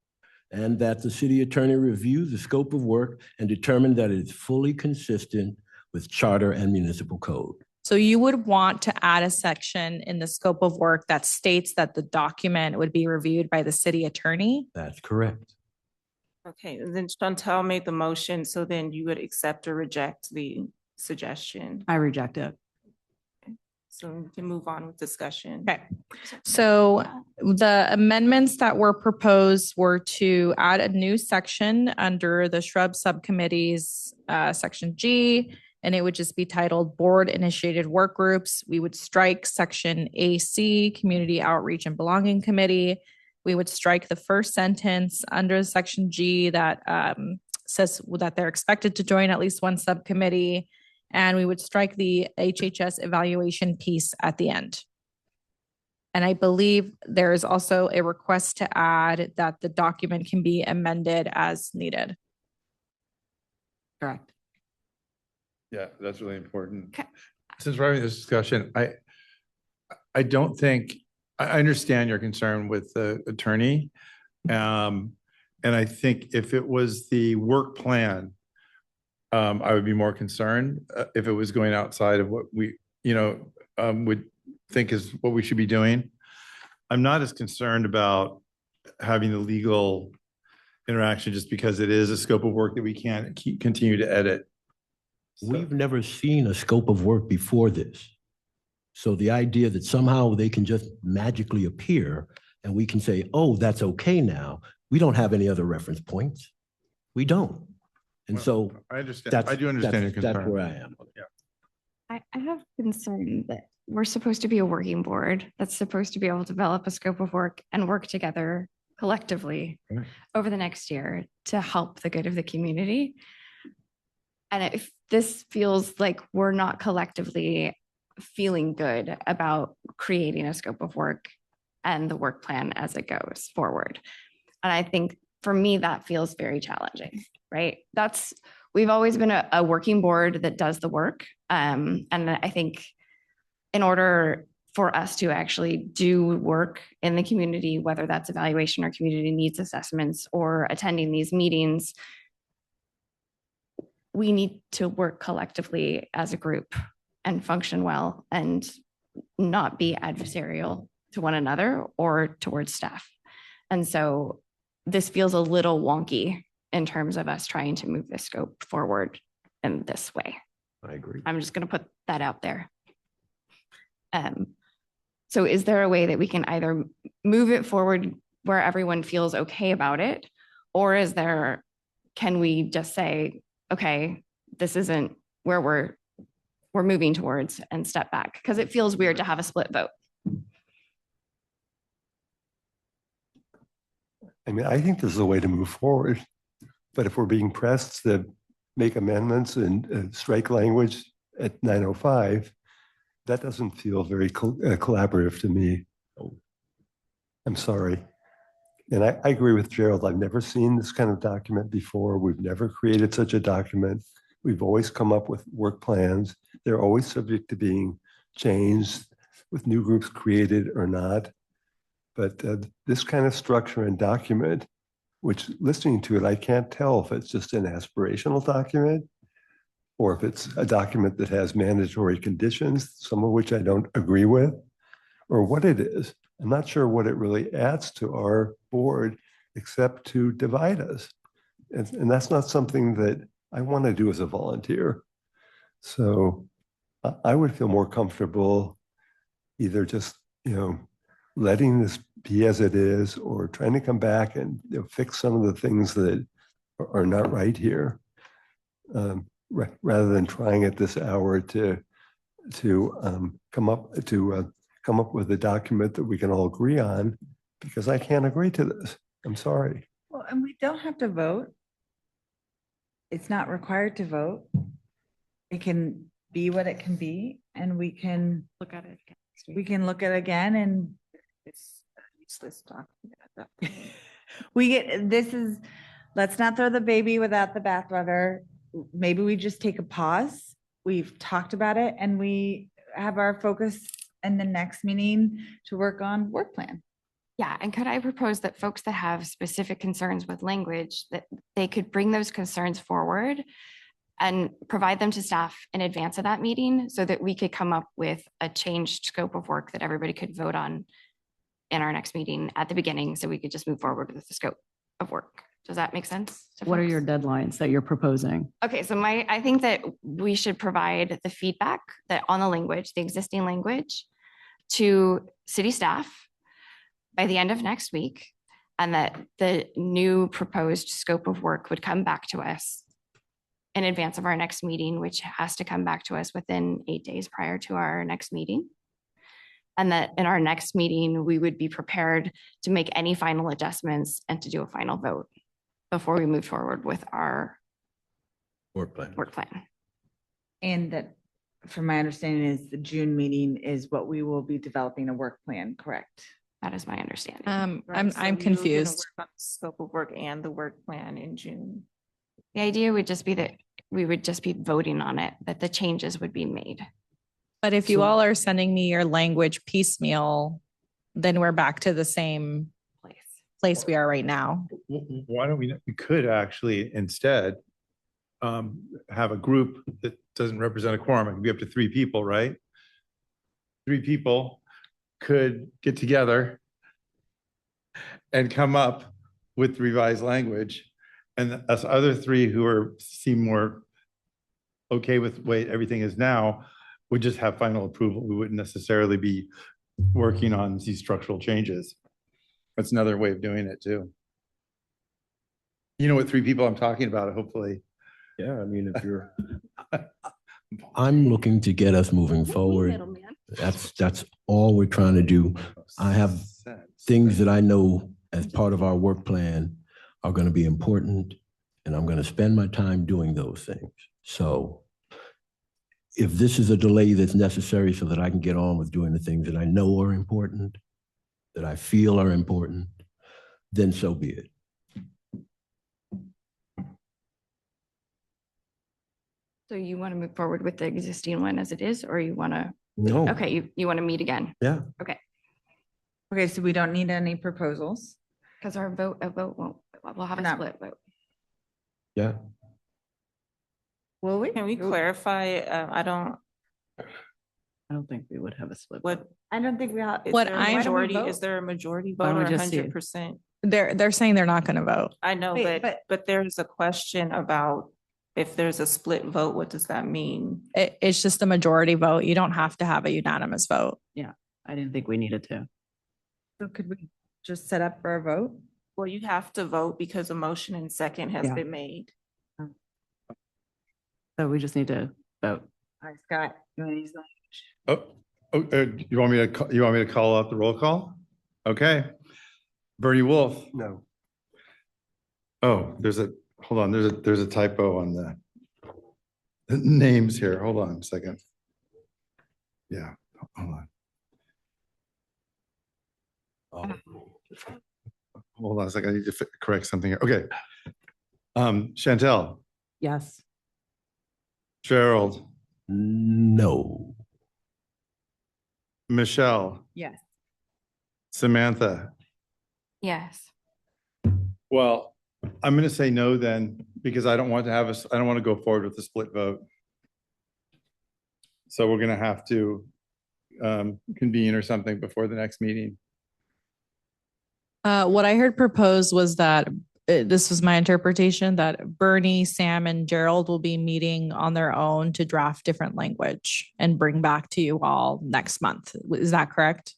And that the city attorney review the scope of work and determine that it is fully consistent with charter and municipal code. So you would want to add a section in the scope of work that states that the document would be reviewed by the city attorney? That's correct. Okay, and then Chantel made the motion, so then you would accept or reject the suggestion. I reject it. So we can move on with discussion. Okay. So the amendments that were proposed were to add a new section under the shrub subcommittees, section G, and it would just be titled Board Initiated Work Groups. We would strike section AC, Community Outreach and Belonging Committee. We would strike the first sentence under section G that says that they're expected to join at least one subcommittee. And we would strike the HHS evaluation piece at the end. And I believe there is also a request to add that the document can be amended as needed. Correct. Yeah, that's really important. Okay. Since we're having this discussion, I don't think, I understand your concern with the attorney. And I think if it was the work plan, I would be more concerned if it was going outside of what we, would think is what we should be doing. I'm not as concerned about having the legal interaction just because it is a scope of work that we can't continue to edit. We've never seen a scope of work before this. So the idea that somehow they can just magically appear and we can say, oh, that's okay now. We don't have any other reference points. We don't. And so I understand. that's, I do understand your concern. that's where I am. Yeah. I have concern that we're supposed to be a working board that's supposed to be able to develop a scope of work and work together collectively Right. over the next year to help the good of the community. And if this feels like we're not collectively feeling good about creating a scope of work and the work plan as it goes forward. And I think for me, that feels very challenging, right? We've always been a working board that does the work. And I think in order for us to actually do work in the community, whether that's evaluation or community needs assessments or attending these meetings, we need to work collectively as a group and function well and not be adversarial to one another or towards staff. And so this feels a little wonky in terms of us trying to move this scope forward in this way. I agree. I'm just going to put that out there. So is there a way that we can either move it forward where everyone feels okay about it? Or can we just say, okay, this isn't where we're moving towards and step back? Because it feels weird to have a split vote. I mean, I think this is a way to move forward, but if we're being pressed to make amendments and strike language at 9:05, that doesn't feel very collaborative to me. I'm sorry. And I agree with Gerald. I've never seen this kind of document before. We've never created such a document. We've always come up with work plans. They're always subject to being changed with new groups created or not. But this kind of structure and document, which listening to it, I can't tell if it's just an aspirational document or if it's a document that has mandatory conditions, some of which I don't agree with, or what it is. I'm not sure what it really adds to our board except to divide us. And that's not something that I want to do as a volunteer. So I would feel more comfortable either just, letting this be as it is or trying to come back and fix some of the things that are not right here. Rather than trying at this hour to come up with a document that we can all agree on, because I can't agree to this. I'm sorry. Well, and we don't have to vote. It's not required to vote. It can be what it can be, and we can Look at it again. we can look at it again and It's a useless document. let's not throw the baby without the bathwater. Maybe we just take a pause. We've talked about it and we have our focus in the next meeting to work on work plan. Yeah, and could I propose that folks that have specific concerns with language, that they could bring those concerns forward and provide them to staff in advance of that meeting so that we could come up with a changed scope of work that everybody could vote on in our next meeting at the beginning, so we could just move forward with the scope of work. Does that make sense? to What are folks? your deadlines that you're proposing? Okay, so I think that we should provide the feedback that on the language, the existing language to city staff by the end of next week, and that the new proposed scope of work would come back to us in advance of our next meeting, which has to come back to us within 8 days prior to our next meeting. And that in our next meeting, we would be prepared to make any final adjustments and to do a final vote before we move forward with our Work plan. work plan. And that, from my understanding, is the June meeting is what we will be developing a work plan, correct? That is my understanding. I'm Right, so we I'm were gonna confused. work on the Scope of work and the work plan in June. The idea would just be that we would just be voting on it, that the changes would be made. But if you So- all are sending me your language piecemeal, then we're back to the same place we are right now. Why don't we could actually instead have a group that doesn't represent a quorum. It could be up to 3 people, right? 3 people could get together and come up with revised language. And us other 3 who seem more okay with the way everything is now would just have final approval. We wouldn't necessarily be working on these structural changes. That's another way of doing it too. You know what 3 people I'm talking about, hopefully. Yeah, I mean, if you're, I'm looking to get us moving forward. That's all we're trying to do. I have things that I know as part of our work plan are going to be important, and I'm going to spend my time doing those things. So if this is a delay that's necessary so that I can get on with doing the things that I know are important, that I feel are important, then so be it. So you want to move forward with the existing one as it is, or you want to, No. okay, you want to meet again? Yeah. Okay, so we don't need any proposals. Because a vote won't, we'll have a Not- split vote. Yeah. Will we? Can we clarify? I don't, think we would have a split. what, I don't think we have. is What there a I'm- majority, is there a majority Why vote don't or we just see it? 100%? They're saying they're not going to vote. I know, Wait, but there's a question about if there's a split vote, what does that mean? It's just a majority vote. You don't have to have a unanimous vote. I didn't think we needed to. So could we just set up for a vote? Well, you have to vote because a motion and second has Yeah. been made. So we just need to vote. All right, Scott, you want to use that? You want me to call out the roll call? Okay. Bernie Wolf. No. Oh, hold on, there's a typo on the names here. Hold on a second. Yeah, hold on. Hold on a second, I need to correct something here. Okay. Chantel, Yes. Gerald, No. Michelle, Yes. Samantha. Yes. Well, I'm going to say no then, because I don't want to go forward with the split vote. So we're going to have to convene or something before the next meeting. What I heard proposed was that this was my interpretation, that Bernie, Sam, and Gerald will be meeting on their own to draft different language and bring back to you all next month. Is that correct?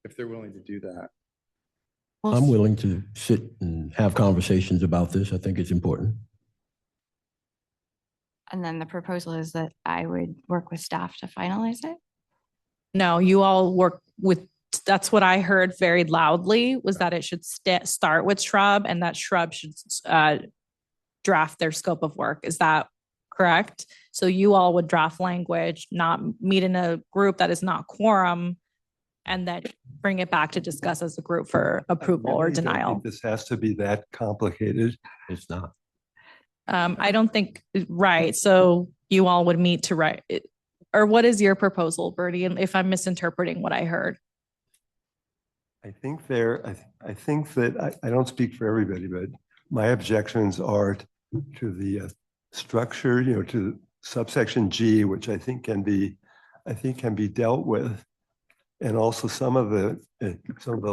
If they're willing to do that. I'm willing to sit and have conversations about this. I think it's important. And then the proposal is that I would work with staff to finalize it. No, you all work with, that's what I heard very loudly, was that it should start with Shrub and that Shrub should draft their scope of work. Is that correct? So you all would draft language, not meet in a group that is not quorum, and then bring it back to discuss as a group for approval or really don't think denial. This has to be that complicated. It's not. I don't think, right, so you all would meet to write it, or what is your proposal, Bertie, and if I'm misinterpreting what I heard? I think I think that, I don't speak for everybody, but my objections are to the structure, to subsection G, which I think can be dealt with. And also some of the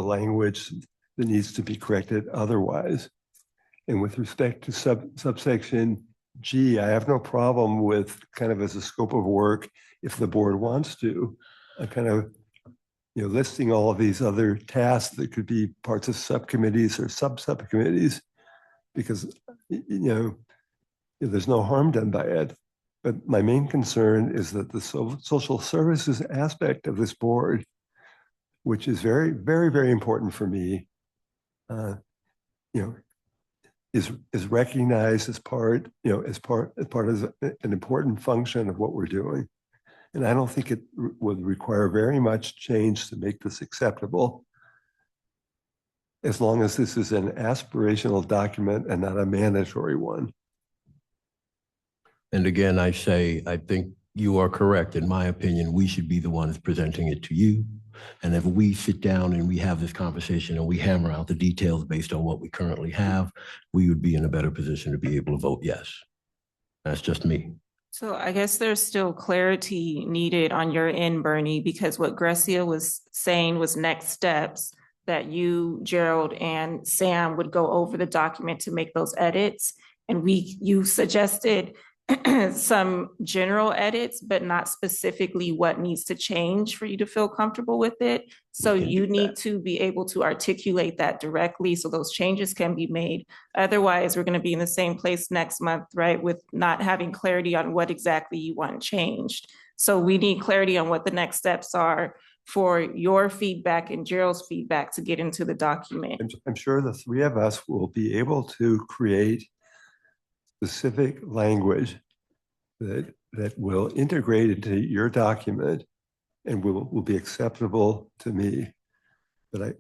language that needs to be corrected otherwise. And with respect to subsection G, I have no problem with kind of as a scope of work, if the board wants to, kind of, listing all of these other tasks that could be parts of subcommittees or subcommittees, because, there's no harm done by it. But my main concern is that the social services aspect of this board, which is very, very, very important for me, is recognized as part of an important function of what we're doing. And I don't think it would require very much change to make this acceptable, as long as this is an aspirational document and not a mandatory one. And again, I say, I think you are correct. In my opinion, we should be the ones presenting it to you. And if we sit down and we have this conversation and we hammer out the details based on what we currently have, we would be in a better position to be able to vote yes. That's just me. So I guess there's still clarity needed on your end, Bernie, because what Grecia was saying was next steps that you, Gerald, and Sam would go over the document to make those edits. And you suggested some general edits, but not specifically what needs to change for you to feel comfortable with it. So you need to be able to articulate that directly so those changes can be made. Otherwise, we're going to be in the same place next month, right? With not having clarity on what exactly you want changed. So we need clarity on what the next steps are for your feedback and Gerald's feedback to get into the document. I'm sure the three of us will be able to create specific language that will integrate into your document and will be acceptable to me. But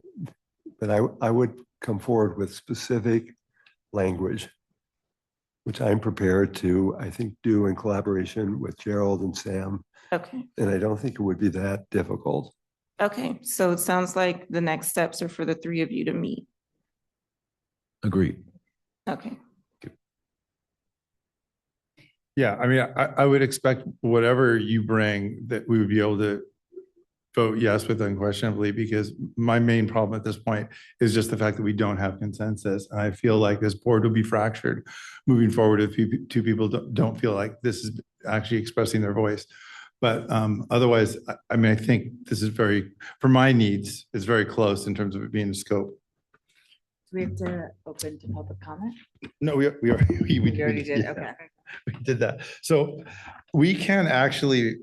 I would come forward with specific language, which I'm prepared to, I think, do in collaboration with Gerald and Sam. Okay. And I don't think it would be that difficult. Okay, so it sounds like the next steps are for the three of you to meet. Agreed. Okay. Yeah, I mean, I would expect whatever you bring that we would be able to vote yes with unquestionably, because my main problem at this point is just the fact that we don't have consensus. And I feel like this board will be fractured moving forward if two people don't feel like this is actually expressing their voice. But otherwise, I mean, I think this is very, for my needs, it's very close in terms of it being a scope. Do we have to open to public comment? No, we already did, yeah, okay. We did that. So we can actually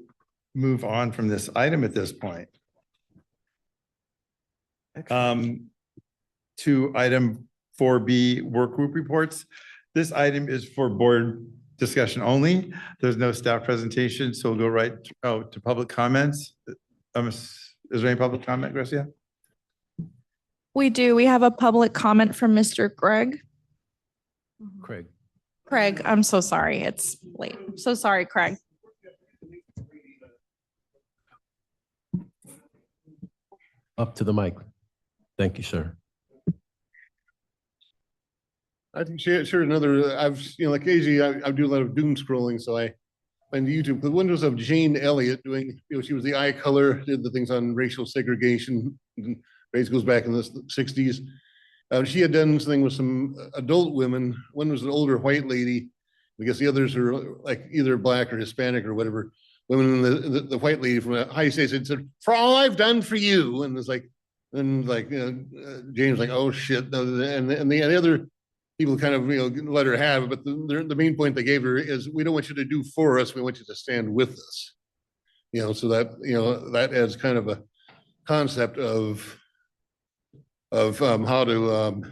move on from this item at this point. To item 4B, work group reports. This item is for board discussion only. There's no staff presentation, so we'll go right to public comments. Is there any public comment, Grecia? We do. We have a public comment from Mr. Craig. Craig, I'm so sorry. It's late. I'm so sorry, Craig. Up to the mic. Thank you, sir. I think sure another, like AJ, I do a lot of doom scrolling, so I find YouTube, the windows of Jane Elliott doing, she was the eye color, did the things on racial segregation, race goes back in the 60s. She had done something with some adult women. One was an older white lady. I guess the others are like either black or Hispanic or whatever. Women, and the white lady from a high state said, "For all I've done for you," and it's like, and like James like, "Oh shit!" And the other people kind of let her have it. But the main point they gave her is, "We don't want you to do for us. We want you to stand with us." So that that adds kind of a concept of how to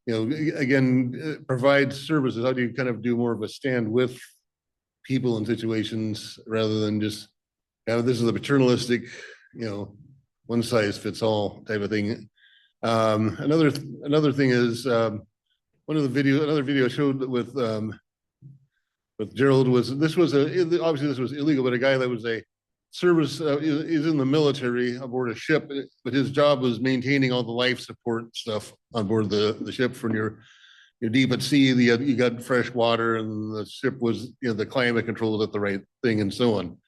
again provide services. How do you kind of do more of a stand with people in situations rather than just this is a paternalistic one size fits all type of thing. Another thing is another video showed with Gerald was obviously this was illegal, but a guy that was a service is in the military aboard a ship, but his job was maintaining all the life support stuff on board the ship. When you're deep at sea, you got fresh water, and the ship was the climate controlled at the right thing, and so on.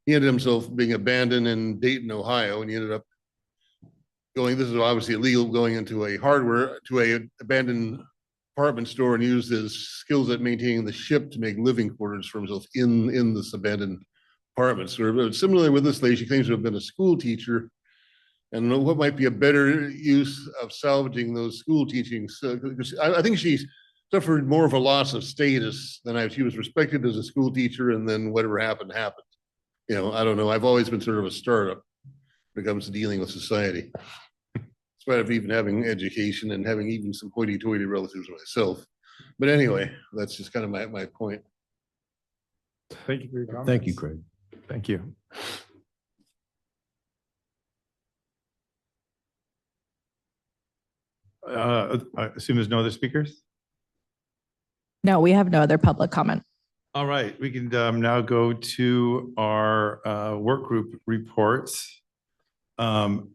He ended himself being abandoned in Dayton, Ohio, and he ended up this is obviously illegal, going into a abandoned apartment store and use his skills at maintaining the ship to make living quarters for himself in this abandoned apartment store. But similarly with this lady, she claims to have been a school teacher. And what might be a better use of salvaging those school teachings? I think she suffered more of a loss of status than she was respected as a school teacher, and then whatever happened, happened. You know, I don't know. I've always been sort of a startup when it comes to dealing with society. In spite of even having education and having even some hoity-toity relatives myself. But anyway, that's just kind of my point. Thank you for your comments. Thank you, Craig. Thank you. I assume there's no other speakers? No, we have no other public comment. All right, we can now go to our work group reports. Given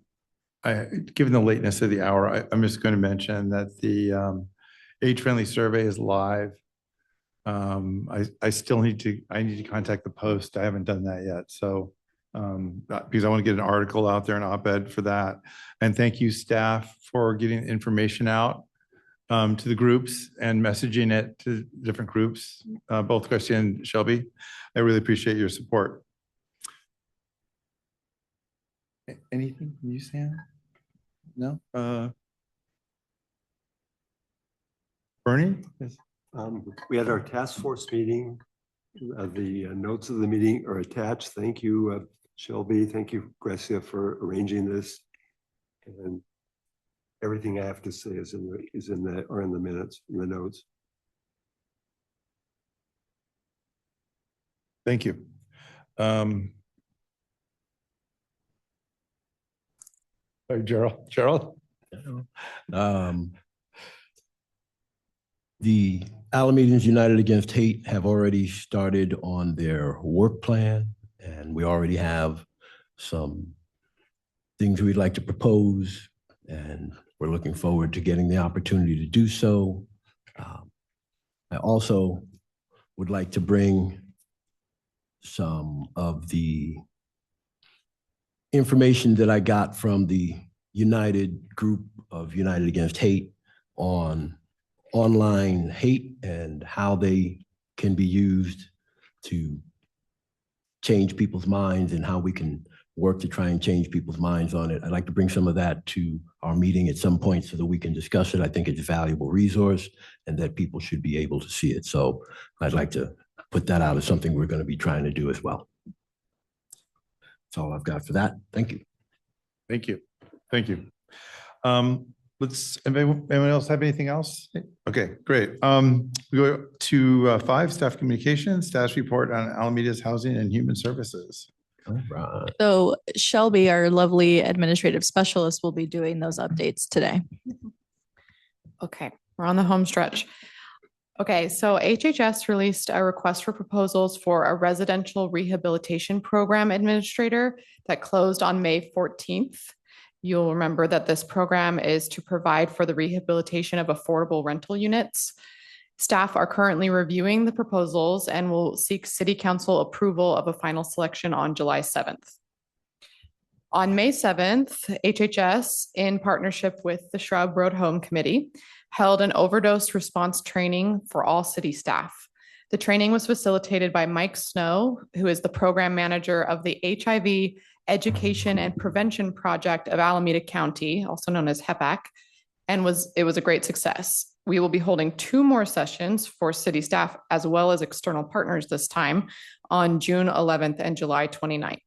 the lateness of the hour, I'm just going to mention that the age-friendly survey is live. I still need to contact the Post. I haven't done that yet. So because I want to get an article out there, an op-ed for that. And thank you, staff, for getting information out to the groups and messaging it to different groups, both Christy and Shelby. I really appreciate your support. Anything from you, Sam? No? Bernie? Yes. We had our task force meeting. The notes of the meeting are attached. Thank you, Shelby. Thank you, Grecia, for arranging this. And everything I have to say is in the minutes, in the notes. Thank you. Gerald? The Alamedans United Against Hate have already started on their work plan, and we already have some things we'd like to propose, and we're looking forward to getting the opportunity to do so. I also would like to bring some of the information that I got from the United group of United Against Hate on online hate and how they can be used to change people's minds and how we can work to try and change people's minds on it. I'd like to bring some of that to our meeting at some point so that we can discuss it. I think it's a valuable resource and that people should be able to see it. So I'd like to put that out as something we're going to be trying to do as well. That's all I've got for that. Thank you. Thank you. Thank you. Anyone else have anything else? Okay, great. We go to 5, staff communications, status report on Alameda's housing and human services. All right. So Shelby, our lovely administrative specialist, will be doing those updates today. Okay, we're on the home stretch. Okay, so HHS released a request for proposals for a residential rehabilitation program administrator that closed on May 14th. You'll remember that this program is to provide for the rehabilitation of affordable rental units. Staff are currently reviewing the proposals and will seek City Council approval of a final selection on July 7th. On May 7th, HHS, in partnership with the Shrub Road Home Committee, held an overdose response training for all city staff. The training was facilitated by Mike Snow, who is the program manager of the HIV Education and Prevention Project of Alameda County, also known as HEPAC, and it was a great success. We will be holding 2 more sessions for city staff as well as external partners this time on June 11th and July 29th.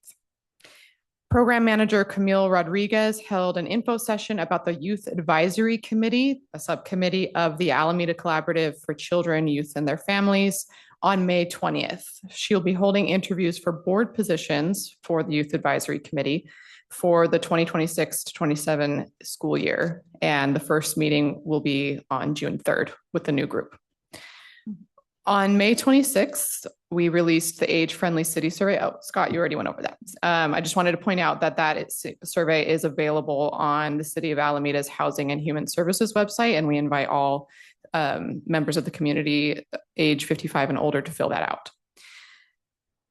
Program manager Camille Rodriguez held an info session about the Youth Advisory Committee, a subcommittee of the Alameda Collaborative for Children, Youth, and Their Families, on May 20th. She'll be holding interviews for board positions for the Youth Advisory Committee for the 2026 to 27 school year. And the first meeting will be on June 3rd with the new group. On May 26th, we released the age-friendly city survey. Oh, Scott, you already went over that. I just wanted to point out that survey is available on the City of Alameda's Housing and Human Services website, and we invite all members of the community age 55 and older to fill that out.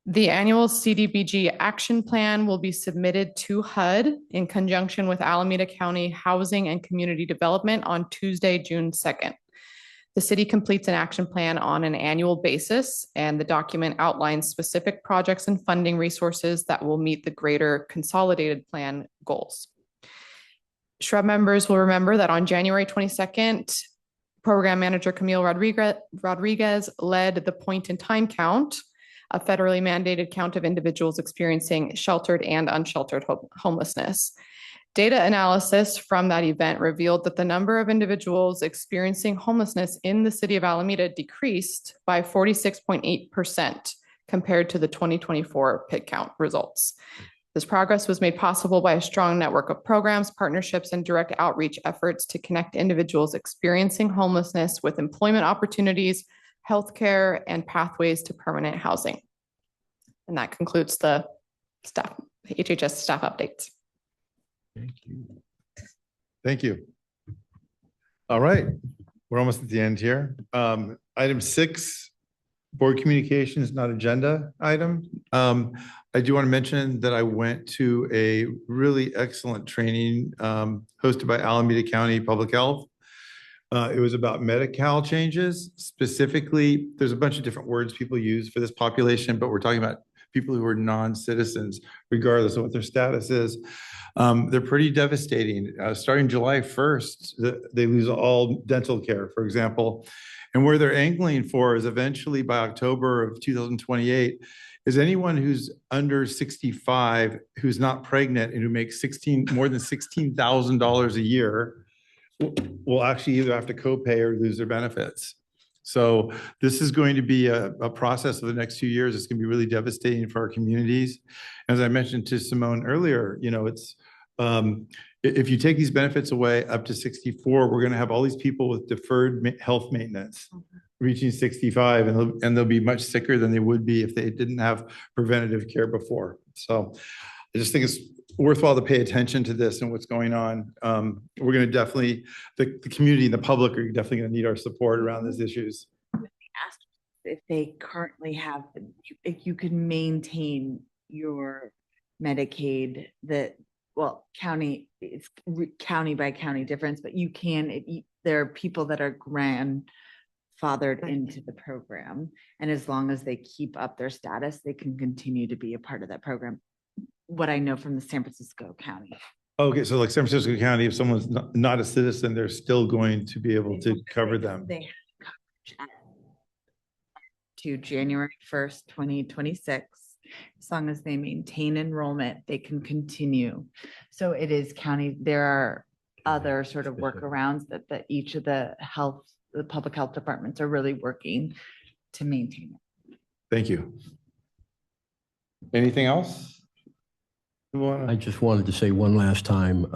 The annual CDBG action plan will be submitted to HUD in conjunction with Alameda County Housing and Community Development on Tuesday, June 2nd. The city completes an action plan on an annual basis, and the document outlines specific projects and funding resources that will meet the greater consolidated plan goals. Shrub members will remember that on January 22nd, Program Manager Camille Rodriguez led the point-in-time count, a federally mandated count of individuals experiencing sheltered and unsheltered homelessness. Data analysis from that event revealed that the number of individuals experiencing homelessness in the city of Alameda decreased by 46.8% compared to the 2024 PID count results. This progress was made possible by a strong network of programs, partnerships, and direct outreach efforts to connect individuals experiencing homelessness with employment opportunities, healthcare, and pathways to permanent housing. And that concludes the HHS staff updates. Thank you. Thank you. All right, we're almost at the end here. Item 6, board communications, not agenda item. I do want to mention that I went to a really excellent training hosted by Alameda County Public Health. It was about Medi-Cal changes. Specifically, there's a bunch of different words people use for this population, but we're talking about people who are non-citizens, regardless of what their status is. They're pretty devastating. Starting July 1st, they lose all dental care, for example. And where they're angling for is eventually by October of 2028, is anyone who's under 65, who's not pregnant and who makes more than $16,000 a year, will actually either have to copay or lose their benefits. So this is going to be a process of the next few years. It's going to be really devastating for our communities. As I mentioned to Simone earlier, it's if you take these benefits away up to 64, we're going to have all these people with deferred health maintenance reaching 65, and they'll be much sicker than they would be if they didn't have preventative care before. So I just think it's worthwhile to pay attention to this and what's going on. We're going to definitely, the community and the public are definitely going to need our support around these issues. Asked if they currently have, if you could maintain your Medicaid, county, it's county by county difference, but you can, there are people that are grandfathered into the program. And as long as they keep up their status, they can continue to be a part of that program. What I know from the San Francisco County. Okay, so like San Francisco County, if someone's not a citizen, they're still going to be able to cover them. They have coverage to January 1st, 2026. As long as they maintain enrollment, they can continue. So it is county. There are other sort of workarounds that each of the public health departments are really working to maintain it. Thank you. Anything else? I just wanted to say one last time,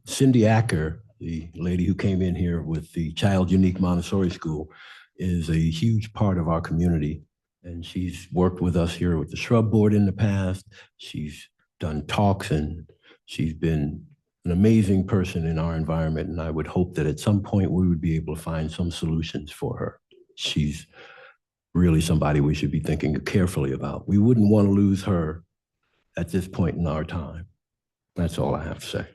Cindy Acker, the lady who came in here with the Child Unique Montessori School, is a huge part of our community. And she's worked with us here with the Shrub Board in the past. She's done talks, and she's been an amazing person in our environment. And I would hope that at some point we would be able to find some solutions for her. She's really somebody we should be thinking carefully about. We wouldn't want to lose her at this point in our time. That's all I have to say.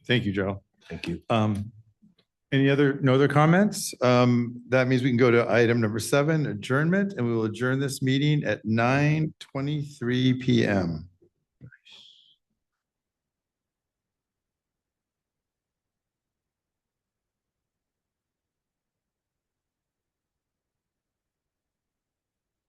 Thank you, Joe. Thank you. No other comments? That means we can go to item number 7, adjournment, and we will adjourn this meeting at 9:23 p.m.